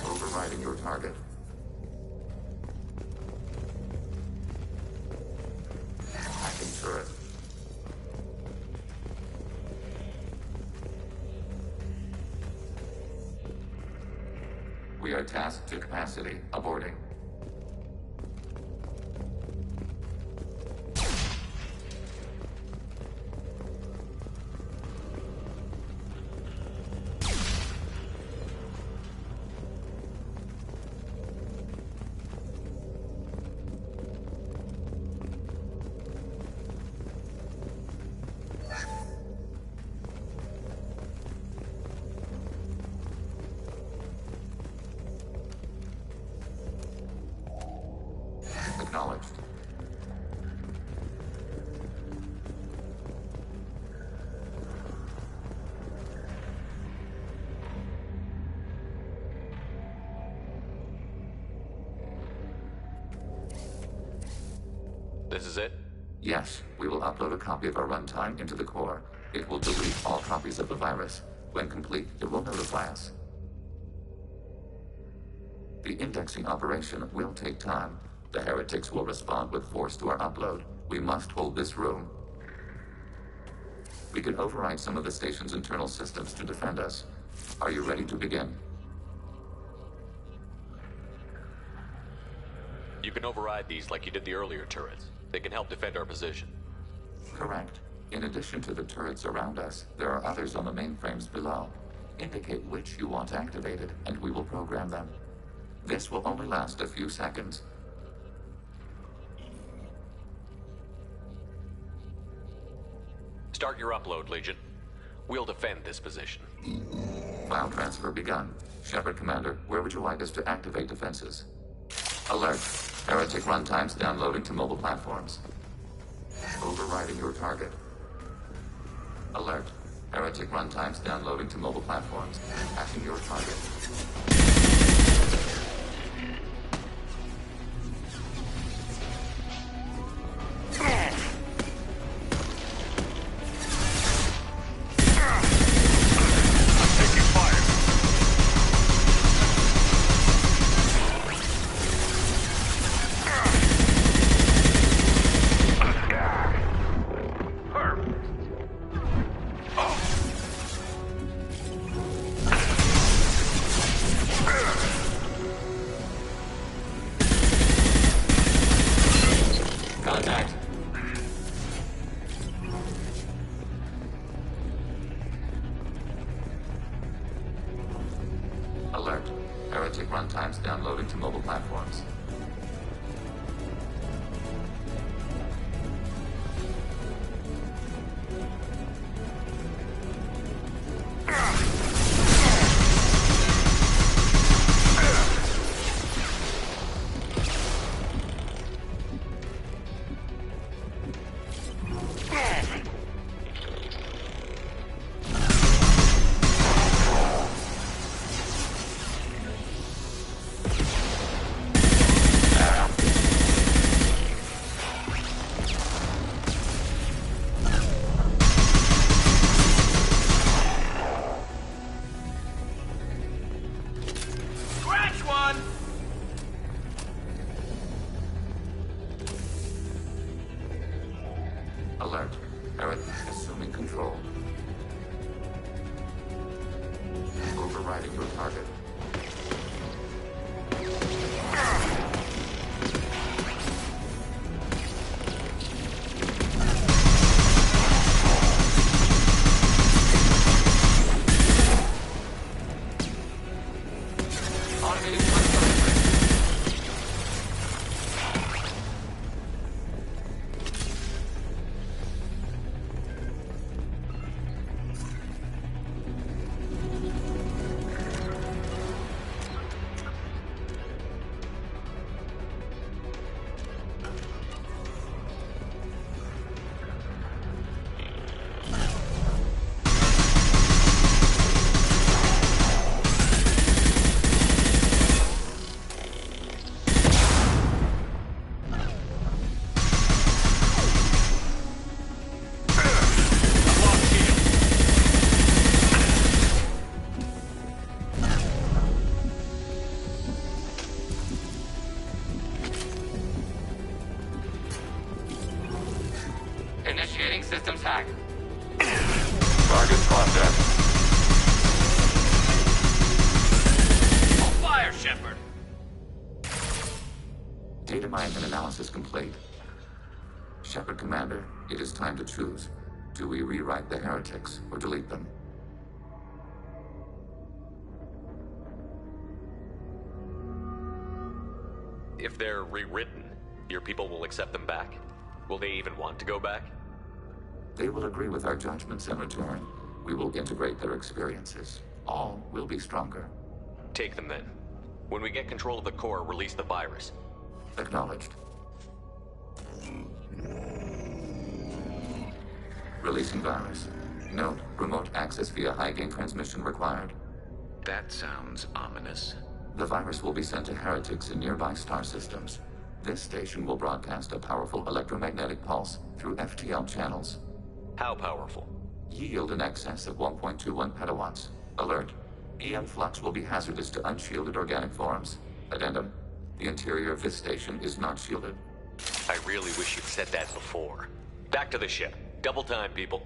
Overriding your target. Hacking turret. We are tasked to capacity. Aborting. Acknowledged. This is it? Yes, we will upload a copy of our runtime into the core. It will delete all copies of the virus. When complete, it will notify us. The indexing operation will take time. The heretics will respond with force to our upload. We must hold this room. We can override some of the station's internal systems to defend us. Are you ready to begin? You can override these like you did the earlier turrets. They can help defend our position. Correct. In addition to the turrets around us, there are others on the mainframes below. Indicate which you want activated, and we will program them. This will only last a few seconds. Start your upload, Legion. We'll defend this position. File transfer begun. Shepard Commander, where would you like us to activate defenses? Alert. Heretic runtimes downloading to mobile platforms. Overriding your target. Alert. Heretic runtimes downloading to mobile platforms. Hacking your target. Contact. Alert. Heretic runtimes downloading to mobile platforms. Alert. Eric, assuming control. Overriding your target. Systems hacked. Target contact. Fire, Shepard! Data mine and analysis complete. Shepard Commander, it is time to choose. Do we rewrite the heretics or delete them? If they're rewritten, your people will accept them back? Will they even want to go back? They will agree with our judgments in return. We will integrate their experiences. All will be stronger. Take them then. When we get control of the core, release the virus. Acknowledged. Releasing virus. Note, remote access via high-gain transmission required. That sounds ominous. The virus will be sent to heretics in nearby star systems. This station will broadcast a powerful electromagnetic pulse through FTL channels. How powerful? Yield in excess of 1.21 petawatts. Alert. EM flux will be hazardous to unshielded organic forms. Addendum. The interior of this station is not shielded. I really wish you'd said that before. Back to the ship. Double time, people.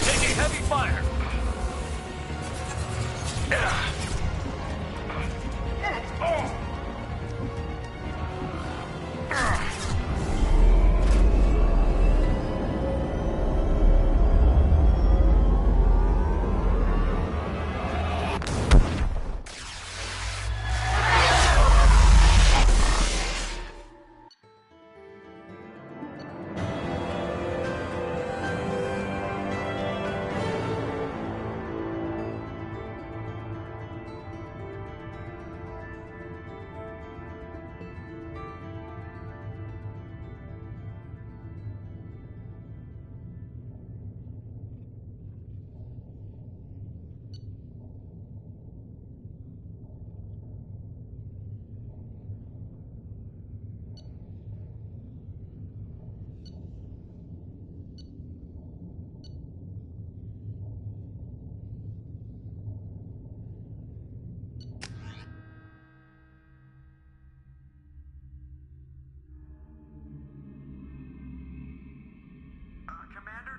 Taking heavy fire!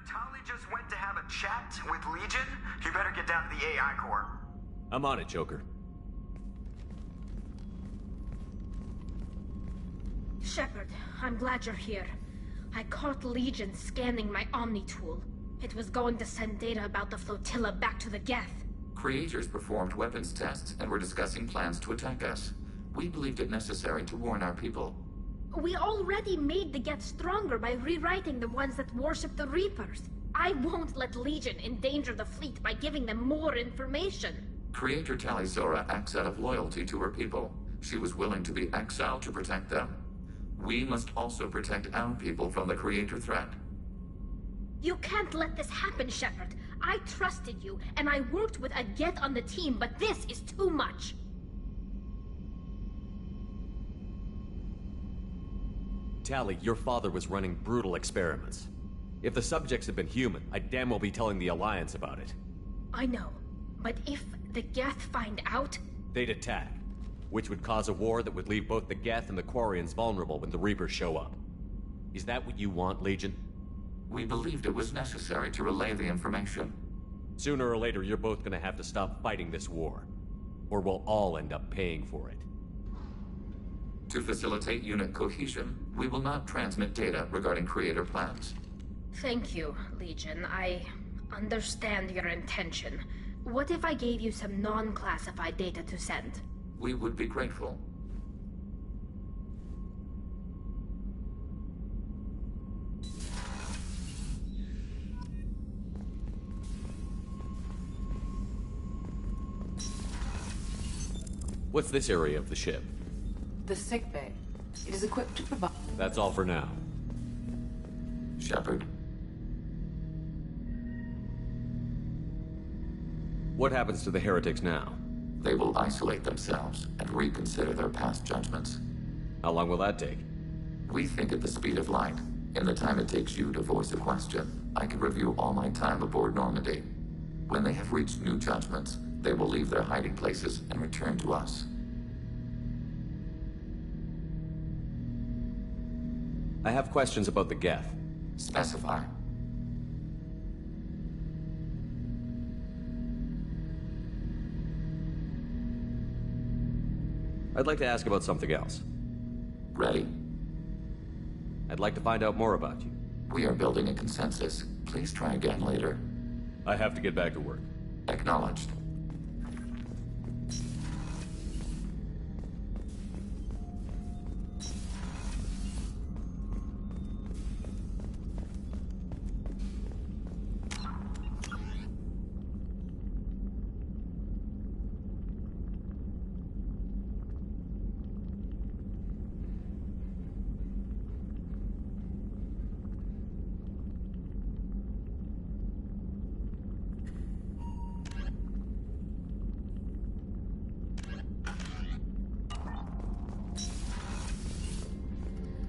Tali just went to have a chat with Legion. You better get down to the AI core. I'm on it, Joker. Shepard, I'm glad you're here. I caught Legion scanning my Omni tool. It was going to send data about the flotilla back to the Geth. Creators performed weapons tests and were discussing plans to attack us. We believed it necessary to warn our people. We already made the Geth stronger by rewriting the ones that worship the Reapers. I won't let Legion endanger the fleet by giving them more information. Creator Tali Zora acts out of loyalty to her people. She was willing to be exiled to protect them. We must also protect our people from the Creator threat. You can't let this happen, Shepard. I trusted you, and I worked with a Geth on the team, but this is too much. Tali, your father was running brutal experiments. If the subjects had been human, I'd damn well be telling the Alliance about it. I know, but if the Geth find out... They'd attack, which would cause a war that would leave both the Geth and the Quarians vulnerable when the Reapers show up. Is that what you want, Legion? We believed it was necessary to relay the information. Sooner or later, you're both gonna have to stop fighting this war. Or we'll all end up paying for it. To facilitate unit cohesion, we will not transmit data regarding Creator plans. Thank you, Legion. I understand your intention. What if I gave you some non-classified data to send? We would be grateful. What's this area of the ship? The sick bay. It is equipped to provide... That's all for now. Shepard. What happens to the heretics now? They will isolate themselves and reconsider their past judgments. How long will that take? We think at the speed of light. In the time it takes you to voice a question, I can review all my time aboard Normandy. When they have reached new judgments, they will leave their hiding places and return to us. I have questions about the Geth. Specify. I'd like to ask about something else. Ready? I'd like to find out more about you. We are building a consensus. Please try again later. I have to get back to work. Acknowledged.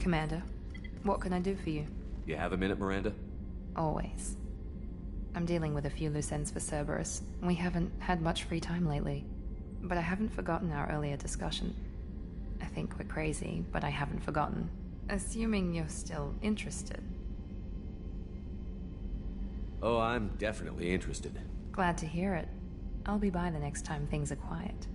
Commander, what can I do for you? You have a minute, Miranda? Always. I'm dealing with a few loose ends for Cerberus. We haven't had much free time lately. But I haven't forgotten our earlier discussion. I think we're crazy, but I haven't forgotten. Assuming you're still interested. Oh, I'm definitely interested. Glad to hear it. I'll be by the next time things are quiet.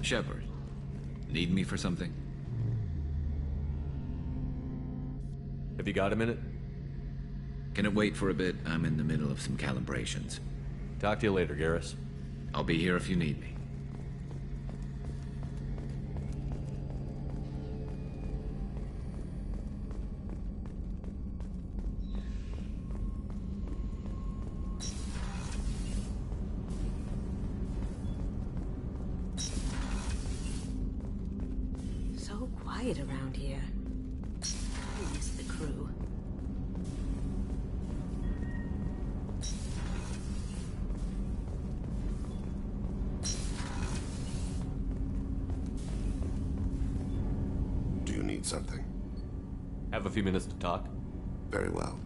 Shepard, need me for something? Have you got a minute? Can it wait for a bit? I'm in the middle of some calibrations. Talk to you later, Garrus. I'll be here if you need me. So quiet around here. I miss the crew. Do you need something? Have a few minutes to talk? Very well.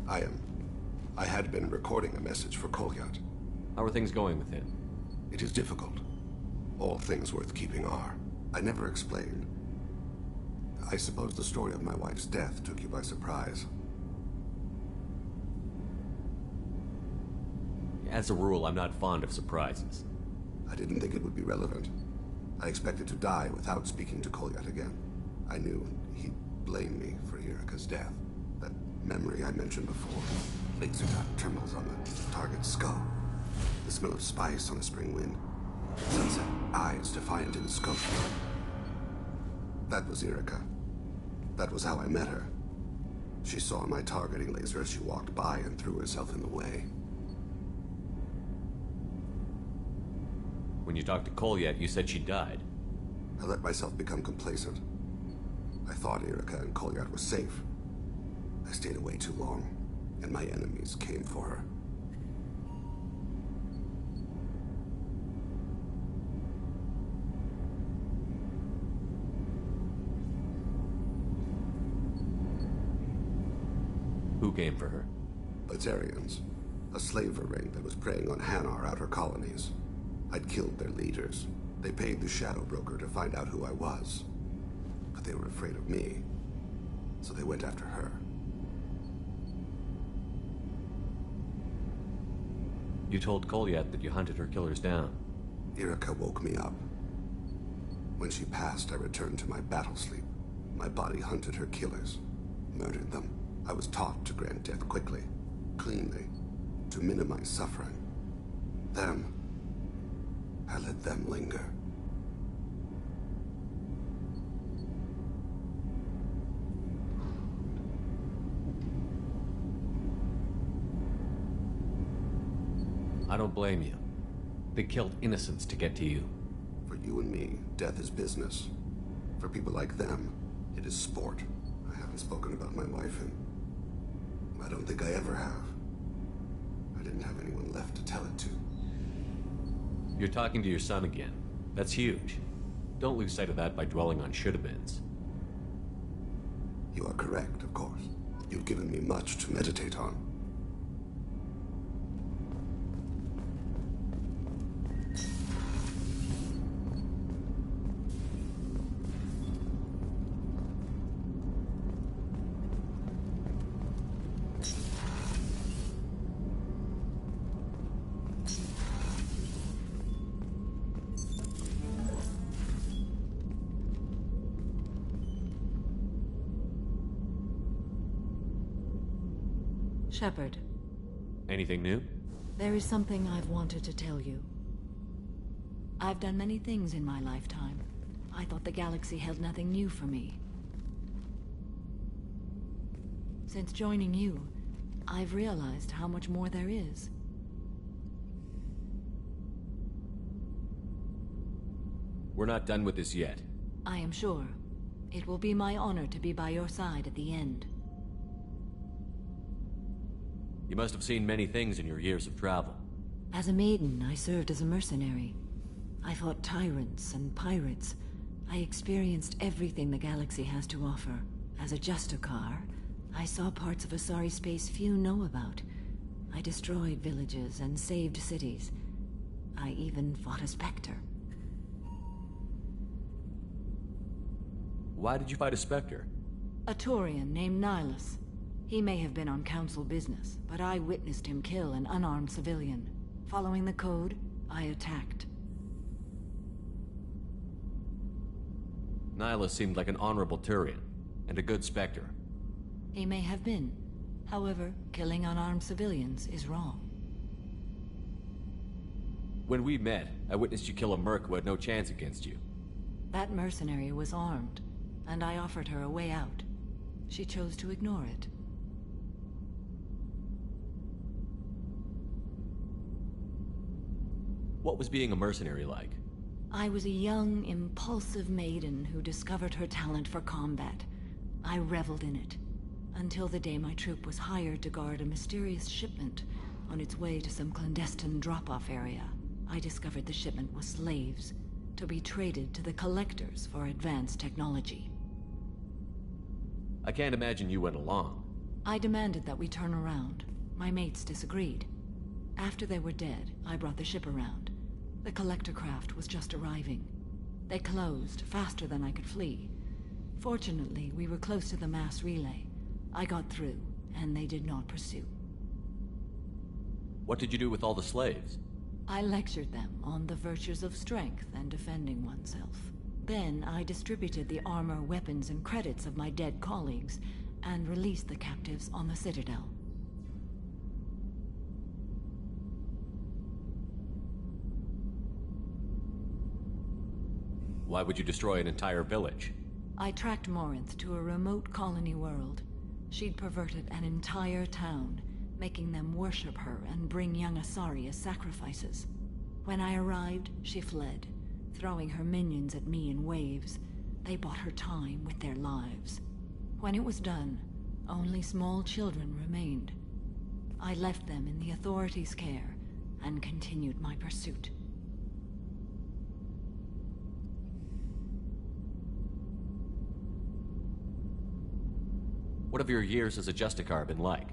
I had been recording a message for Kolyat. How are things going with him? It is difficult. All things worth keeping are. I never explained. I suppose the story of my wife's death took you by surprise. As a rule, I'm not fond of surprises. I didn't think it would be relevant. I expected to die without speaking to Kolyat again. I knew he'd blame me for Irika's death. That memory I mentioned before. Laser dot trembles on the target's skull. The smell of spice on a spring wind. Sunset eyes defiant in the scope. That was Irika. That was how I met her. She saw my targeting laser as she walked by and threw herself in the way. When you talked to Kolyat, you said she died. I let myself become complacent. I thought Irika and Kolyat were safe. I stayed away too long, and my enemies came for her. Who came for her? Batarians. A slaver ring that was preying on Hanar outer colonies. I'd killed their leaders. They paid the Shadow Broker to find out who I was. But they were afraid of me. So they went after her. You told Kolyat that you hunted her killers down. Irika woke me up. When she passed, I returned to my battle sleep. My body hunted her killers, murdered them. I was taught to grant death quickly, cleanly, to minimize suffering. Them, I let them linger. I don't blame you. They killed innocents to get to you. For you and me, death is business. For people like them, it is sport. I haven't spoken about my wife, and I don't think I ever have. I didn't have anyone left to tell it to. You're talking to your son again. That's huge. Don't lose sight of that by dwelling on should-have-beens. You are correct, of course. You've given me much to meditate on. Shepard. Anything new? There is something I've wanted to tell you. I've done many things in my lifetime. I thought the galaxy held nothing new for me. Since joining you, I've realized how much more there is. We're not done with this yet. I am sure. It will be my honor to be by your side at the end. You must have seen many things in your years of travel. As a maiden, I served as a mercenary. I fought tyrants and pirates. I experienced everything the galaxy has to offer. As a Justicar, I saw parts of Asari space few know about. I destroyed villages and saved cities. I even fought a Spectre. Why did you fight a Spectre? A Turian named Nihilus. He may have been on Council business, but I witnessed him kill an unarmed civilian. Following the code, I attacked. Nihilus seemed like an honorable Turian, and a good Spectre. He may have been. However, killing unarmed civilians is wrong. When we met, I witnessed you kill a merc who had no chance against you. That mercenary was armed, and I offered her a way out. She chose to ignore it. What was being a mercenary like? I was a young, impulsive maiden who discovered her talent for combat. I reveled in it, until the day my troop was hired to guard a mysterious shipment on its way to some clandestine drop-off area. I discovered the shipment was slaves, to be traded to the Collectors for advanced technology. I can't imagine you went along. I demanded that we turn around. My mates disagreed. After they were dead, I brought the ship around. The Collector craft was just arriving. They closed faster than I could flee. Fortunately, we were close to the mass relay. I got through, and they did not pursue. What did you do with all the slaves? I lectured them on the virtues of strength and defending oneself. Then I distributed the armor, weapons, and credits of my dead colleagues, and released the captives on the Citadel. Why would you destroy an entire village? I tracked Morinth to a remote colony world. She'd perverted an entire town, making them worship her and bring young Asari as sacrifices. When I arrived, she fled, throwing her minions at me in waves. They bought her time with their lives. When it was done, only small children remained. I left them in the authorities' care and continued my pursuit. What have your years as a Justicar been like?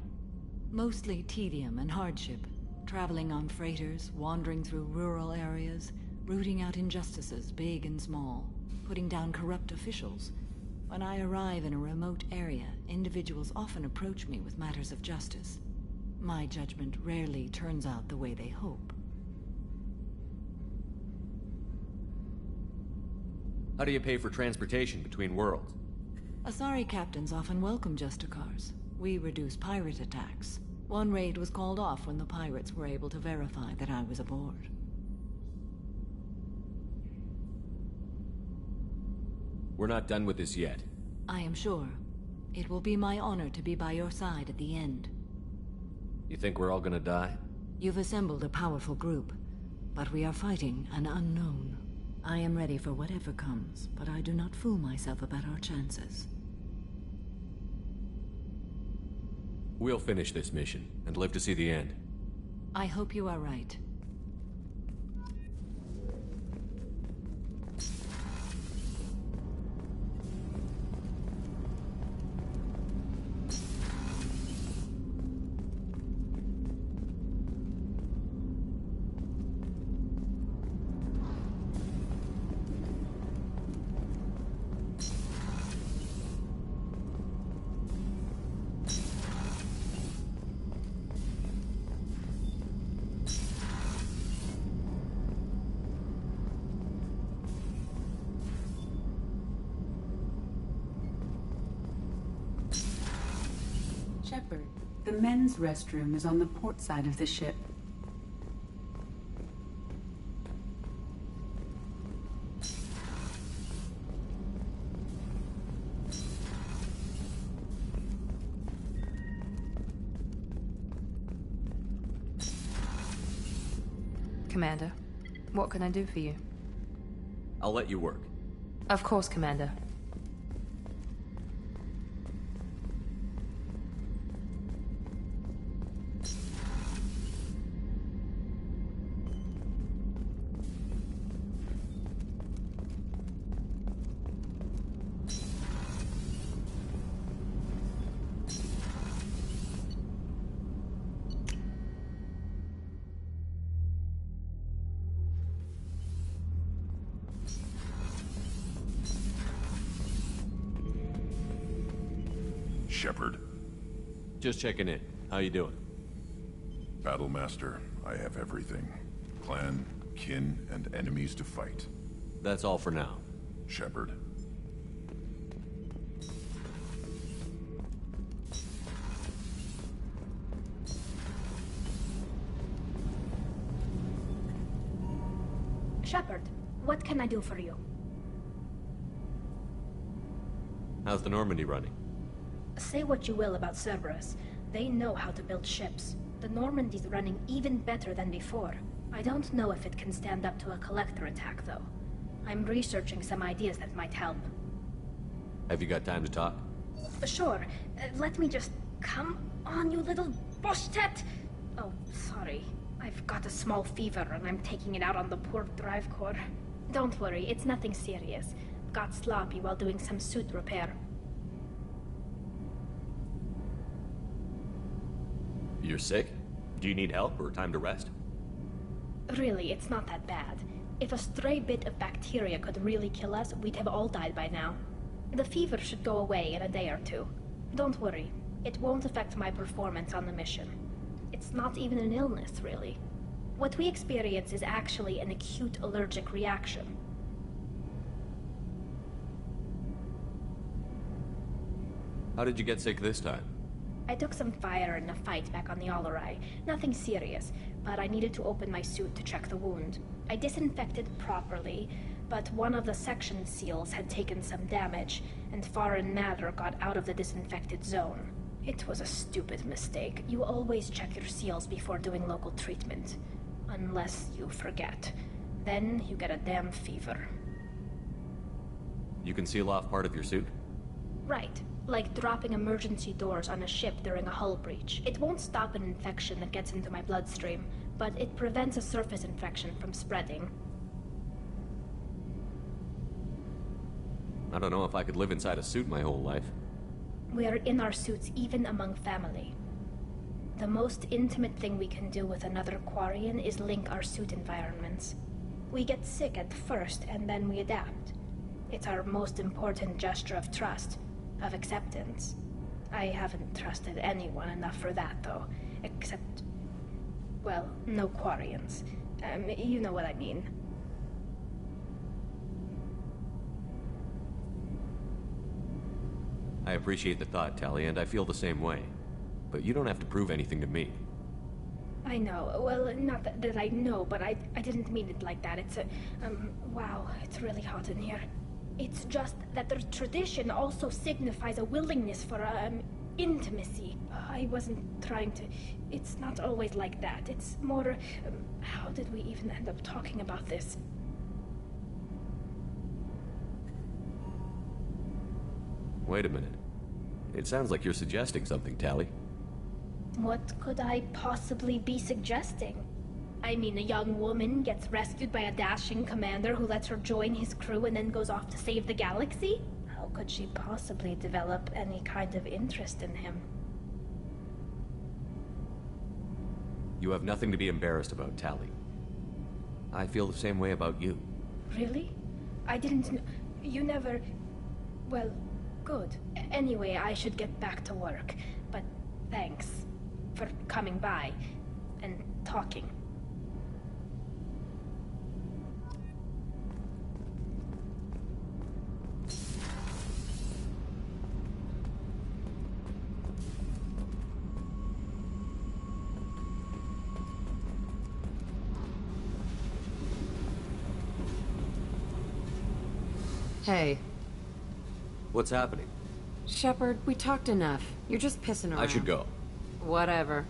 Mostly tedium and hardship. Traveling on freighters, wandering through rural areas, rooting out injustices, big and small, putting down corrupt officials. When I arrive in a remote area, individuals often approach me with matters of justice. My judgment rarely turns out the way they hope. How do you pay for transportation between worlds? Asari captains often welcome Justicars. We reduce pirate attacks. One raid was called off when the pirates were able to verify that I was aboard. We're not done with this yet. I am sure. It will be my honor to be by your side at the end. You think we're all gonna die? You've assembled a powerful group, but we are fighting an unknown. I am ready for whatever comes, but I do not fool myself about our chances. We'll finish this mission and live to see the end. I hope you are right. Shepard, the men's restroom is on the port side of the ship. Commander, what can I do for you? I'll let you work. Of course, Commander. Shepard. Just checking in. How you doing? Battlemaster, I have everything. Clan, kin, and enemies to fight. That's all for now. Shepard. Shepard, what can I do for you? How's the Normandy running? Say what you will about Cerberus. They know how to build ships. The Normandy's running even better than before. I don't know if it can stand up to a collector attack, though. I'm researching some ideas that might help. Have you got time to talk? Sure. Let me just... Come on, you little boshtet! Oh, sorry. I've got a small fever and I'm taking it out on the poor drive core. Don't worry, it's nothing serious. Got sloppy while doing some suit repair. You're sick? Do you need help or time to rest? Really, it's not that bad. If a stray bit of bacteria could really kill us, we'd have all died by now. The fever should go away in a day or two. Don't worry, it won't affect my performance on the mission. It's not even an illness, really. What we experience is actually an acute allergic reaction. How did you get sick this time? I took some fire in a fight back on the Allerai. Nothing serious, but I needed to open my suit to check the wound. I disinfected properly, but one of the section seals had taken some damage, and foreign matter got out of the disinfected zone. It was a stupid mistake. You always check your seals before doing local treatment. Unless you forget. Then you get a damn fever. You can seal off part of your suit? Right. Like dropping emergency doors on a ship during a hull breach. It won't stop an infection that gets into my bloodstream, but it prevents a surface infection from spreading. I don't know if I could live inside a suit my whole life. We are in our suits even among family. The most intimate thing we can do with another Quarian is link our suit environments. We get sick at first, and then we adapt. It's our most important gesture of trust. Of acceptance. I haven't trusted anyone enough for that, though. Except... well, no Quarians. You know what I mean. I appreciate the thought, Tali, and I feel the same way. but you don't have to prove anything to me. I know. Well, not that I know, but I didn't mean it like that. It's a... wow, it's really hot in here. It's just that the tradition also signifies a willingness for, intimacy. I wasn't trying to... It's not always like that. It's more... how did we even end up talking about this? Wait a minute. It sounds like you're suggesting something, Tali. What could I possibly be suggesting? I mean, a young woman gets rescued by a dashing commander who lets her join his crew and then goes off to save the galaxy? How could she possibly develop any kind of interest in him? You have nothing to be embarrassed about, Tali. I feel the same way about you. Really? I didn't know... You never... Well, good. Anyway, I should get back to work. But thanks for coming by and talking. Hey. What's happening? Shepard, we talked enough. You're just pissing around. I should go. Whatever.